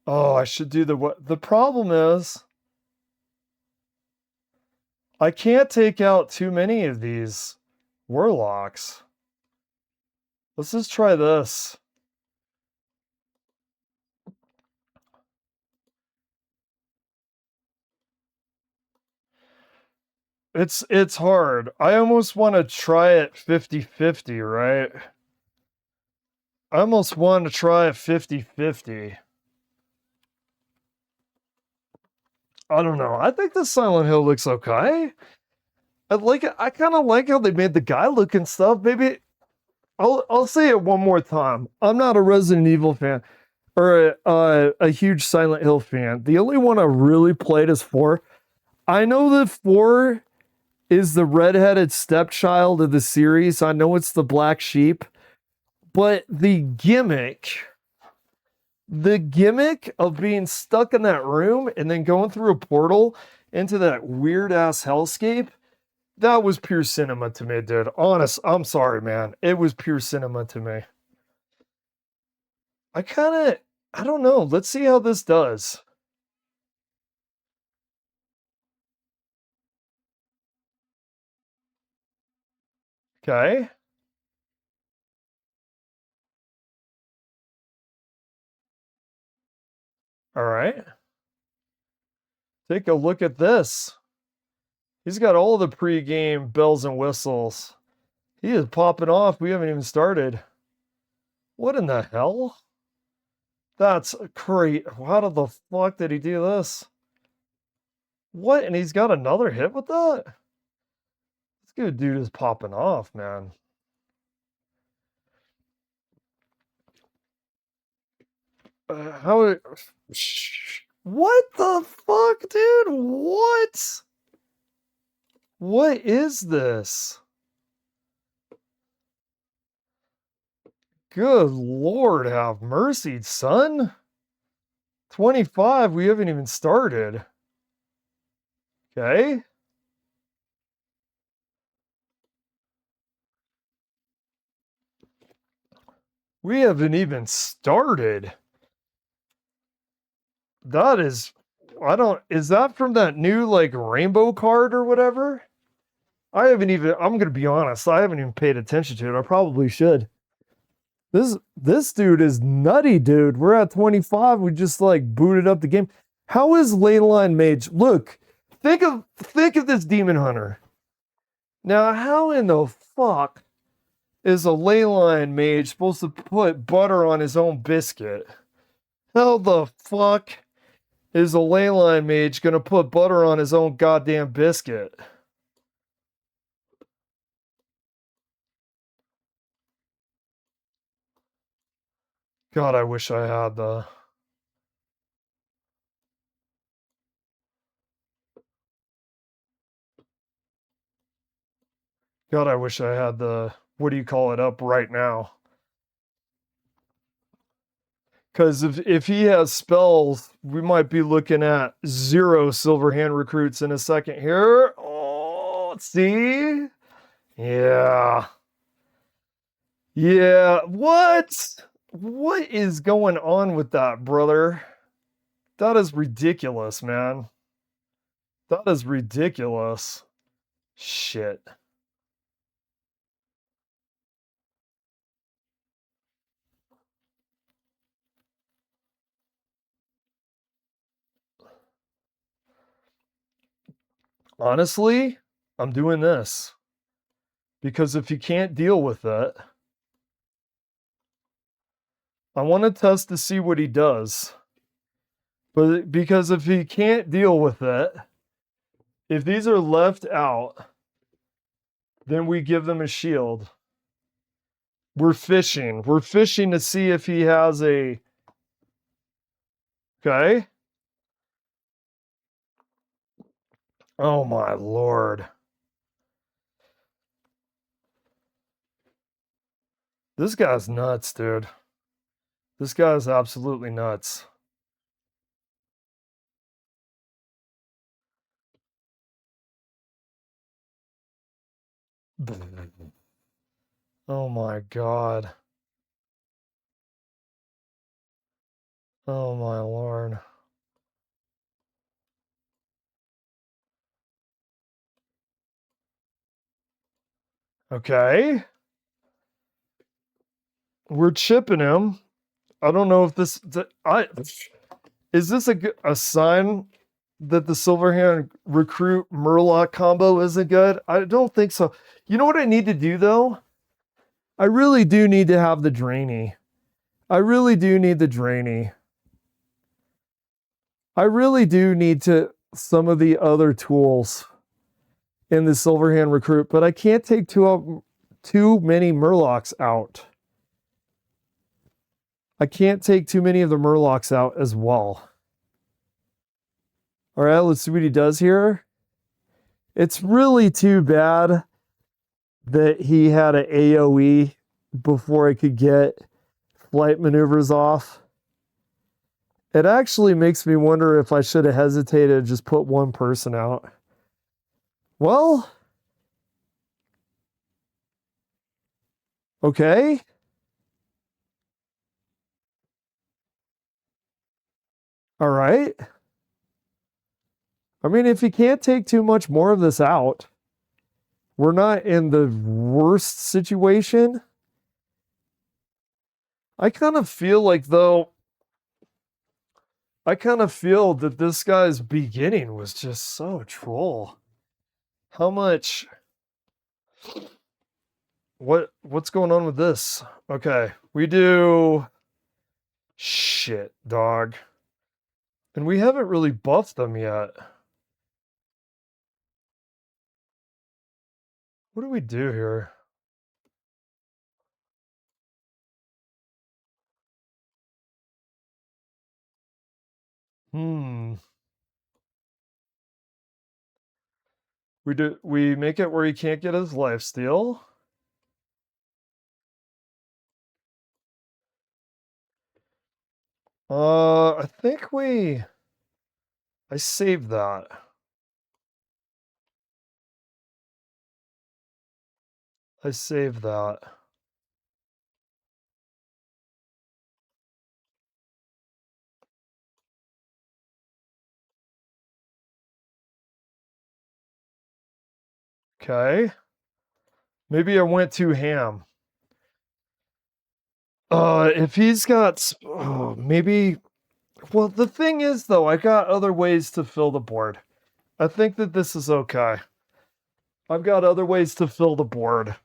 I should do the problem is I can't take out too many of these warlocks. Let's just try this. It's hard. I almost want to try it 50-50, right? I almost want to try a 50-50. I don't know. I think the Silent Hill looks okay. I like it. I kind of like how they made the guy look and stuff. Maybe I'll say it one more time. I'm not a Resident Evil fan or a huge Silent Hill fan. The only one I really played is 4. I know that 4 is the redheaded stepchild of the series. I know it's the black sheep, but the gimmick of being stuck in that room and then going through a portal into that weird ass hellscape, that was pure cinema to me, dude. Honest, I'm sorry, man. It was pure cinema to me. I don't know. Let's see how this does. Okay. All right. Take a look at this. He's got all the pre-game bells and whistles. He is popping off. We haven't even started. What in the hell? That's great. How the fuck did he do this? What? And he's got another hit with that? This good dude is popping off, man. How? What the fuck, dude? What? What is this? Good Lord, have mercy, son. 25, we haven't even started. Okay. We haven't even started. That is, is that from that new like rainbow card or whatever? I'm going to be honest, I haven't even paid attention to it. I probably should. This dude is nutty, dude. We're at 25. We just like booted up the game. How is Leyline Mage? Look, think of this Demon Hunter. Now, how in the fuck is a Leyline Mage supposed to put butter on his own biscuit? How the fuck is a Leyline Mage gonna put butter on his own goddamn biscuit? God, I wish I had the... God, I wish I had the... What do you call it up right now? Because if he has spells, we might be looking at 0 silver hand recruits in a second here. Oh, see? Yeah. Yeah. What? What is going on with that, brother? That is ridiculous, man. That is ridiculous. Shit. Honestly, I'm doing this. Because if you can't deal with it, I want to test to see what he does. But because if he can't deal with it, if these are left out, then we give them a shield. We're fishing. We're fishing to see if he has a... Okay. Oh my lord. This guy's nuts, dude. This guy's absolutely nuts. Oh my god. Oh my lord. Okay. We're chipping him. I don't know if this... Is this a sign that the Silverhand Recruit Murloc combo isn't good? I don't think so. You know what I need to do, though? I really do need to have the Drainy. I really do need the Drainy. I really do need to some of the other tools in the Silverhand recruit, but I can't take too many Murlocs out. I can't take too many of the Murlocs out as well. All right, let's see what he does here. It's really too bad that he had an AoE before I could get flight maneuvers off. It actually makes me wonder if I should have hesitated to just put one person out. Well, okay. All right. I mean, if you can't take too much more of this out, we're not in the worst situation. I kind of feel like, though, I kind of feel that this guy's beginning was just so troll. How much? What's going on with this? Okay, we do shit, dog. And we haven't really buffed them yet. What do we do here? We make it where he can't get his lifesteal. I think I saved that. I saved that. Okay. Maybe I went too ham. If he's got, maybe. Well, the thing is, though, I got other ways to fill the board. I think that this is okay. I've got other ways to fill the board.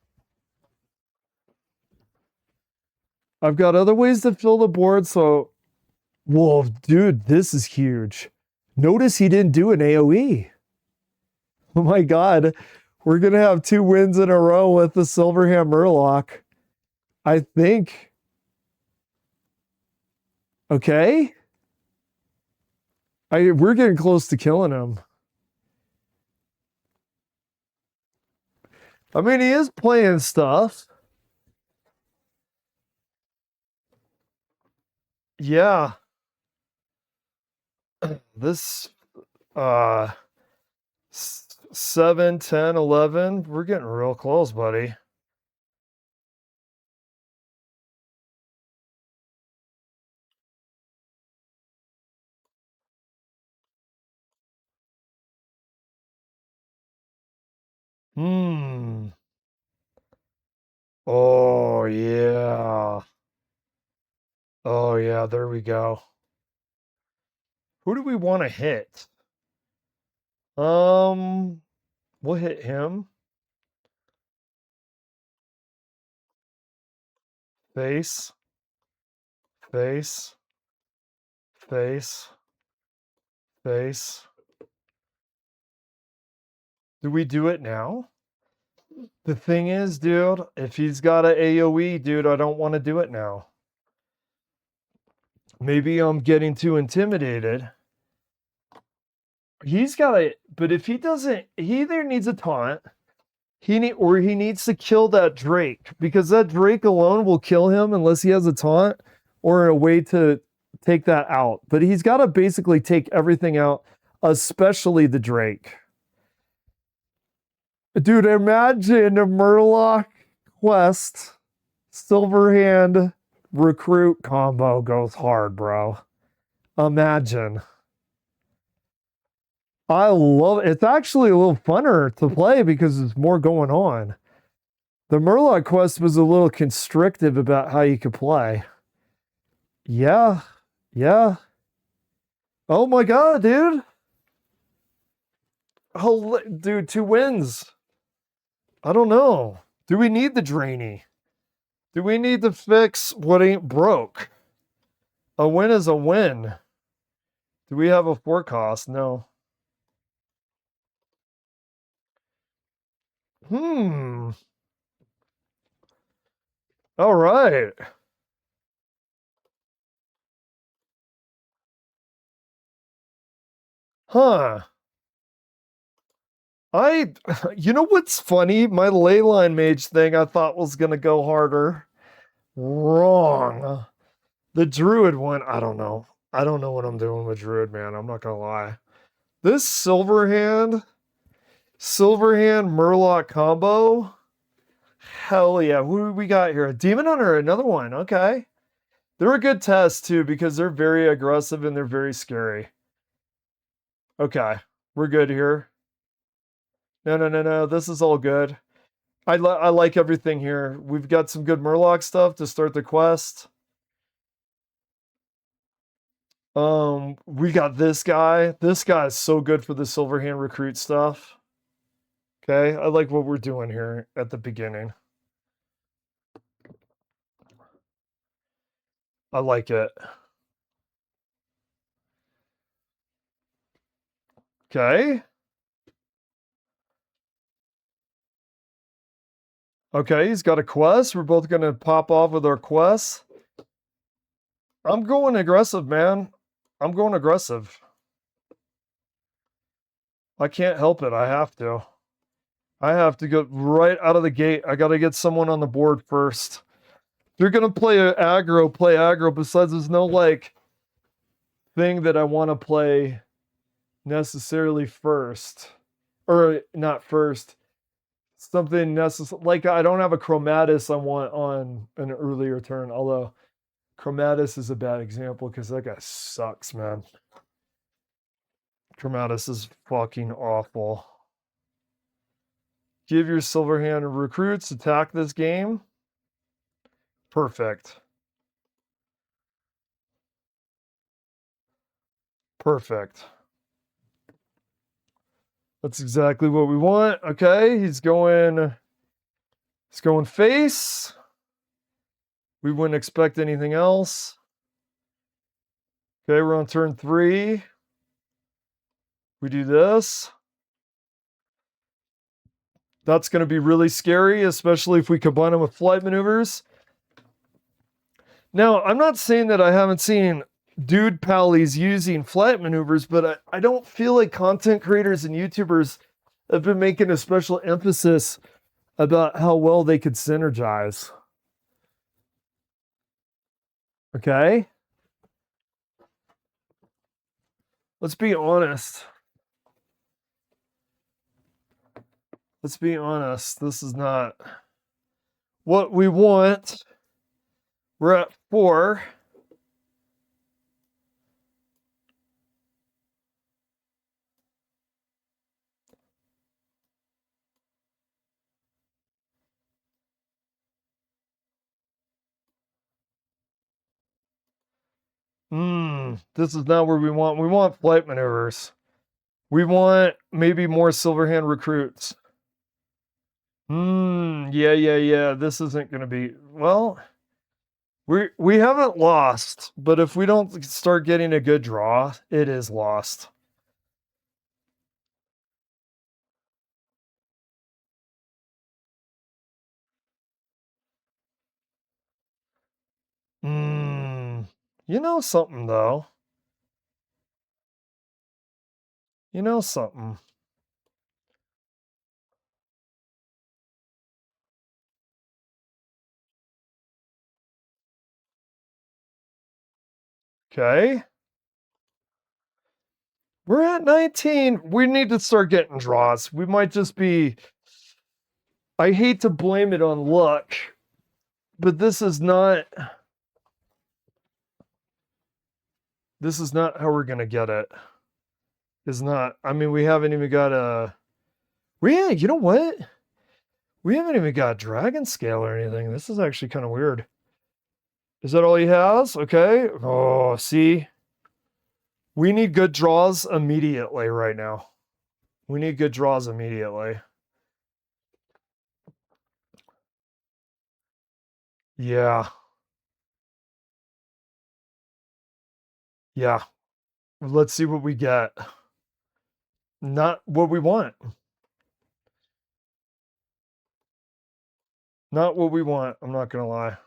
I've got other ways to fill the board, so. Whoa, dude, this is huge. Notice he didn't do an AoE. Oh my god. We're going to have 2 wins in a row with the Silverhand Murloc. I think. Okay. We're getting close to killing him. I mean, he is playing stuff. Yeah. This 7, 10, 11. We're getting real close, buddy. Oh, yeah. Oh, yeah, there we go. Who do we want to hit? We'll hit him. Face. Face. Face. Face. Do we do it now? The thing is, dude, if he's got an AoE, dude, I don't want to do it now. Maybe I'm getting too intimidated. He's got a, but if he doesn't, he either needs a taunt, he needs to kill that Drake, because that Drake alone will kill him unless he has a taunt or a way to take that out. But he's got to basically take everything out, especially the Drake. Dude, imagine a Murloc Quest Silverhand recruit combo goes hard, bro. Imagine. I love it. It's actually a little funner to play because there's more going on. The Murloc Quest was a little constrictive about how you could play. Yeah. Yeah. Oh my god, dude. Oh, dude, 2 wins. I don't know. Do we need the Drainy? Do we need to fix what ain't broke? A win is a win. Do we have a forecast? No. All right. Huh. You know what's funny? My leyline mage thing I thought was going to go harder. Wrong. The druid one, I don't know. I don't know what I'm doing with druid, man. I'm not going to lie. This Silverhand Murloc combo. Hell yeah. Who do we got here? A Demon Hunter, another one. Okay. They're a good test too because they're very aggressive and they're very scary. Okay. We're good here. No. This is all good. I like everything here. We've got some good Murloc stuff to start the quest. We got this guy. This guy is so good for the Silverhand recruit stuff. Okay, I like what we're doing here at the beginning. I like it. Okay. Okay, he's got a quest. We're both going to pop off with our quests. I'm going aggressive, man. I'm going aggressive. I can't help it. I have to. I have to go right out of the gate. I got to get someone on the board first. If you're going to play aggro, play aggro. Besides, there's no, like, thing that I want to play necessarily first. Or not first. Something necessary. Like, I don't have a Chromatus I want on an earlier turn. Although, Chromatus is a bad example because that guy sucks, man. Chromatus is fucking awful. Give your Silverhand recruits attack this game. Perfect. Perfect. That's exactly what we want. Okay, he's going face. We wouldn't expect anything else. Okay, we're on turn 3. We do this. That's going to be really scary, especially if we combine them with flight maneuvers. Now, I'm not saying that I haven't seen dude pallies using flight maneuvers, but I don't feel like content creators and YouTubers have been making a special emphasis about how well they could synergize. Okay? Let's be honest. Let's be honest. This is not what we want. We're at 4. This is not where we want. We want flight maneuvers. We want maybe more Silverhand recruits. Yeah. This isn't going to be... Well, we haven't lost, but if we don't start getting a good draw, it is lost. You know something, though. You know something. Okay. We're at 19. We need to start getting draws. We might just be... I hate to blame it on luck, but this is not how we're going to get it. It's not. I mean, we haven't even got a... You know what? We haven't even got Dragon Scale or anything. This is actually kind of weird. Is that all he has? Okay. Oh, see? We need good draws immediately right now. We need good draws immediately. Yeah. Yeah. Let's see what we get. Not what we want. Not what we want. I'm not going to lie.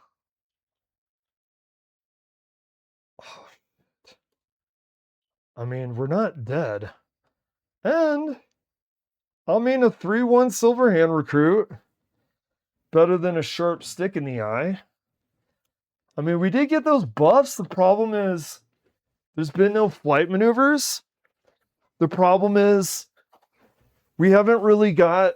I mean, we're not dead. And, I mean, a 3-1 Silverhand recruit. Better than a sharp stick in the eye. I mean, we did get those buffs. The problem is there's been no flight maneuvers. The problem is we haven't got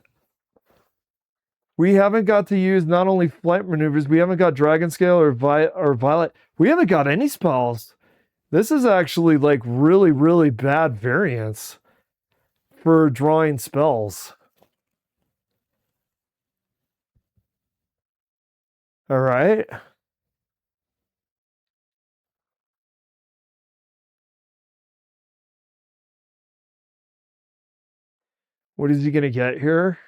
to use not only flight maneuvers, we haven't got Dragon Scale or Violet. We haven't got any spells. This is actually like really, really bad variance for drawing spells. All right. What is he going to get here?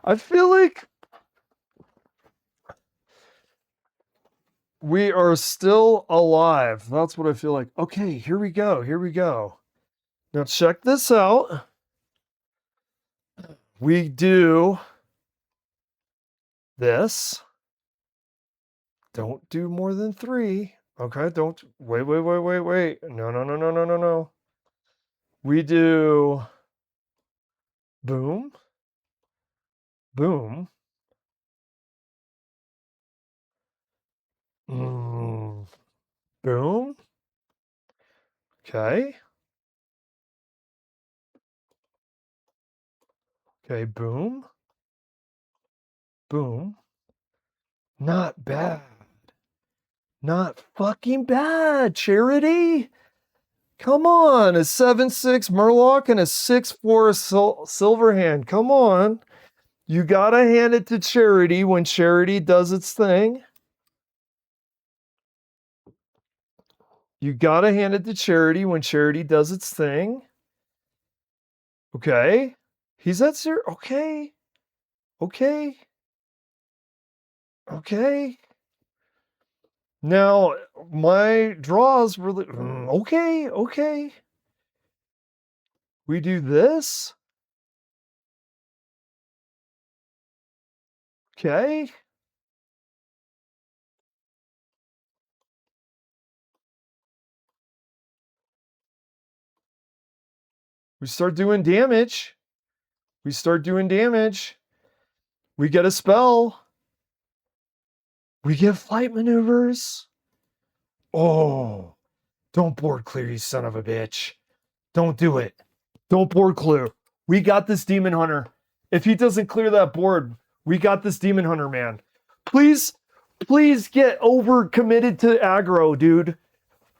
I feel like we are still alive. That's what I feel like. Okay, here we go. Here we go. Now check this out. We do this. Don't do more than 3. Okay, don't. Wait. No. We do boom, boom. Boom. Okay. Okay, boom. Boom. Not bad. Not fucking bad, Charity. Come on, a 7/6 Murloc and a 6/4 Silverhand. Come on. You gotta hand it to Charity when Charity does its thing. You gotta hand it to Charity when Charity does its thing. Okay. He's at 0. Okay. Okay. Okay. Now, my draws really. Okay. Okay. We do this. Okay. We start doing damage. We start doing damage. We get a spell. We get flight maneuvers. Oh, don't board clear, you son of a bitch. Don't do it. Don't board clear. We got this Demon Hunter. If he doesn't clear that board, we got this Demon Hunter, man. Please get over committed to aggro, dude.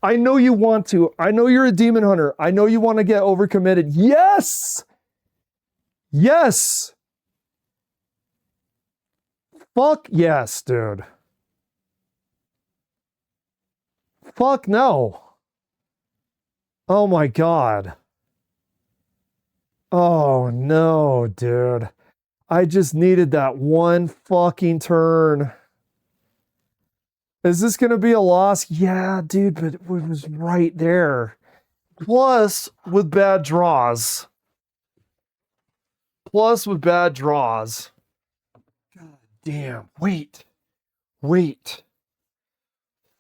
I know you want to. I know you're a Demon Hunter. I know you want to get over committed. Yes! Yes! Fuck yes, dude. Fuck no. Oh my god. Oh no, dude. I just needed that one fucking turn. Is this going to be a loss? Yeah, dude, but it was right there. Plus, with bad draws. God damn. Wait.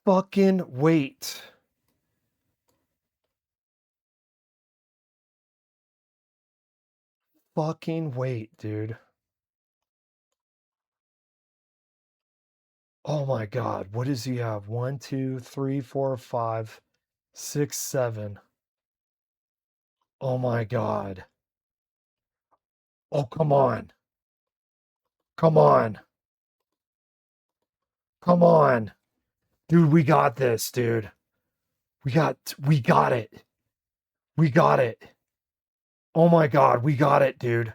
Fucking wait. Fucking wait, dude. Oh my god, what does he have? 1, 2, 3, 4, 5, 6, 7. Oh my god. Oh, come on. Come on. Come on. Dude, we got this, dude. We got it. We got it. Oh my god, we got it, dude.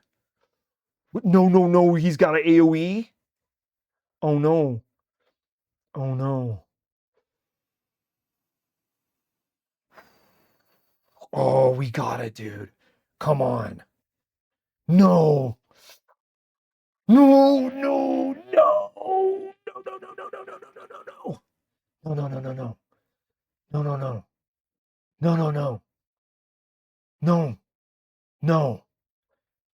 No, he's got an AoE. Oh no. Oh no. Oh, we got it, dude. Come on. No. No. No, no, no, no, no. No, no, no. No, no, no. No. No.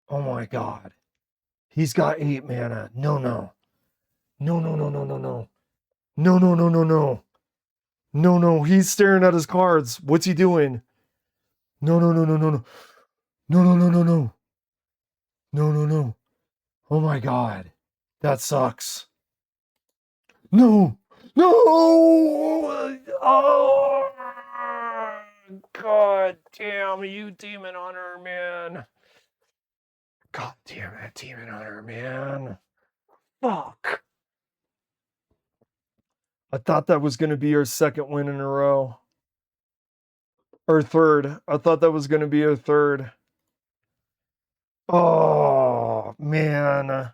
Oh my god. He's got 8 mana. No, no. No, no, no, no, no, no. No, no, no, no, no. No, no. He's staring at his cards. What's he doing? No, no, no, no, no, no. No, no, no, no, no. No, no, no. Oh my god. That sucks. No. No. Oh. God damn you, Demon Hunter, man. God damn it, Demon Hunter, man. Fuck. I thought that was going to be our second win in a row. Or third. I thought that was going to be our third. Oh, man.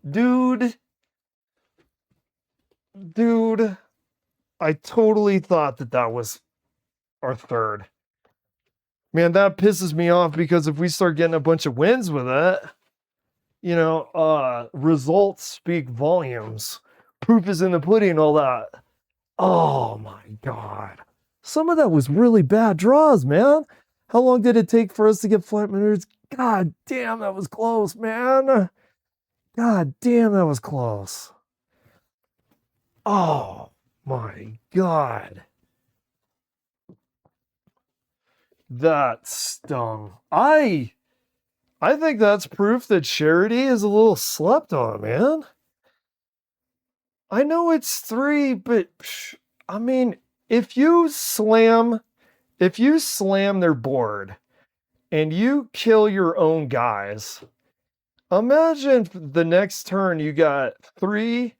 Dude. I totally thought that was our third. Man, that pisses me off because if we start getting a bunch of wins with it, results speak volumes. Proof is in the pudding, all that. Oh my god. Some of that was really bad draws, man. How long did it take for us to get flat minutes? God damn, that was close, man. God damn, that was close. Oh my god. That stung. I think that's proof that Charity is a little slept on, man. I know it's 3, but I mean, if you slam their board and you kill your own guys, imagine the next turn you got 3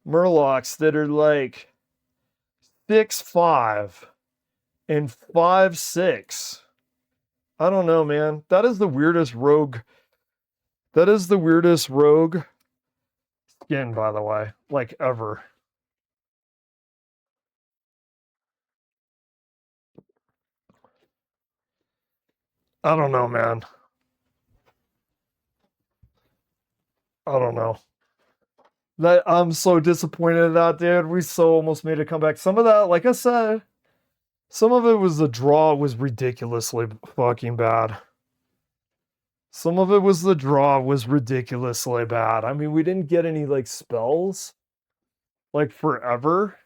Murlocs that are like 6/5 and 5/6. I don't know, man. That is the weirdest rogue. That is the weirdest rogue skin, by the way, like ever. I don't know, man. I don't know. That I'm so disappointed in that, dude. We so almost made a comeback. Some of that, like I said, some of it was the draw was ridiculously fucking bad. Some of it was the draw was ridiculously bad. I mean, we didn't get any like spells like forever.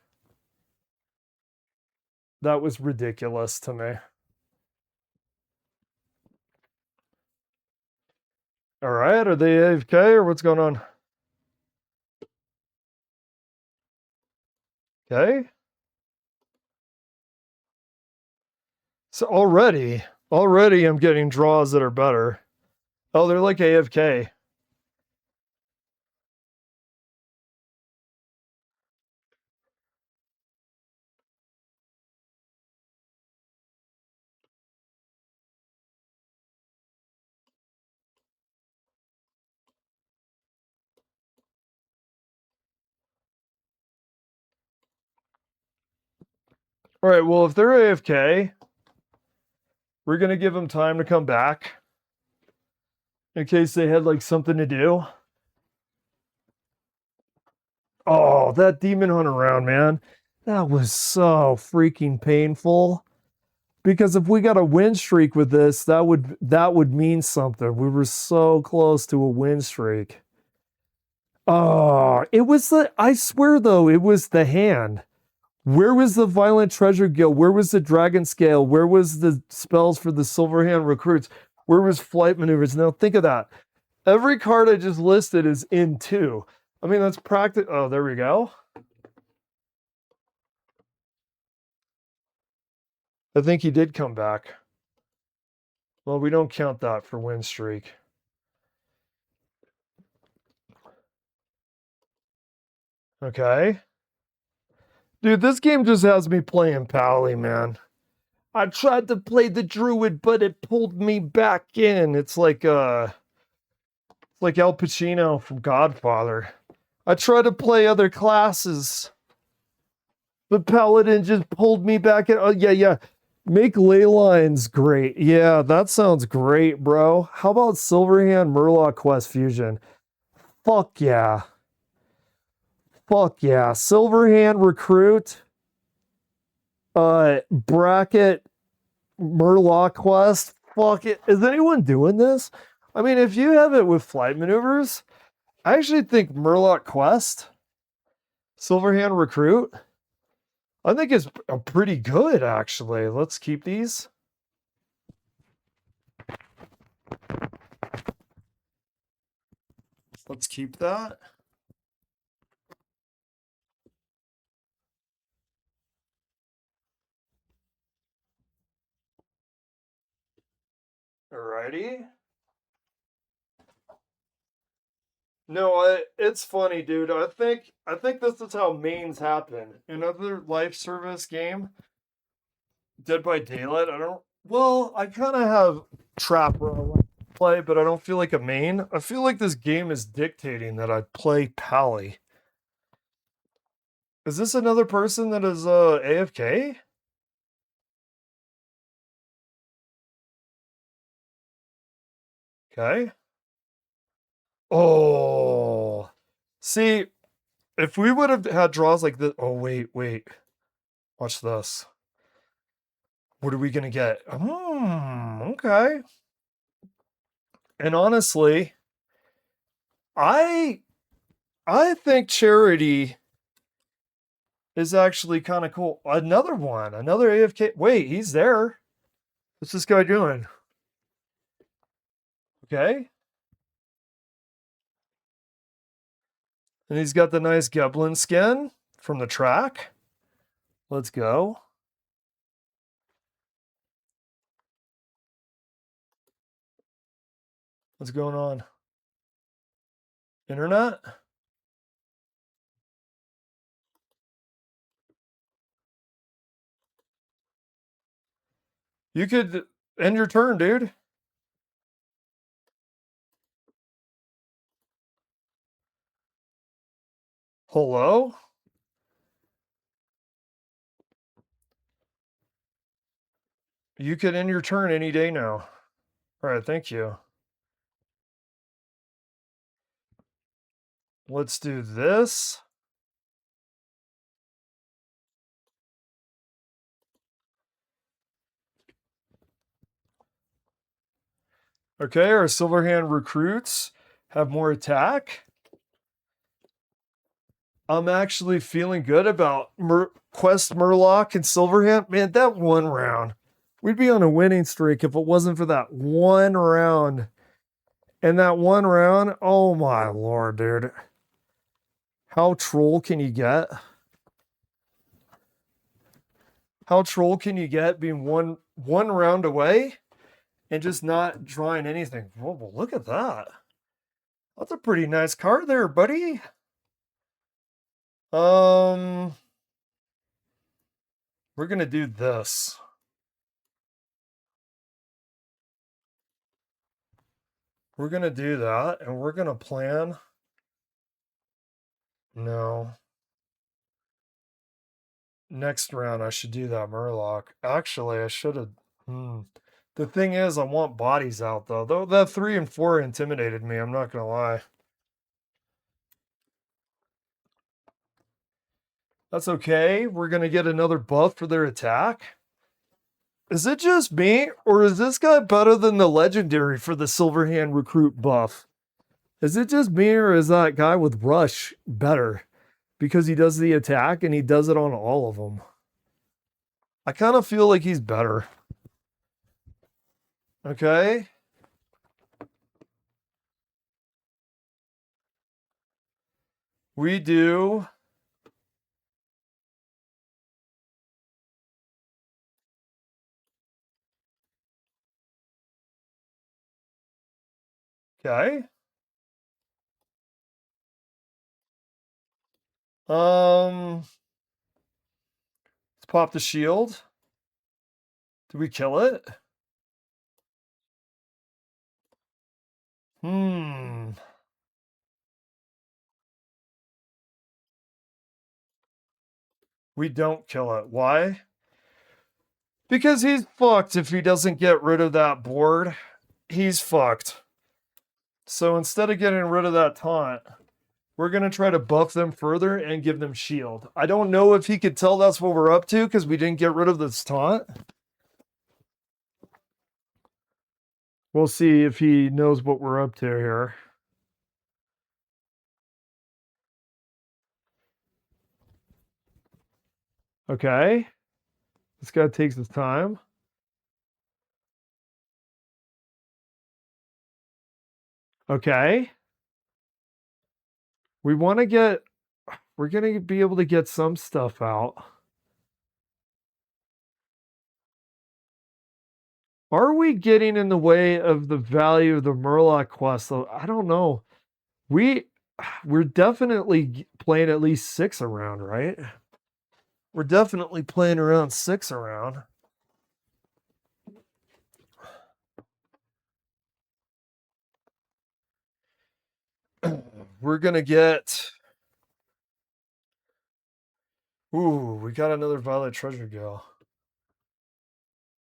That was ridiculous to me. All right, are they AFK or what's going on? Okay. So already I'm getting draws that are better. Oh, they're like AFK. All right, well, if they're AFK, we're going to give them time to come back in case they had like something to do. Oh, that Demon Hunter round, man. That was so freaking painful. Because if we got a win streak with this, that would mean something. We were so close to a win streak. Oh, I swear though, it was the hand. Where was the Violent Treasure Guild? Where was the Dragon Scale? Where was the spells for the Silverhand recruits? Where was Flight Maneuvers? Now think of that. Every card I just listed is in 2. I mean, that's practice. Oh, there we go. I think he did come back. Well, we don't count that for win streak. Okay. Dude, this game just has me playing Pally, man. I tried to play the Druid, but it pulled me back in. It's like Al Pacino from Godfather. I tried to play other classes, but Paladin just pulled me back in. Oh, yeah. Make ley lines great. Yeah, that sounds great, bro. How about Silverhand Murloc Quest Fusion? Fuck yeah. Fuck yeah. Silverhand Recruit. Bracket Murloc quest. Fuck it. Is anyone doing this? I mean, if you have it with flight maneuvers, I actually think Murloc quest, Silverhand recruit, I think it's pretty good actually. Let's keep these. Let's keep that. Alrighty. No, it's funny, dude. I think this is how mains happen. Another life service game, Dead by Daylight. I kind of have Trapper I like to play, but I don't feel like a main. I feel like this game is dictating that I play Pally. Is this another person that is AFK? Okay. Oh, see, if we would have had draws like this. Oh, wait. Watch this. What are we going to get? Okay. And honestly, I think Charity is actually kind of cool. Another one, another AFK. Wait, he's there. What's this guy doing? Okay. And he's got the nice Goblin skin from the track. Let's go. What's going on? Internet? You could end your turn, dude. Hello? You could end your turn any day now. All right, thank you. Let's do this. Okay, our Silverhand recruits have more attack. I'm actually feeling good about Quest Murloc and Silverhand. Man, that one round. We'd be on a winning streak if it wasn't for that one round. And that one round, oh my lord, dude. How troll can you get? How troll can you get being one round away and just not drawing anything? Whoa, well, look at that. That's a pretty nice card there, buddy. We're gonna do this. We're gonna do that, and we're gonna plan. No. Next round, I should do that Murloc. Actually, I should have. The thing is, I want bodies out though. Though that 3 and 4 intimidated me. I'm not gonna lie. That's okay. We're gonna get another buff for their attack. Is it just me, or is this guy better than the legendary for the Silverhand recruit buff? Is it just me, or is that guy with Rush better? Because he does the attack and he does it on all of them. I kind of feel like he's better. Okay. We do. Okay. Let's pop the shield. Did we kill it? We don't kill it. Why? Because he's fucked if he doesn't get rid of that board. He's fucked. So instead of getting rid of that taunt, we're going to try to buff them further and give them shield. I don't know if he could tell that's what we're up to because we didn't get rid of this taunt. We'll see if he knows what we're up to here. Okay. This guy takes his time. Okay. We want to get, we're going to be able to get some stuff out. Are we getting in the way of the value of the Murloc quest though? I don't know. We're definitely playing at least 6 around, right? We're definitely playing around 6 around. We're gonna get. Ooh, we got another Violet Treasure Gale.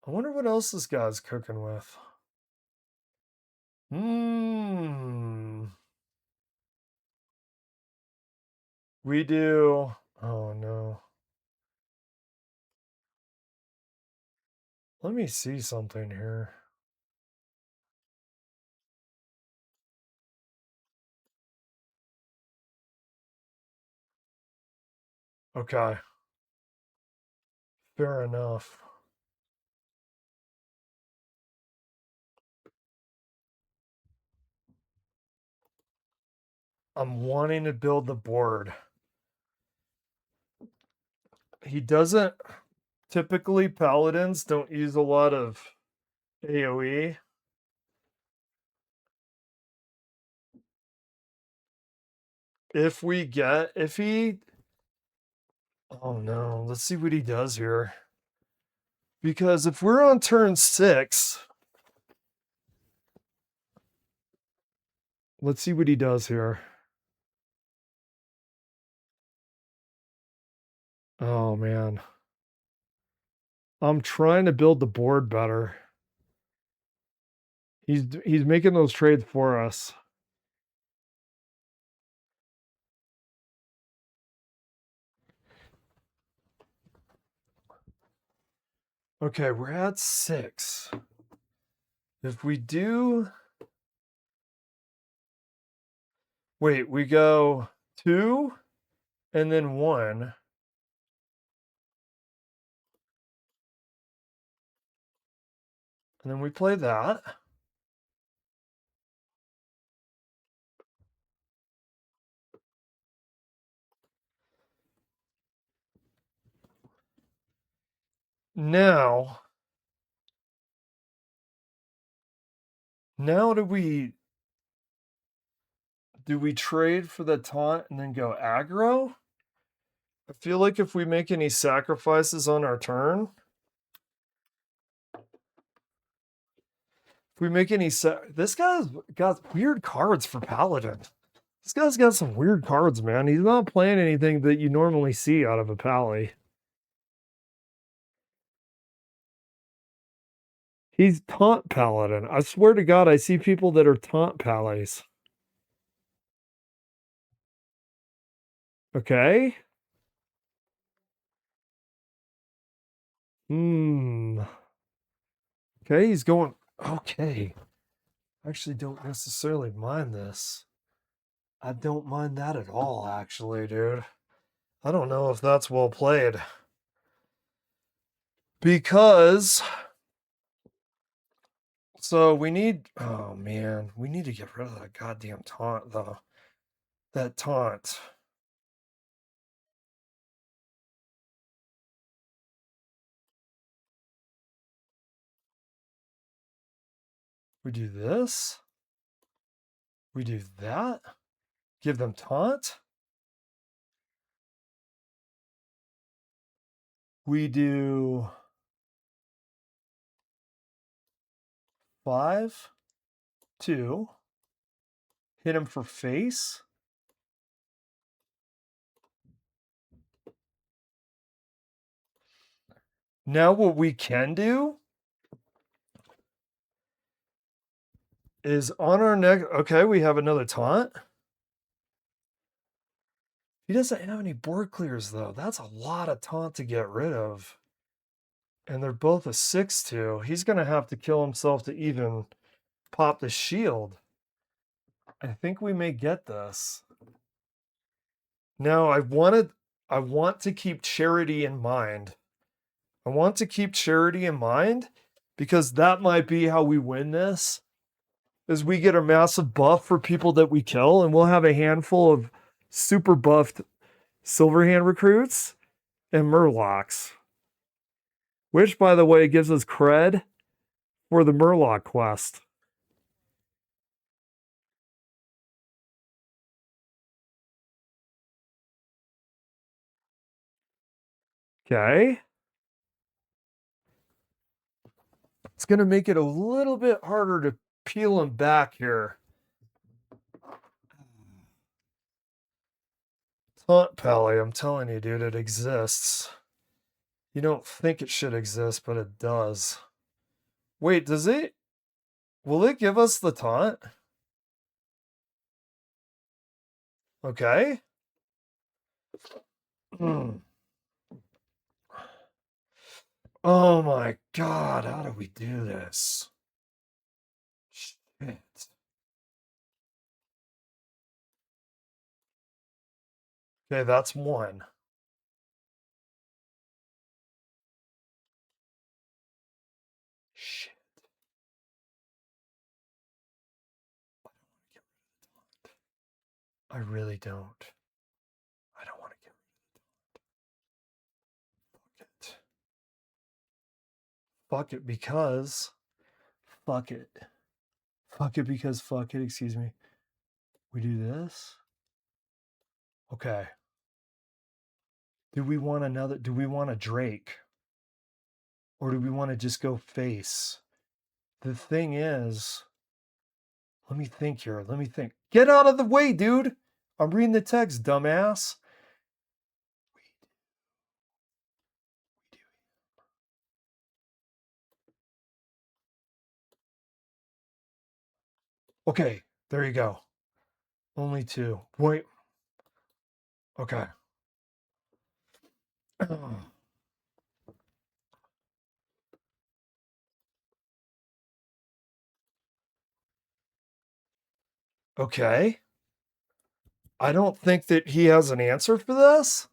I wonder what else this guy's cooking with. We do. Oh no. Let me see something here. Okay. Fair enough. I'm wanting to build the board. He doesn't. Typically, paladins don't use a lot of AoE. If he. Oh no, let's see what he does here. Because if we're on turn 6, let's see what he does here. Oh man. I'm trying to build the board better. He's making those trades for us. Okay, we're at 6. If we do... Wait, we go 2 and then 1. And then we play that. Now do we trade for the taunt and then go aggro? I feel like if we make any sacrifices on our turn, if we make any this guy's got weird cards for Paladin. This guy's got some weird cards, man. He's not playing anything that you normally see out of a Pally. He's taunt Paladin. I swear to God, I see people that are taunt Pallies. Okay. Okay, he's going. Okay. I actually don't necessarily mind this. I don't mind that at all, actually, dude. I don't know if that's well played. Because. So we need. Oh, man. We need to get rid of that goddamn taunt, though. That taunt. We do this. We do that. Give them taunt. We do 5, 2. Hit him for face. Now what we can do is on our next... Okay, we have another taunt. He doesn't have any board clears, though. That's a lot of taunt to get rid of. And they're both a 6/2. He's going to have to kill himself to even pop the shield. I think we may get this. Now, I want to keep Charity in mind. I want to keep Charity in mind because that might be how we win this. Is we get a massive buff for people that we kill, and we'll have a handful of super buffed Silverhand recruits and Murlocs. Which, by the way, gives us cred for the Murloc quest. Okay. It's going to make it a little bit harder to peel him back here. Taunt Pally, I'm telling you, dude, it exists. You don't think it should exist, but it does. Wait, does it? Will it give us the taunt? Okay. Oh my god, how do we do this? Shit. Okay, that's one. Shit. I really don't. I don't want to get rid of it. Fuck it because. Fuck it. Fuck it because fuck it, excuse me. We do this. Okay. Do we want a Drake? Or do we want to just go face? The thing is, let me think here. Let me think. Get out of the way, dude. I'm reading the text, dumbass. Okay, there you go. Only two. Wait. Okay. Okay. I don't think that he has an answer for this.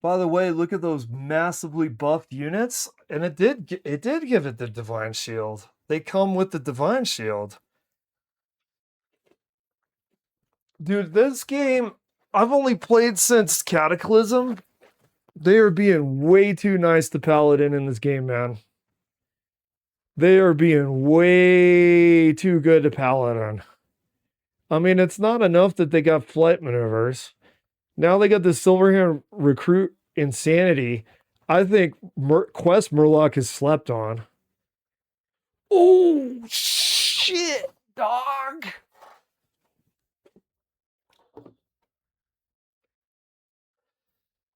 By the way, look at those massively buffed units, and it did give it the Divine Shield. They come with the Divine Shield. Dude, this game, I've only played since Cataclysm. They are being way too nice to Paladin in this game, man. They are being way too good to Paladin. I mean, it's not enough that they got flight maneuvers. Now they got the Silverhand recruit insanity. I think Quest Murloc is slept on. Oh, shit, dog.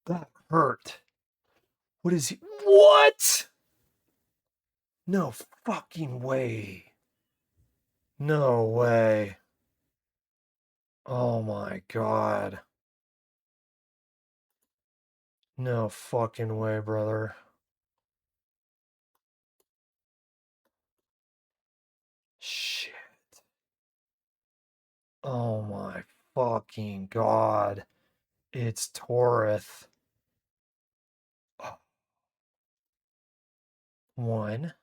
That hurt. What is he? What? No fucking way. No way. Oh my god. No fucking way, brother. Shit. Oh my fucking god. It's Torith. Oh. One.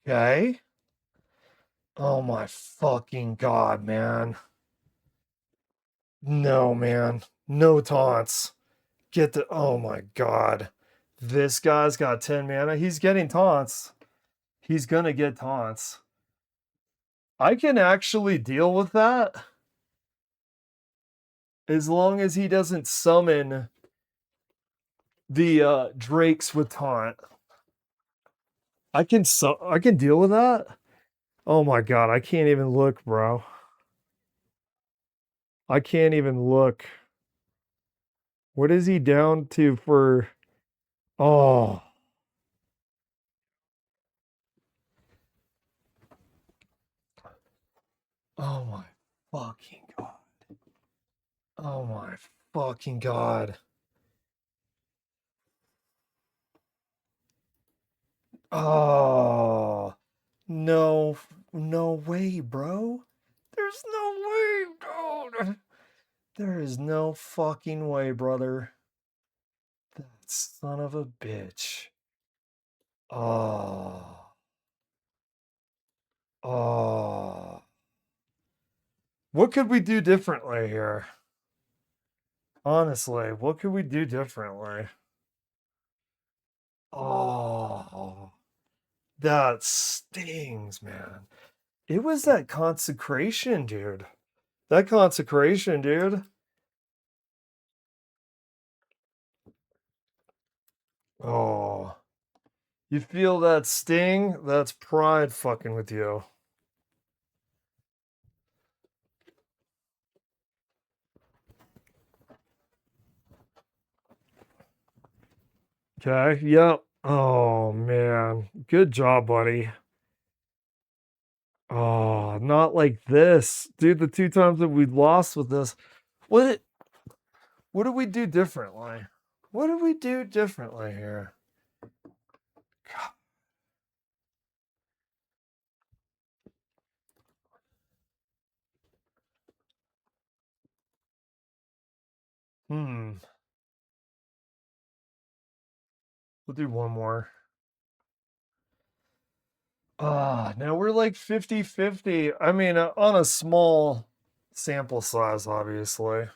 Okay. Oh my fucking god, man. No, man. No taunts. Get the. Oh my god. This guy's got 10 mana. He's getting taunts. He's gonna get taunts. I can actually deal with that. As long as he doesn't summon the Drakes with taunt. I can deal with that. Oh my god, I can't even look, bro. I can't even look. What is he down to for? Oh. Oh my fucking god. Oh my fucking god. Oh. No, no way, bro. There's no way, dude. There is no fucking way, brother. That son of a bitch. Oh. Oh. What could we do differently here? Honestly, what could we do differently? Oh. That stings, man. It was that consecration, dude. That consecration, dude. Oh. You feel that sting? That's pride fucking with you. Okay, yep. Oh, man. Good job, buddy. Oh, not like this. Dude, the 2 times that we lost with this. What what did we do differently? What did we do differently here? God. Hmm. We'll do one more. Now we're like 50-50. I mean, on a small sample size, obviously.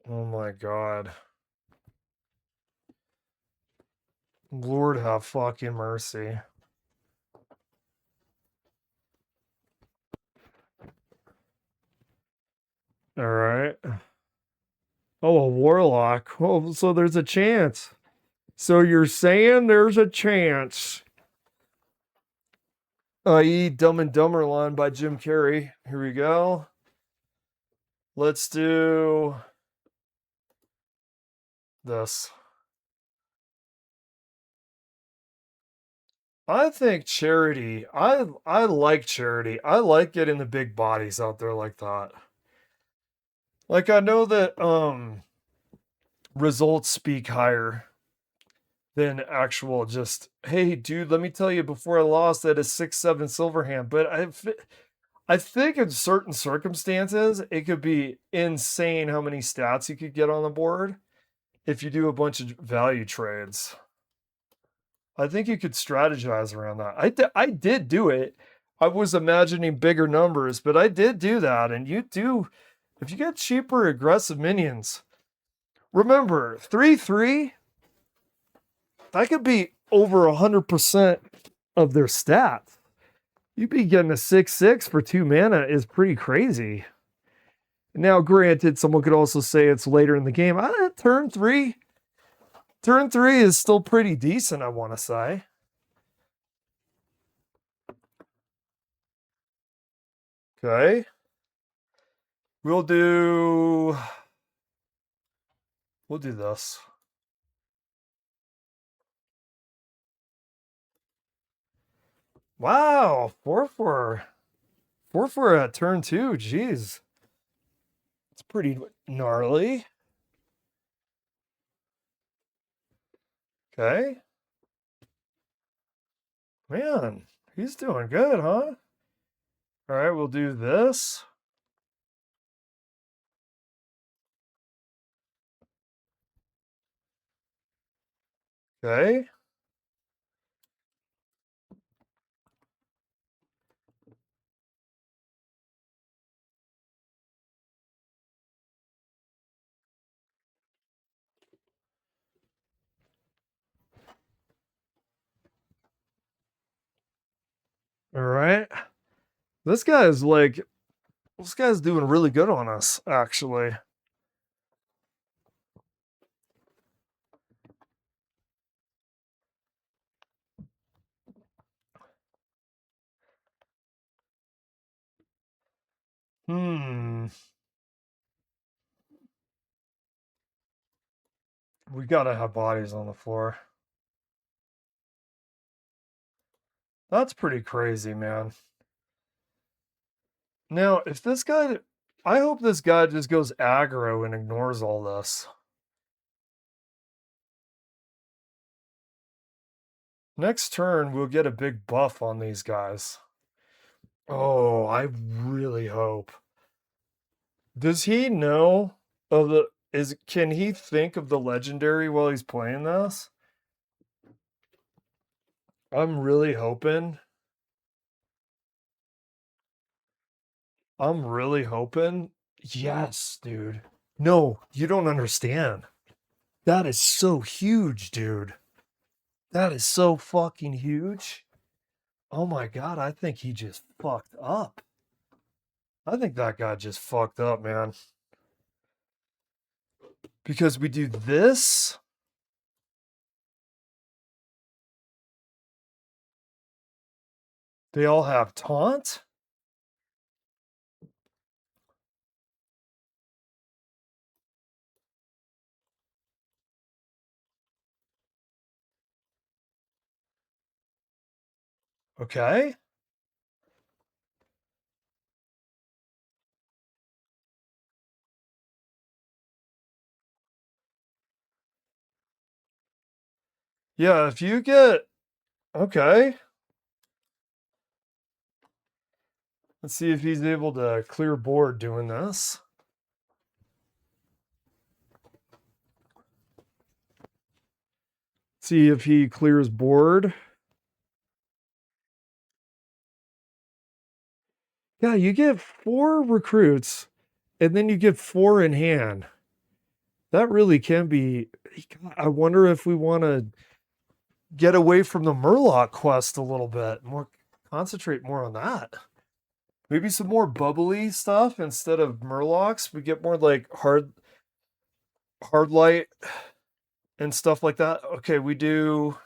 Oh my god. Lord have fucking mercy. All right. Oh, a warlock. Oh, so there's a chance. So you're saying there's a chance. I.e. Dumb and Dumber line by Jim Carrey. Here we go. Let's do this. I think Charity. I like Charity. I like getting the big bodies out there like that. Like I know that results speak higher than actual just, hey dude, let me tell you before I lost that a 6-7 silver hand. But I think in certain circumstances it could be insane how many stats you could get on the board if you do a bunch of value trades. I think you could strategize around that. I did do it. I was imagining bigger numbers, but I did do that. And you do, if you get cheaper aggressive minions, remember 3/3, that could be over 100% of their stats. You'd be getting a 6/6 for 2 mana is pretty crazy. Now, granted, someone could also say it's later in the game. Turn 3. Turn 3 is still pretty decent, I want to say. Okay. We'll do this. Wow, 4 at turn 2. Jeez. It's pretty gnarly. Okay. Man, he's doing good, huh? All right, we'll do this. Okay. All right. This guy's doing really good on us, actually. We gotta have bodies on the floor. That's pretty crazy, man. Now, if this guy, I hope this guy just goes aggro and ignores all this. Next turn, we'll get a big buff on these guys. Oh, I really hope. Does he know of the, can he think of the legendary while he's playing this? I'm really hoping. I'm really hoping. Yes, dude. No, you don't understand. That is so huge, dude. That is so fucking huge. Oh my god, I think he just fucked up. I think that guy just fucked up, man. Because we do this. They all have taunt. Okay. Yeah, if you get. Okay. Let's see if he's able to clear board doing this. See if he clears board. Yeah, you get 4 recruits and then you get 4 in hand. That really can be. I wonder if we want to get away from the Murloc quest a little bit, more concentrate more on that. Maybe some more bubbly stuff instead of Murlocs. We get more like hard light and stuff like that. Okay, we do.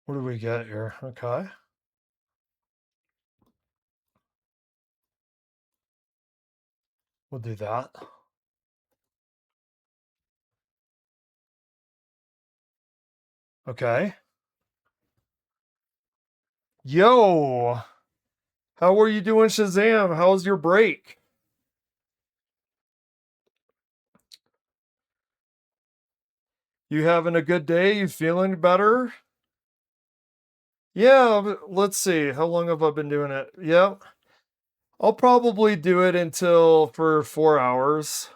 What do we get here? Okay. We'll do that. Okay. Yo! How are you doing, Shazam? How's your break? You having a good day? You feeling better? Yeah, let's see. How long have I been doing it? Yep. I'll probably do it until for 4 hours.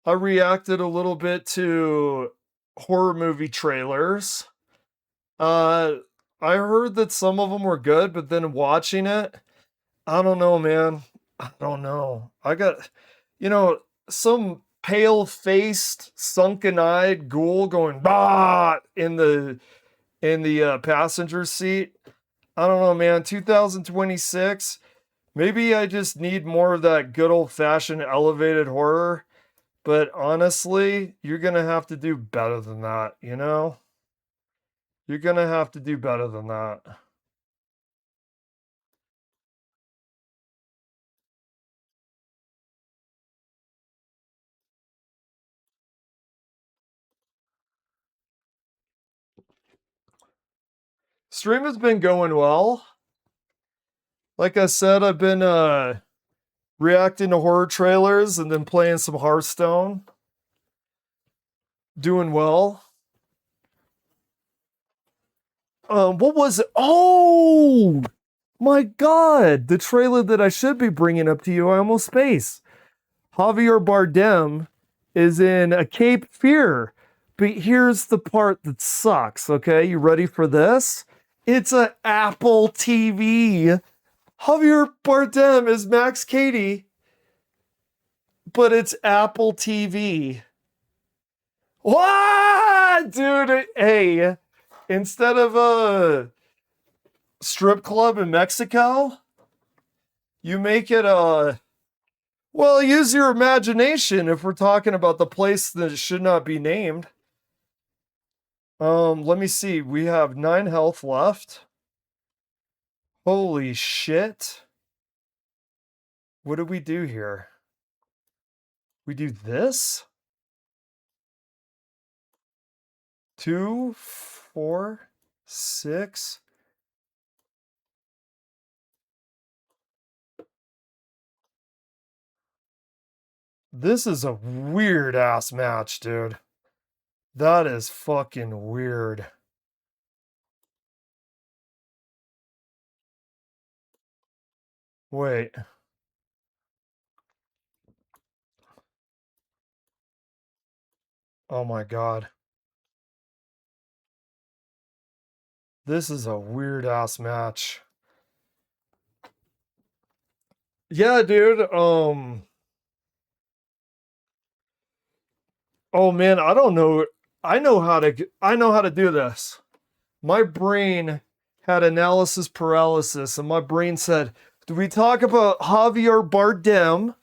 I reacted a little bit to horror movie trailers. Uh, I heard that some of them were good, but then watching it, I don't know, man. I don't know. I got, some pale-faced, sunken-eyed ghoul going bah in the passenger seat. I don't know, man. 2026. Maybe I just need more of that good old-fashioned elevated horror. But honestly, you're gonna have to do better than that, you know? You're gonna have to do better than that. Stream has been going well. Like I said, I've been reacting to horror trailers and then playing some Hearthstone. Doing well. What was it? Oh my god, the trailer that I should be bringing up to you, I almost spaced. Javier Bardem is in a Cape Fear. But here's the part that sucks, okay? You ready for this? It's an Apple TV. Javier Bardem is Max Cady, but it's Apple TV. What? Dude, hey, instead of strip club in Mexico. You make it well, use your imagination if we're talking about the place that should not be named. Let me see. We have 9 health left. Holy shit. What do we do here? We do this? 2, 4, 6. This is a weird ass match, dude. That is fucking weird. Wait. Oh my god. This is a weird ass match. Yeah, dude. Oh man, I don't know. I know how to do this. My brain had analysis paralysis, and my brain said, do we talk about Javier Bardem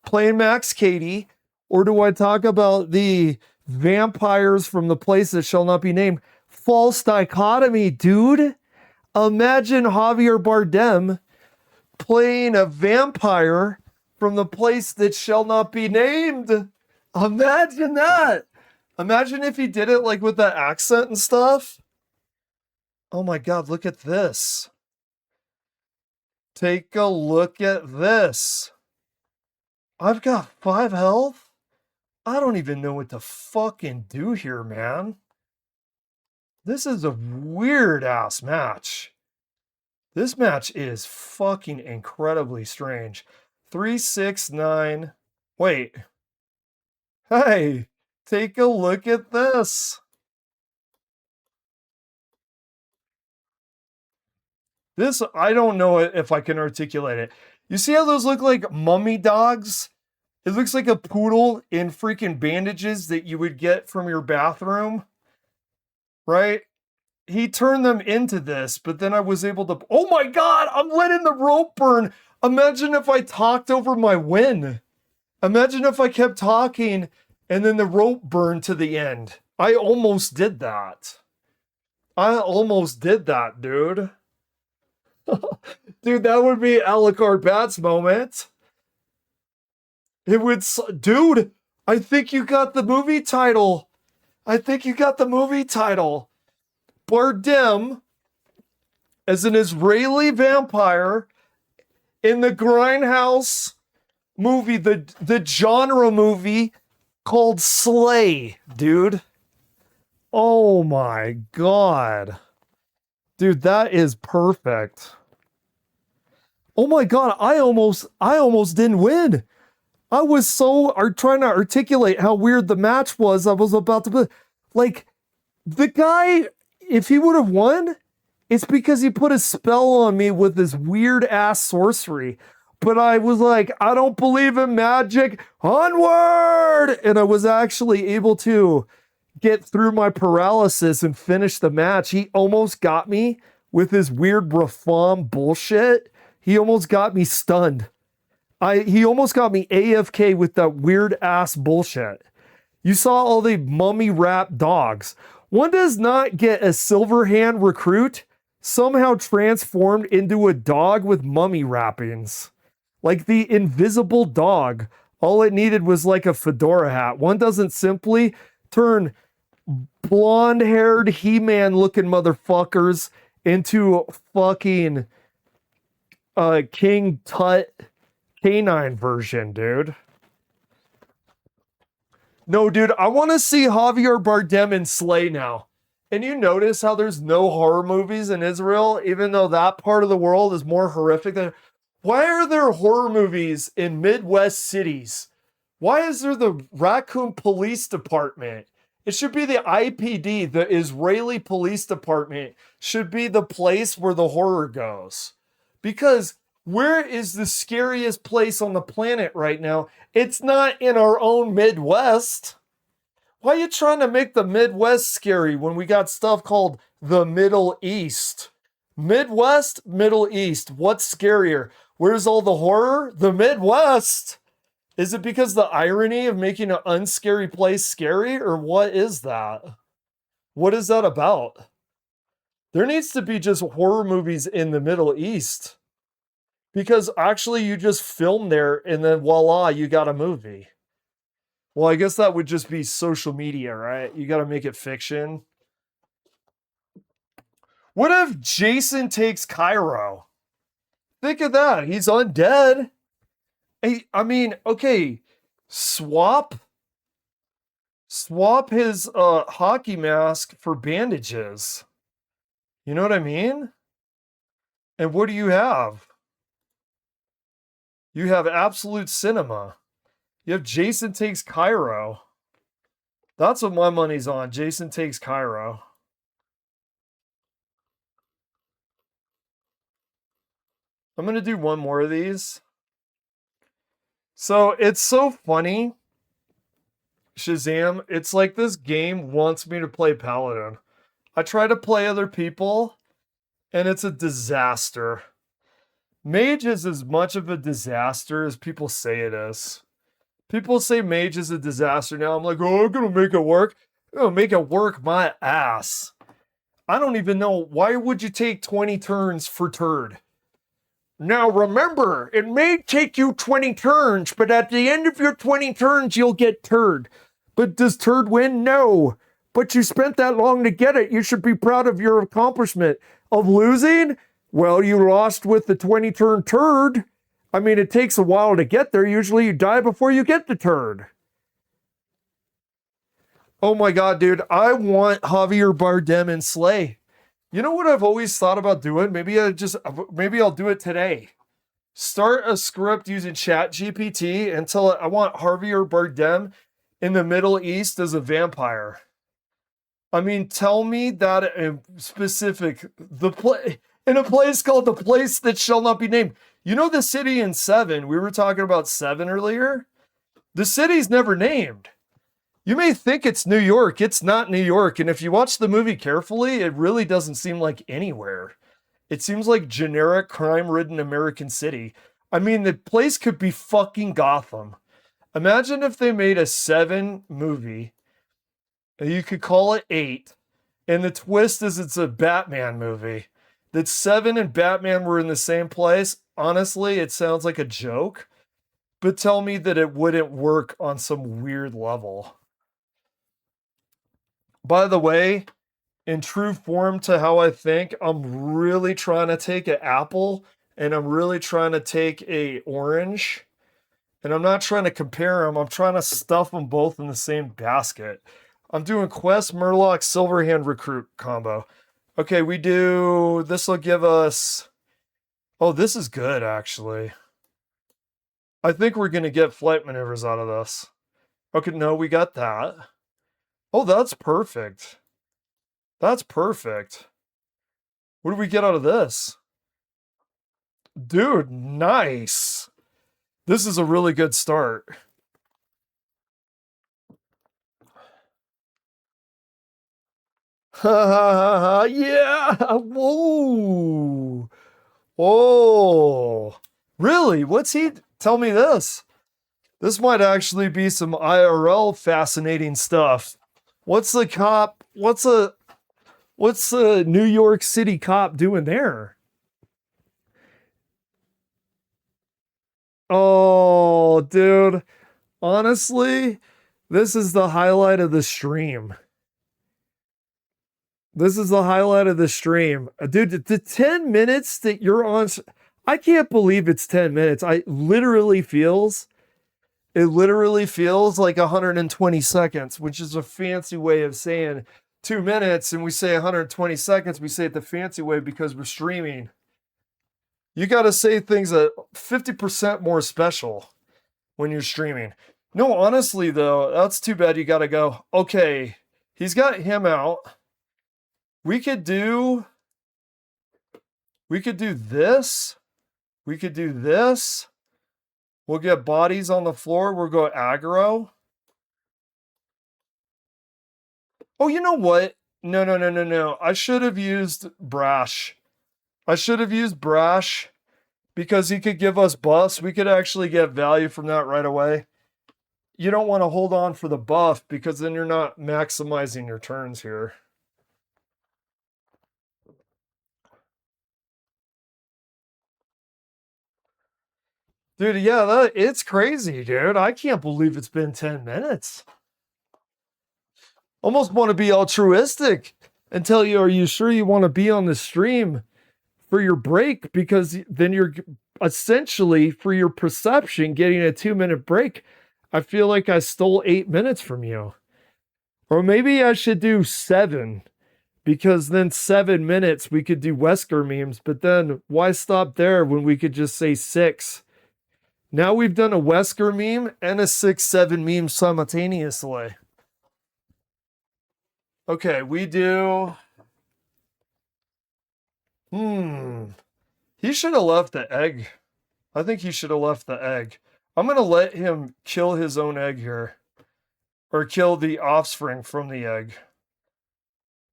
playing Max Cady, or do I talk about the vampires from the place that shall not be named? False dichotomy, dude. Imagine Javier Bardem playing a vampire from the place that shall not be named. Imagine that. Imagine if he did it like with that accent and stuff. Oh my god, look at this. Take a look at this. I've got 5 health. I don't even know what to fucking do here, man. This is a weird ass match. This match is fucking incredibly strange. 3, 6, 9. Wait. Hey, take a look at this. This, I don't know if I can articulate it. You see how those look like mummy dogs? It looks like a poodle in freaking bandages that you would get from your bathroom, right? He turned them into this, but then I was able to, oh my god, I'm letting the rope burn. Imagine if I talked over my win. Imagine if I kept talking and then the rope burned to the end. I almost did that. Dude. Dude, that would be Alucard Bat's moment. It would, dude, I think you got the movie title. Bardem as an Israeli vampire in the Grindhouse movie, the genre movie called Slay, dude. Oh my god. Dude, that is perfect. Oh my god, I almost didn't win. I was trying to articulate how weird the match was. I was about to like the guy, if he would have won, it's because he put a spell on me with this weird ass sorcery. But I was like, I don't believe in magic. Onward! And I was actually able to get through my paralysis and finish the match. He almost got me with his weird reform bullshit. He almost got me stunned. He almost got me AFK with that weird ass bullshit. You saw all the mummy wrapped dogs. One does not get a silver hand recruit somehow transformed into a dog with mummy wrappings. Like the invisible dog. All it needed was like a fedora hat. One doesn't simply turn blonde-haired He-Man looking motherfuckers into fucking King Tut canine version, dude. No, dude, I want to see Javier Bardem in Slay now. And you notice how there's no horror movies in Israel, even though that part of the world is more horrific than. Why are there horror movies in Midwest cities? Why is there the Raccoon Police Department? It should be the IPD, the Israeli Police Department, should be the place where the horror goes. Because where is the scariest place on the planet right now? It's not in our own Midwest. Why are you trying to make the Midwest scary when we got stuff called the Middle East? Midwest, Middle East. What's scarier? Where's all the horror? The Midwest. Is it because the irony of making an unscary place scary, or what is that? What is that about? There needs to be just horror movies in the Middle East. Because actually you just film there and then voila, you got a movie. Well, I guess that would just be social media, right? You got to make it fiction. What if Jason takes Cairo? Think of that. He's undead. I mean, okay, swap his hockey mask for bandages. You know what I mean? And what do you have? You have absolute cinema. You have Jason takes Cairo. That's what my money's on. Jason takes Cairo. I'm going to do one more of these. So it's so funny. Shazam, it's like this game wants me to play Paladin. I try to play other people, and it's a disaster. Mage is as much of a disaster as people say it is. People say Mage is a disaster now. I'm like, oh, I'm going to make it work. I'm going to make it work my ass. I don't even know. Why would you take 20 turns for Turd? Now remember, it may take you 20 turns, but at the end of your 20 turns, you'll get Turd. But does Turd win? No. But you spent that long to get it. You should be proud of your accomplishment. Of losing? Well, you lost with the 20 turn Turd. I mean, it takes a while to get there. Usually you die before you get the Turd. Oh my God, dude. I want Javier Bardem in Slay. You know what I've always thought about doing? Maybe I'll do it today. Start a script using ChatGPT and tell it I want Javier Bardem in the Middle East as a vampire. I mean, tell me that in specific, in a place called The Place That Shall Not Be Named. You know the city in Seven? We were talking about Seven earlier. The city's never named. You may think it's New York. It's not New York. And if you watch the movie carefully, it really doesn't seem like anywhere. It seems like generic crime-ridden American city. I mean, the place could be fucking Gotham. Imagine if they made a Seven movie. You could call it 8. And the twist is it's a Batman movie. That Seven and Batman were in the same place. Honestly, it sounds like a joke. But tell me that it wouldn't work on some weird level. By the way, in true form to how I think, I'm really trying to take an apple and I'm really trying to take a orange. And I'm not trying to compare them. I'm trying to stuff them both in the same basket. I'm doing Quest, Murloc, Silverhand, Recruit combo. Okay, this will give us... Oh, this is good, actually. I think we're going to get flight maneuvers out of this. Okay, no, we got that. Oh, that's perfect. That's perfect. What do we get out of this? Dude, nice. This is a really good start. Ha ha ha ha. Yeah. Whoa. Oh. Really? What's he? Tell me this. This might actually be some IRL fascinating stuff. What's the cop? What's a New York City cop doing there? Oh, dude. Honestly, this is the highlight of the stream. This is the highlight of the stream. Dude, the 10 minutes that you're on, I can't believe it's 10 minutes. It literally feels like 120 seconds, which is a fancy way of saying 2 minutes, and we say 120 seconds. We say it the fancy way because we're streaming. You got to say things at 50% more special when you're streaming. No, honestly, though, that's too bad you got to go. Okay, he's got him out. We could do this. We could do this. We'll get bodies on the floor. We'll go aggro. Oh, you know what? No. I should have used Brash. I should have used Brash because he could give us buffs. We could actually get value from that right away. You don't want to hold on for the buff because then you're not maximizing your turns here. Dude, yeah, it's crazy, dude. I can't believe it's been 10 minutes. Almost want to be altruistic and tell you, are you sure you want to be on the stream for your break? Because then you're essentially, for your perception, getting a 2-minute break. I feel like I stole 8 minutes from you. Or maybe I should do 7, because then 7 minutes we could do Wesker memes, but then why stop there when we could just say 6? Now we've done a Wesker meme and a 6-7 meme simultaneously. Okay, we do. He should have left the egg. I think he should have left the egg. I'm going to let him kill his own egg here. Or kill the offspring from the egg.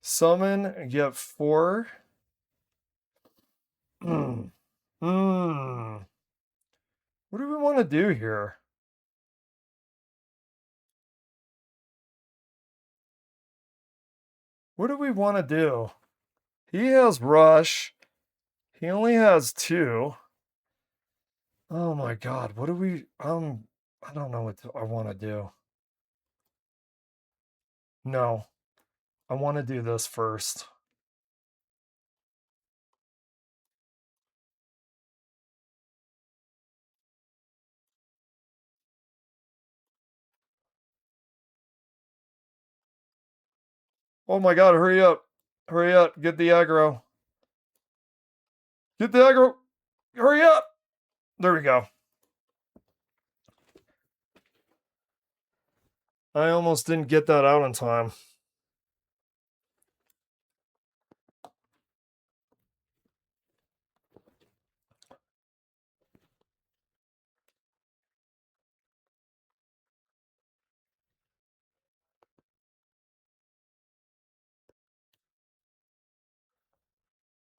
Summon and get 4. What do we want to do here? What do we want to do? He has Rush. He only has 2. Oh my god, what do we... I don't know what I want to do. No. I want to do this first. Oh my god, hurry up. Hurry up. Get the aggro. Get the aggro. Hurry up. There we go. I almost didn't get that out in time.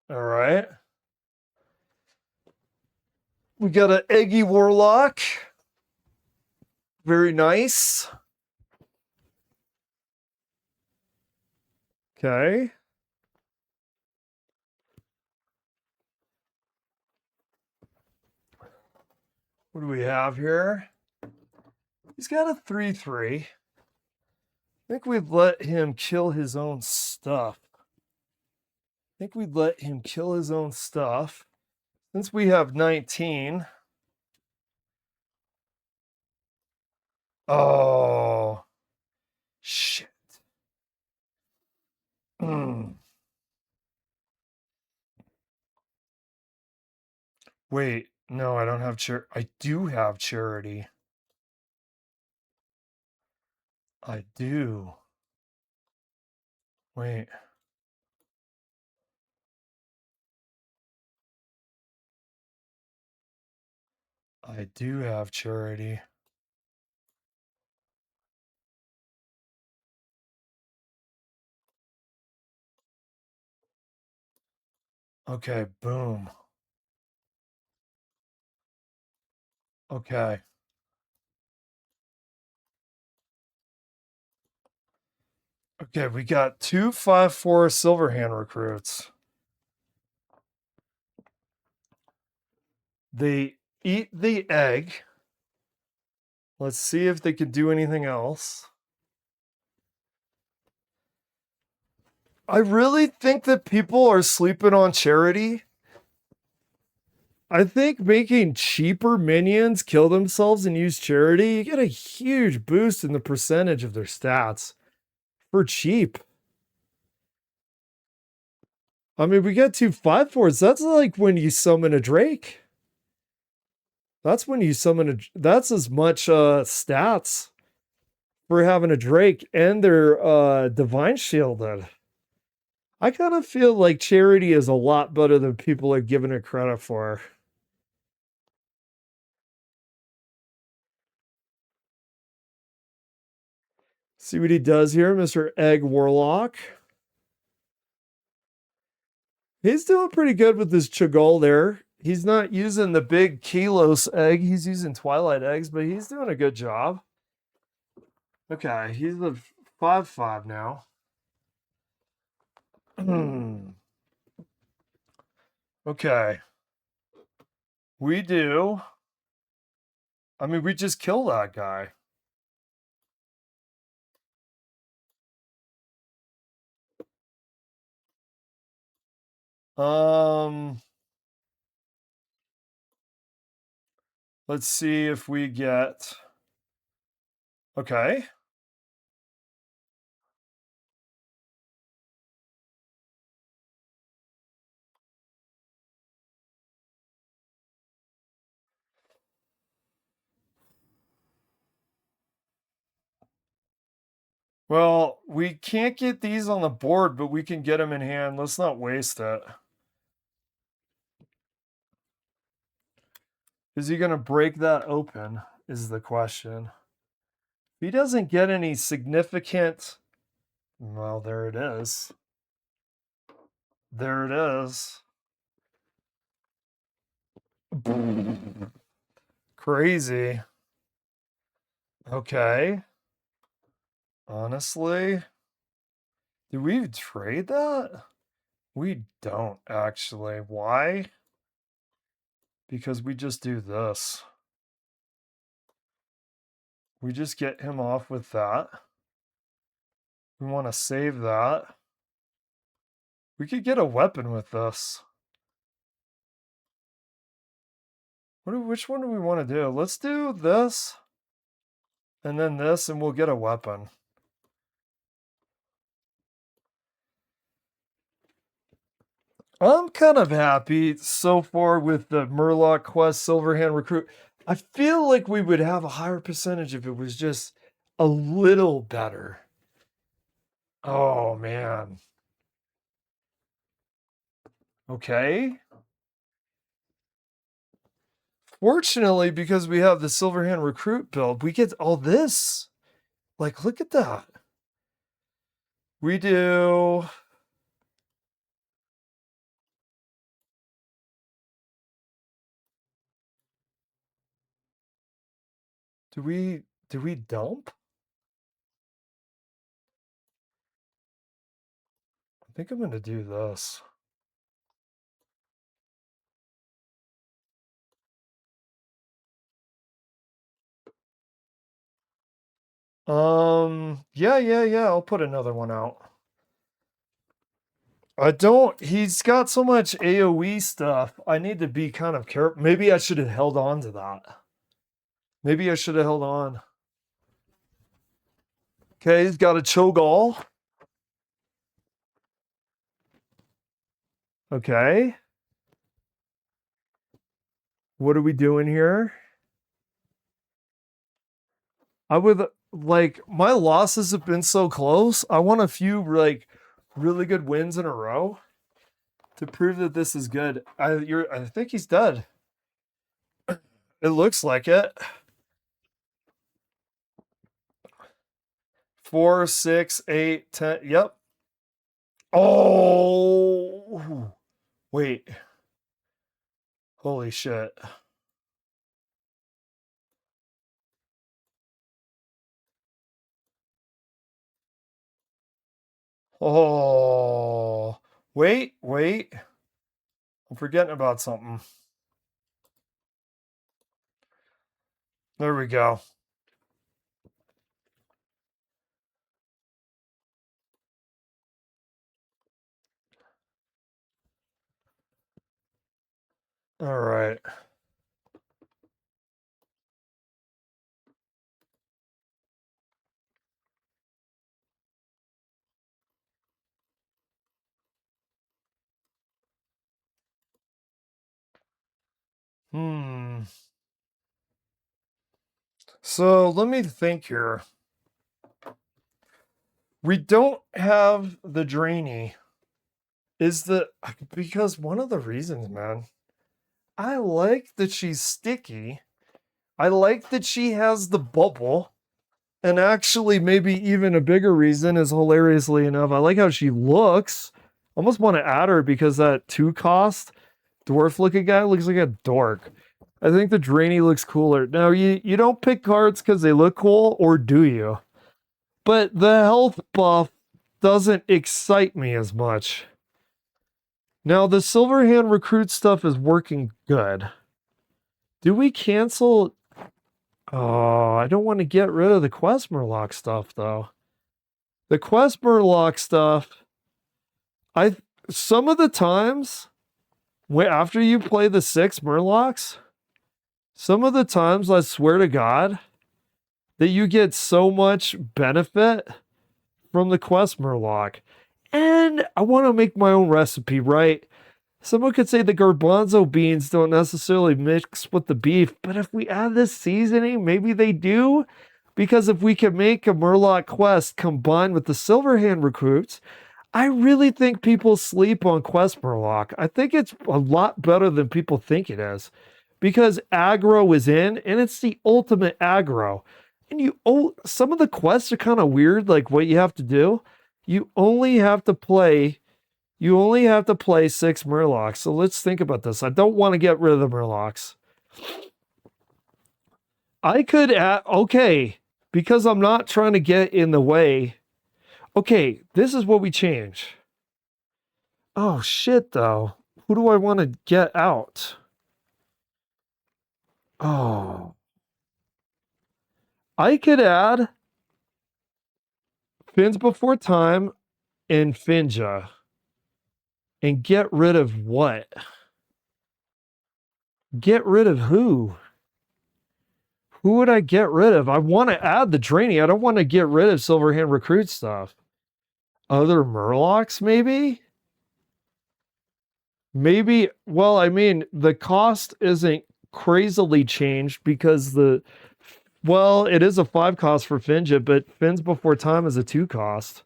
All right. We got an Eggy Warlock. Very nice. Okay. What do we have here? He's got a 3/3. I think we'd let him kill his own stuff. Since we have 19. Oh. Shit. Wait, no, I don't have I do have charity. I do. Wait. I do have charity. Okay, boom. Okay. Okay, we got 2 5/4 Silverhand recruits. They eat the egg. Let's see if they could do anything else. I really think that people are sleeping on charity. I think making cheaper minions kill themselves and use charity, you get a huge boost in the percentage of their stats for cheap. I mean, we get 2 5/4s. That's like when you summon a Drake. That's when you summon that's as much stats for having a Drake and their divine shielded. I kind of feel like charity is a lot better than people are giving it credit for. See what he does here, Mr. Egg Warlock. He's doing pretty good with this Chagall there. He's not using the big Kilos egg. He's using Twilight eggs, but he's doing a good job. Okay, he's a 5-5 now. Okay. We do. I mean, we just kill that guy. Let's see if we get. Okay. Well, we can't get these on the board, but we can get them in hand. Let's not waste it. Is he going to break that open? Is the question. If he doesn't get any significant. Well, there it is. There it is. Crazy. Okay. Honestly, do we trade that? We don't actually. Why? Because we just do this. We just get him off with that. We want to save that. We could get a weapon with this. Which one do we want to do? Let's do this. And then this, and we'll get a weapon. I'm kind of happy so far with the Murloc Quest Silverhand Recruit. I feel like we would have a higher percentage if it was just a little better. Oh, man. Okay. Fortunately, because we have the Silverhand Recruit build, we get all this. Like, look at that. We do. Do we dump? I think I'm going to do this. Yeah. I'll put another one out. He's got so much AoE stuff. I need to be kind of careful. Maybe I should have held on to that. Maybe I should have held on. Okay, he's got a Cho'Gall. Okay. What are we doing here? I would like my losses have been so close. I want a few like really good wins in a row to prove that this is good. I think he's dead. It looks like it. 4, 6, 8, 10. Yep. Oh, wait. Holy shit. Oh, wait. I'm forgetting about something. There we go. All right. So let me think here. We don't have the Drainy. Because one of the reasons, man, I like that she's sticky. I like that she has the bubble. And actually, maybe even a bigger reason is hilariously enough, I like how she looks almost want to add her because that 2 cost dwarf looking guy looks like a dork. I think the Drainy looks cooler. Now, you don't pick cards because they look cool, or do you? But the health buff doesn't excite me as much. Now, the Silverhand recruit stuff is working good. Do we cancel? Oh, I don't want to get rid of the Quest Murloc stuff, though. The Quest Murloc stuff, some of the times, after you play the 6 Murlocs, some of the times, I swear to God, that you get so much benefit from the Quest Murloc. And I want to make my own recipe, right? Someone could say the garbanzo beans don't necessarily mix with the beef, but if we add this seasoning, maybe they do. Because if we can make a Murloc quest combined with the Silverhand recruits, I really think people sleep on Quest Murloc. I think it's a lot better than people think it is. Because aggro is in, and it's the ultimate aggro. And some of the quests are kind of weird, like what you have to do. You only have to play 6 Murlocs. So let's think about this. I don't want to get rid of the Murlocs. I could add, okay, because I'm not trying to get in the way. Okay, this is what we change. Oh, shit, though. Who do I want to get out? Oh. I could add Fins Before Time and Finja. And get rid of what? Get rid of who? Who would I get rid of? I want to add the Drainy. I don't want to get rid of Silverhand recruit stuff. Other Murlocs, maybe? Maybe, well, I mean, the cost isn't crazily changed because it is a 5 cost for Finja, but Fins Before Time is a 2 cost.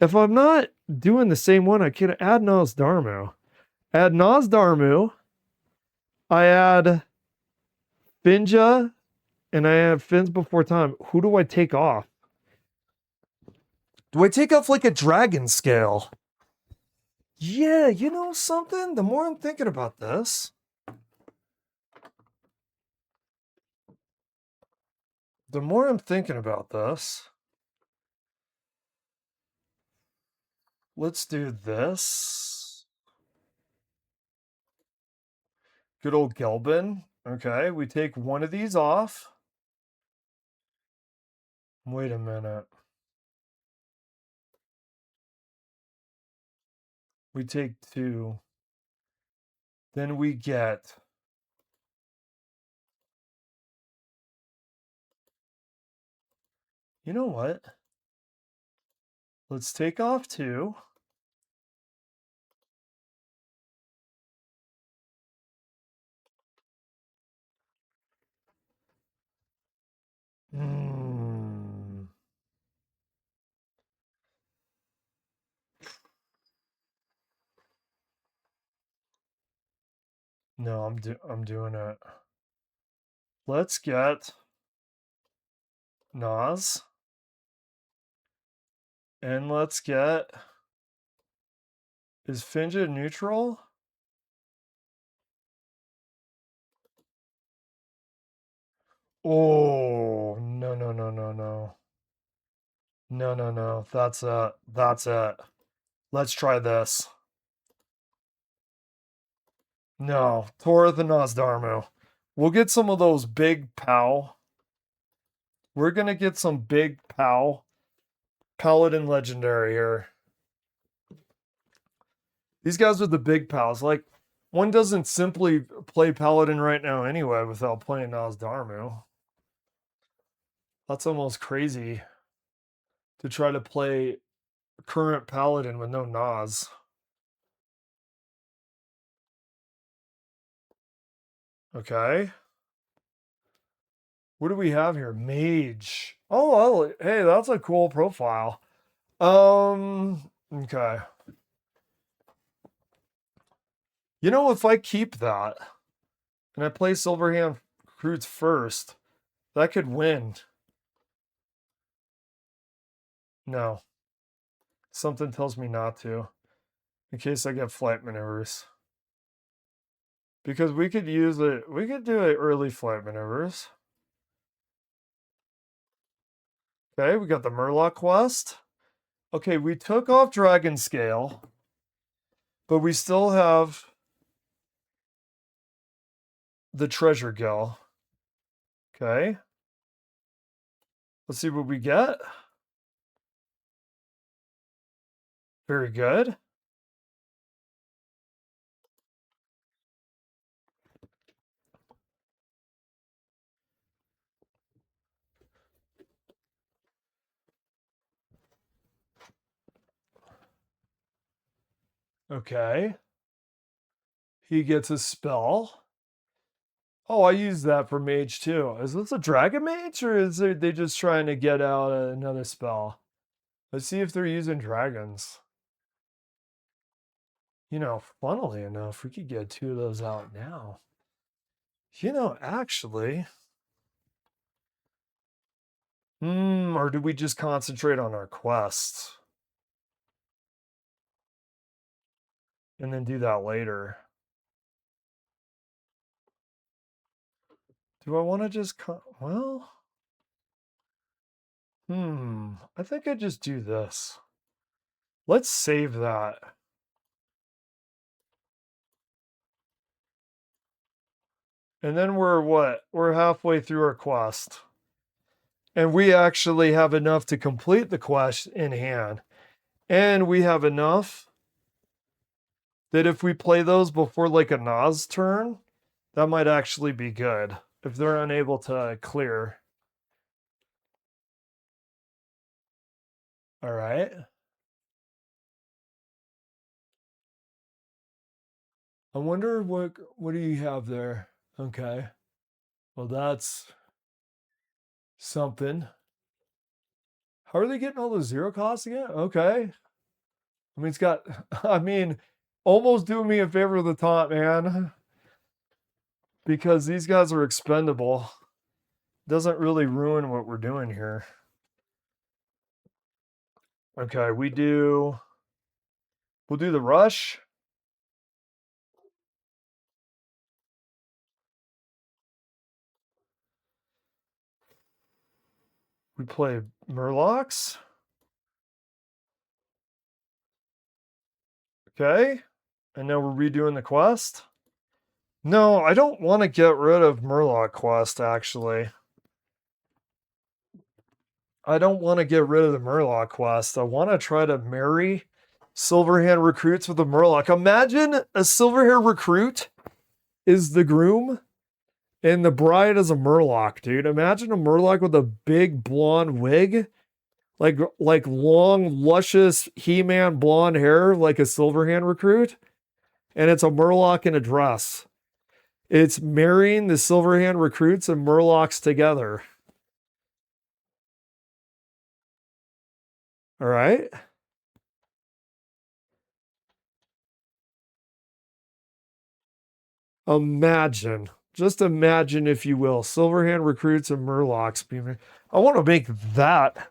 If I'm not doing the same one, I could add Nosdarmu. Add Nosdarmu. I add Finja, and I have Fins Before Time. Who do I take off? Do I take off like a dragon scale? Yeah, you know something? The more I'm thinking about this, let's do this. Good old Gelbin. Okay, we take one of these off. Wait a minute. We take 2. Then we get... You know what? Let's take off 2. No, I'm doing it. Let's get Nas. And let's get... Is Finja neutral? Oh, no, no, no, no, no. No, no, no. That's it. Let's try this. No, Torith and Nosdarmu. We'll get some of those big POW. We're going to get some big POW. Paladin Legendary here. These guys are the big POWs. Like, one doesn't simply play Paladin right now anyway without playing Nosdarmu. That's almost crazy to try to play current Paladin with no Nas. Okay. What do we have here? Mage. Oh, hey, that's a cool profile. Okay. You know, if I keep that and I play Silverhand recruits first, that could win. No. Something tells me not to. in case I get flight maneuvers. Because we could use it, we could do it early flight maneuvers. Okay, we got the Murloc quest. Okay, we took off Dragon Scale, but we still have the Treasure Gill. Okay. Let's see what we get. Very good. Okay. He gets a spell. Oh, I use that for mage too. Is this a dragon mage or is they just trying to get out another spell? Let's see if they're using dragons. You know, funnily enough, we could get 2 of those out now. You know, actually. Or do we just concentrate on our quests? And then do that later. Do I want to just well? I think I just do this. Let's save that. And then we're what? We're halfway through our quest. And we actually have enough to complete the quest in hand. And we have enough that if we play those before like a Nas turn, that might actually be good. If they're unable to clear. All right. I wonder what do you have there? Okay. Well, that's something. How are they getting all those 0 costs again? Okay. I mean, it's got, I mean, almost doing me a favor with the taunt, man. Because these guys are expendable. Doesn't really ruin what we're doing here. Okay, we'll do the rush. We play Murlocs. Okay. And now we're redoing the quest. No, I don't want to get rid of Murloc quest, actually. I don't want to get rid of the Murloc quest. I want to try to marry Silverhand recruits with a Murloc. Imagine a Silverhair recruit is the groom and the bride is a Murloc, dude. Imagine a Murloc with a big blonde wig. Like long, luscious He-Man blonde hair, like a Silverhand recruit. And it's a Murloc in a dress. It's marrying the Silverhand recruits and Murlocs together. All right. Imagine, just imagine, if you will, Silverhand recruits and Murlocs. I want to make that.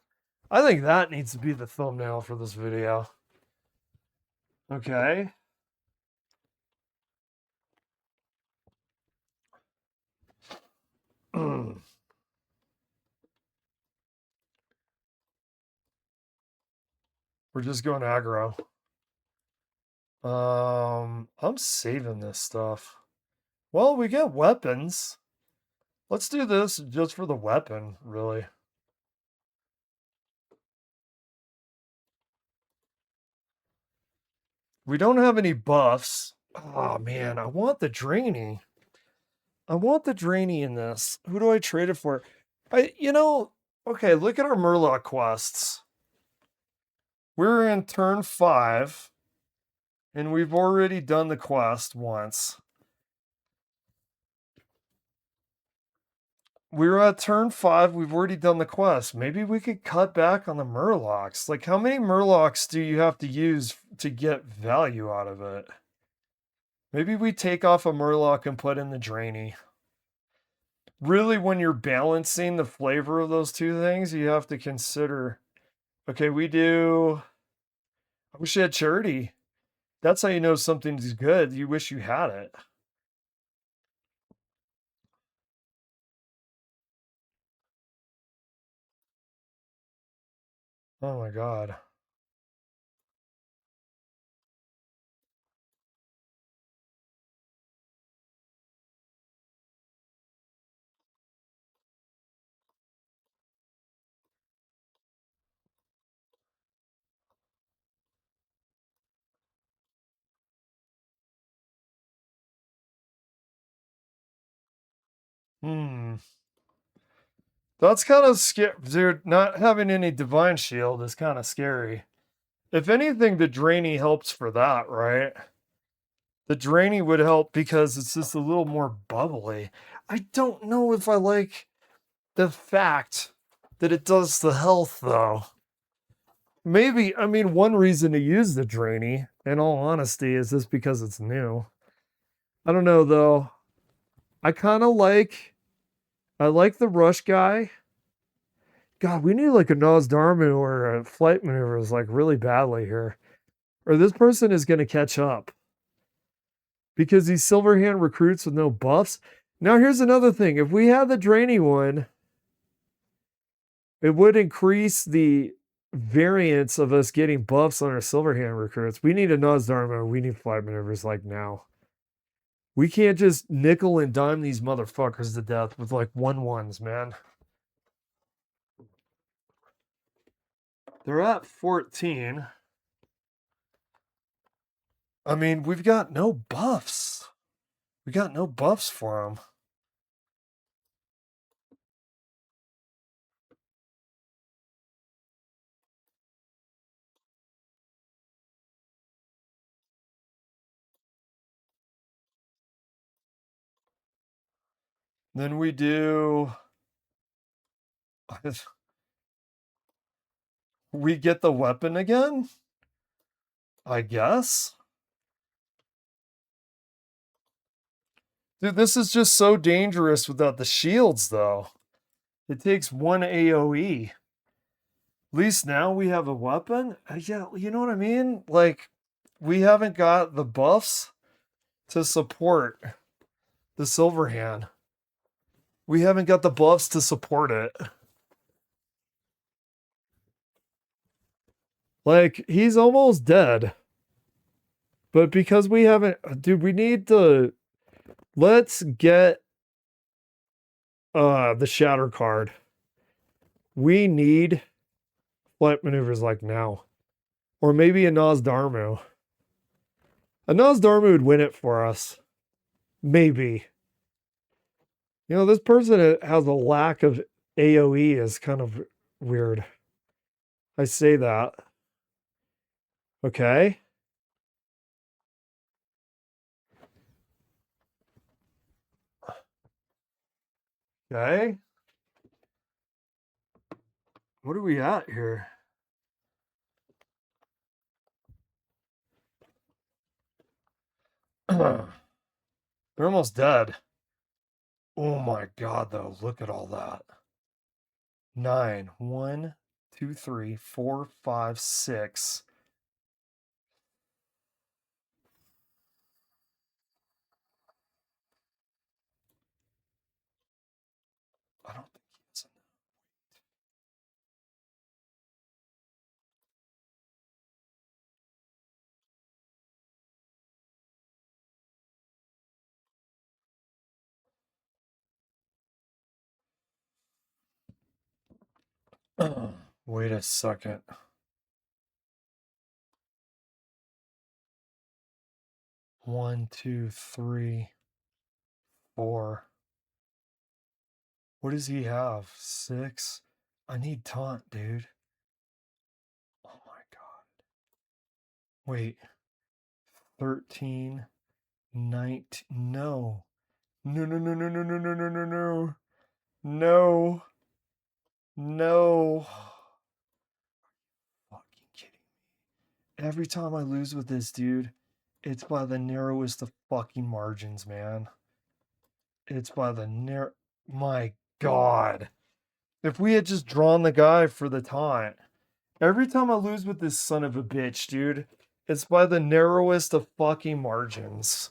I think that needs to be the thumbnail for this video. Okay. We're just going aggro. I'm saving this stuff. Well, we get weapons. Let's do this just for the weapon, really. We don't have any buffs. Oh, man, I want the Drainy. I want the Drainy in this. Who do I trade it for? Okay, look at our Murloc quests. We're in turn 5, and we've already done the quest once. We're at turn 5, we've already done the quest. Maybe we could cut back on the Murlocs. Like, how many Murlocs do you have to use to get value out of it? Maybe we take off a Murloc and put in the Drainy. Really, when you're balancing the flavor of those two things, you have to consider... Okay, I wish I had Charity. That's how you know something's good. You wish you had it. Oh my god. Hmm. That's kind of scary, dude. Not having any divine shield is kind of scary. If anything, the Drainy helps for that, right? The Drainy would help because it's just a little more bubbly. I don't know if I like the fact that it does the health, though. Maybe, I mean, one reason to use the Drainy, in all honesty, is just because it's new. I don't know, though. I kind of like, I like the Rush guy. God, we need like a Nosdarmu or a Flight Maneuvers like really badly here. Or this person is going to catch up. Because these Silverhand recruits with no buffs. Now, here's another thing. If we had the Drainy one, it would increase the variance of us getting buffs on our Silverhand recruits. We need a Nosdarma. We need Flight Maneuvers like now. We can't just nickel and dime these motherfuckers to death with like 1/1s, man. They're at 14. I mean, we've got no buffs. We got no buffs for them. Then we do. We get the weapon again? I guess. Dude, this is just so dangerous without the shields, though. It takes one AoE. At least now we have a weapon? Yeah, you know what I mean? Like, we haven't got the buffs to support the Silverhand. We haven't got the buffs to support it. Like, he's almost dead. But because we haven't... Dude, we need to... Let's get the Shatter card. We need Flight Maneuvers like now. Or maybe a Nosdarmu. A Nosdarmu would win it for us. Maybe. You know, this person has a lack of AoE is kind of weird. I say that. Okay. Okay. What are we at here? They're almost dead. Oh my god, though. Look at all that. 9. 1, 2, 3, 4, 5, 6. I don't think he has enough. Wait a second. 1, 2, 3, 4. What does he have? 6? I need taunt, dude. Oh my god. Wait. 13, 19. No. No, no, no, no, no, no, no, no, no, no. No. No. Fucking kidding me. Every time I lose with this dude, it's by the narrowest of fucking margins, man. It's by the narrow. My god. If we had just drawn the guy for the taunt. Every time I lose with this son of a bitch, dude, It's by the narrowest of fucking margins.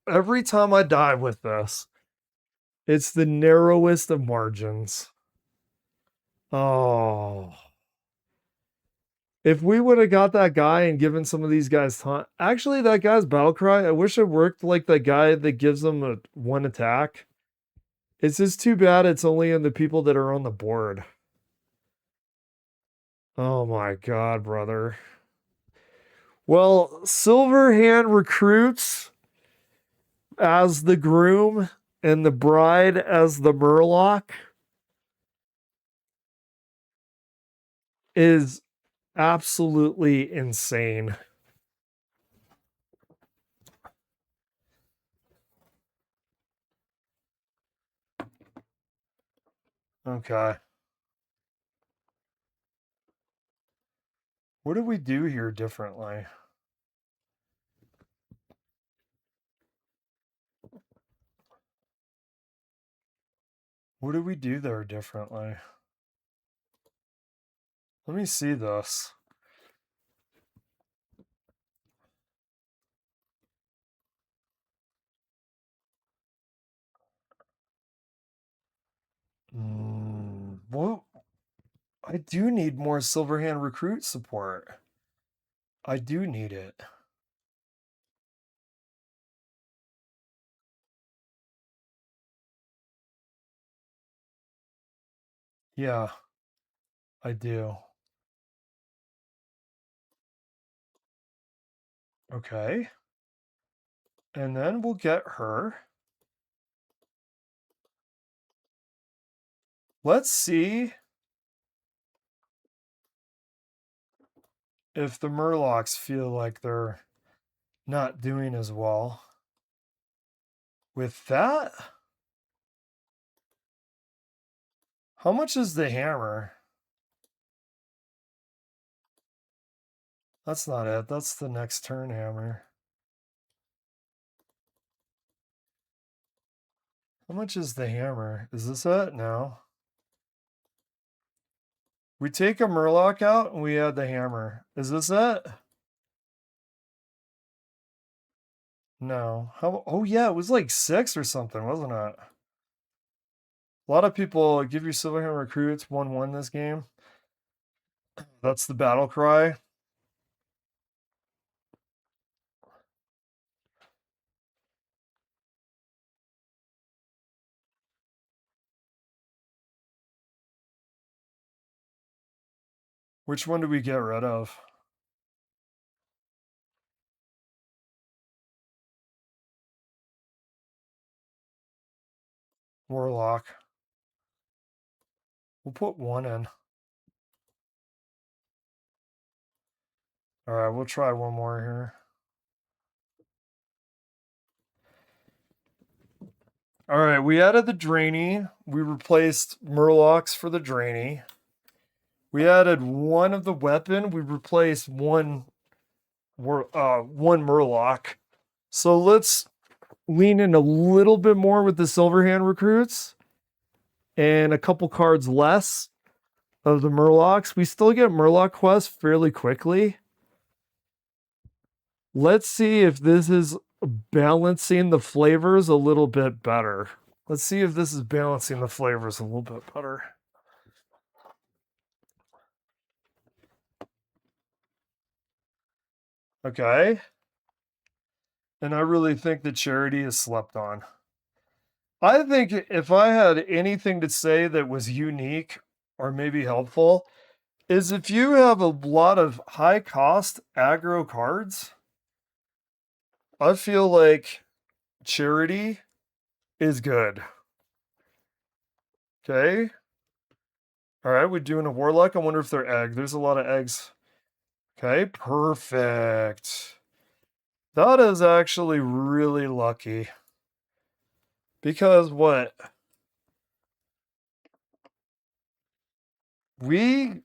Every time I die with this, it's the narrowest of margins. Oh. If we would have got that guy and given some of these guys time. Actually, that guy's battle cry, I wish it worked like the guy that gives them a one attack. It's just too bad it's only in the people that are on the board. Oh my god, brother. Well, Silverhand recruits as the groom and the bride as the Murloc is absolutely insane. Okay. What do we do here differently? What do we do there differently? Let me see this. What? I do need more Silverhand recruit support. I do need it. Yeah, I do. Okay. And then we'll get her. Let's see if the Murlocs feel like they're not doing as well. With that, how much is the hammer? That's not it. That's the next turn hammer. How much is the hammer? Is this it? No. We take a Murloc out and we add the hammer. Is this it? No. How? Oh yeah, it was like 6 or something, wasn't it? A lot of people give your Silverhand recruits 1-1 this game. That's the battle cry. Which one do we get rid of? Warlock. We'll put 1 in. Alright, we'll try one more here. Alright, we added the Drainy. We replaced Murlocs for the Drainy. We added one of the weapon. We replaced one Murloc. So let's lean in a little bit more with the Silverhand recruits and a couple cards less of the Murlocs. We still get Murloc quests fairly quickly. Let's see if this is balancing the flavors a little bit better. Let's see if this is balancing the flavors a little bit better. Okay. And I really think the charity is slept on. I think if I had anything to say that was unique or maybe helpful, is if you have a lot of high cost aggro cards, I feel like charity is good. Okay. All right, we're doing a warlock. I wonder if they're egg. There's a lot of eggs. Okay, perfect. That is actually really lucky. Because what? We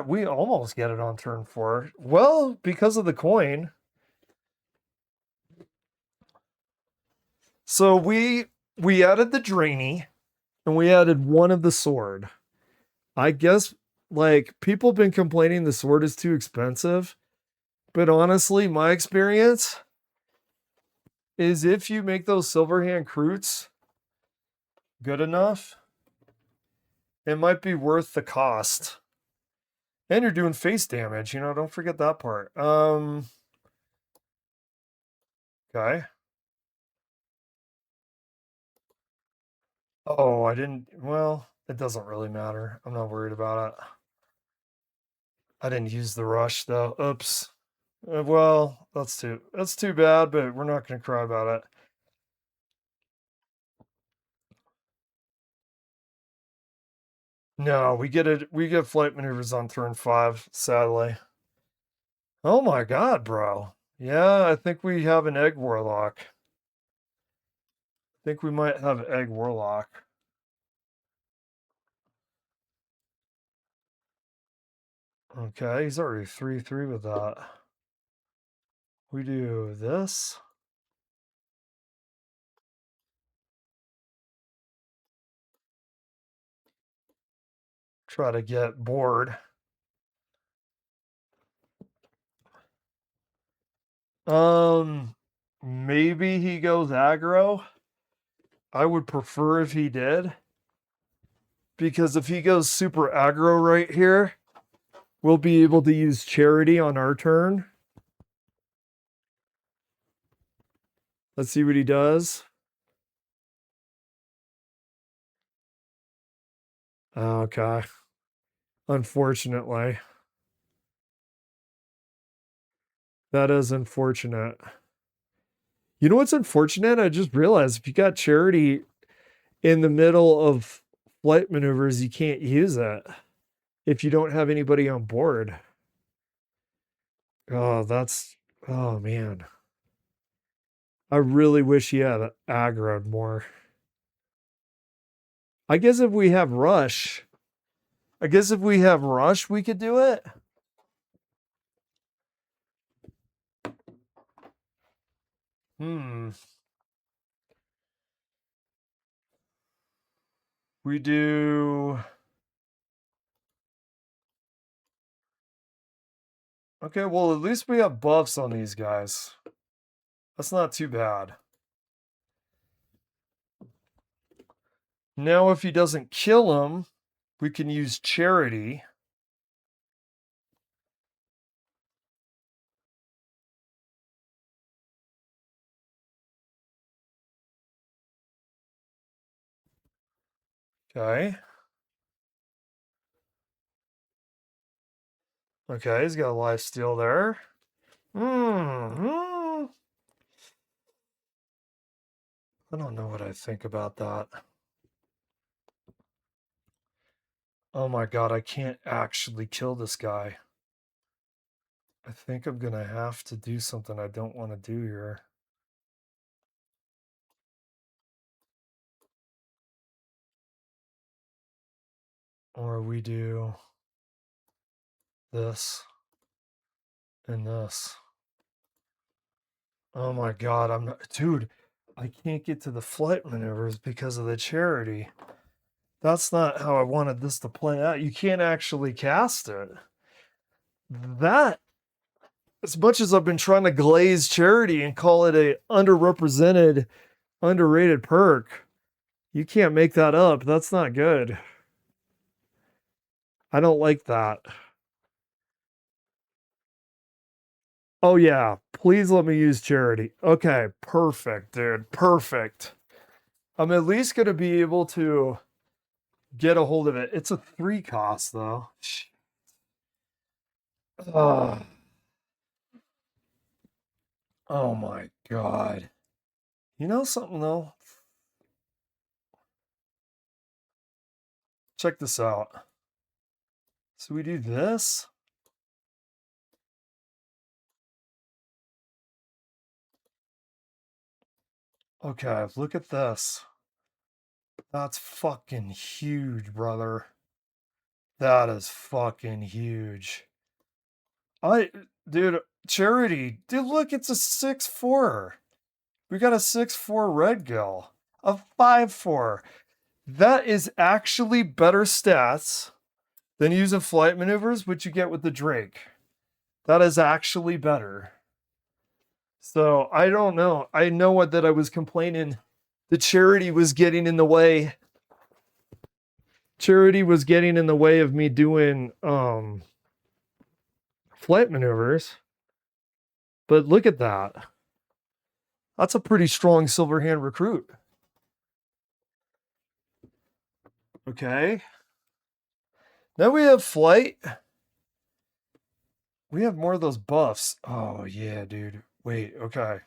almost get it on turn 4. Well, because of the coin. So we added the Drainy and we added one of the sword. I guess Like, people have been complaining the sword is too expensive. But honestly, my experience is if you make those Silverhand Croots good enough, it might be worth the cost. And you're doing face damage, you know, don't forget that part. Okay. Oh, I didn't, well, it doesn't really matter. I'm not worried about it. I didn't use the rush though. Oops. Well, that's too bad, but we're not going to cry about it. No, we get flight maneuvers on turn 5, sadly. Oh my god, bro. Yeah, I think we have an egg warlock. I think we might have egg warlock. Okay, he's already 3/3 with that. We do this. Try to get bored. Maybe he goes aggro. I would prefer if he did. Because if he goes super aggro right here, we'll be able to use charity on our turn. Let's see what he does. Okay. Unfortunately. That is unfortunate. You know what's unfortunate? I just realized if you got charity in the middle of flight maneuvers, you can't use it if you don't have anybody on board. Oh man. I really wish he had aggroed more. I guess if we have rush, we could do it. We do. Okay, well, at least we have buffs on these guys. That's not too bad. Now, if he doesn't kill him, we can use charity. Okay. Okay, he's got a life steal there. I don't know what I think about that. Oh my god, I can't actually kill this guy. I think I'm gonna have to do something I don't want to do here. Or we do this and this. Oh my god, dude, I can't get to the flight maneuvers because of the charity. That's not how I wanted this to play out. You can't actually cast it. That, as much as I've been trying to glaze charity and call it a underrepresented, underrated perk, you can't make that up. That's not good. I don't like that. Oh yeah, please let me use charity. Okay, perfect, dude. Perfect. I'm at least going to be able to get a hold of it. It's a 3 cost though. Oh, oh my god. You know something though? Check this out. So we do this. Okay, look at this. That's fucking huge, brother. That is fucking huge. Dude, charity. Dude, look, it's a 6/4. We got a 6/4 red gill. A 5/4. That is actually better stats Then using flight maneuvers, which you get with the Drake. That is actually better. So I don't know. I know what that I was complaining. The charity was getting in the way. Charity was getting in the way of me doing flight maneuvers. But look at that. That's a pretty strong Silverhand recruit. Okay. Now we have flight. We have more of those buffs. Oh, yeah, dude. Wait, okay.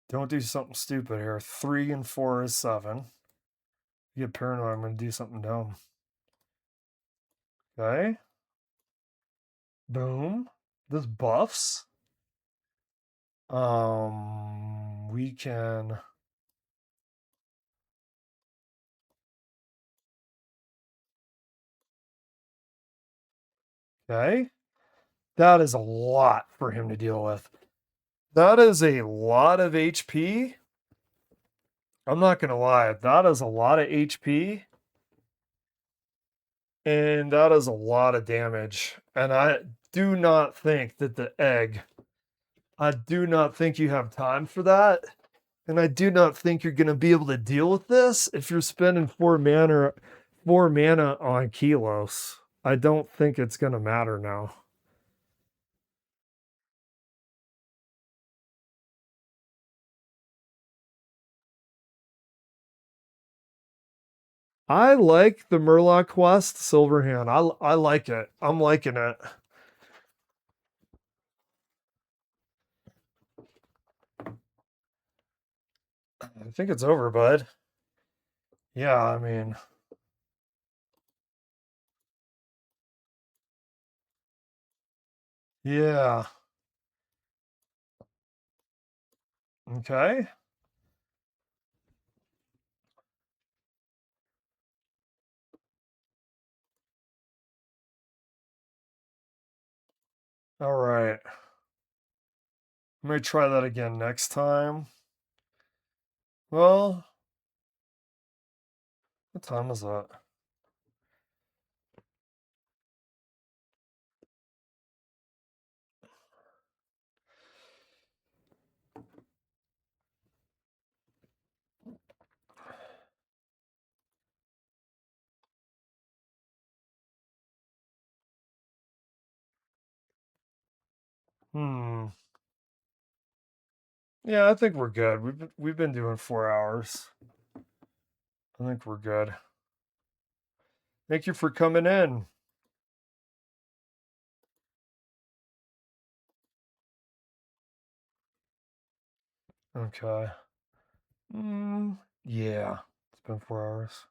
Don't do something stupid here. 3 and 4 is 7. You get paranoid, I'm going to do something dumb. Okay. Boom. This buffs. We can... Okay. That is a lot for him to deal with. That is a lot of HP. I'm not going to lie. That is a lot of HP. And that is a lot of damage. And I do not think that the egg, I do not think you have time for that. And I do not think you're going to be able to deal with this if you're spending 4 mana on Kilos. I don't think it's going to matter now. I like the Murloc quest, Silverhand. I like it. I'm liking it. I think it's over, bud. Yeah, I mean... Yeah. Okay. All right. Let me try that again next time. Well, what time is that? Yeah, I think we're good. We've been doing 4 hours. I think we're good. Thank you for coming in. Okay. Yeah, it's been 4 hours.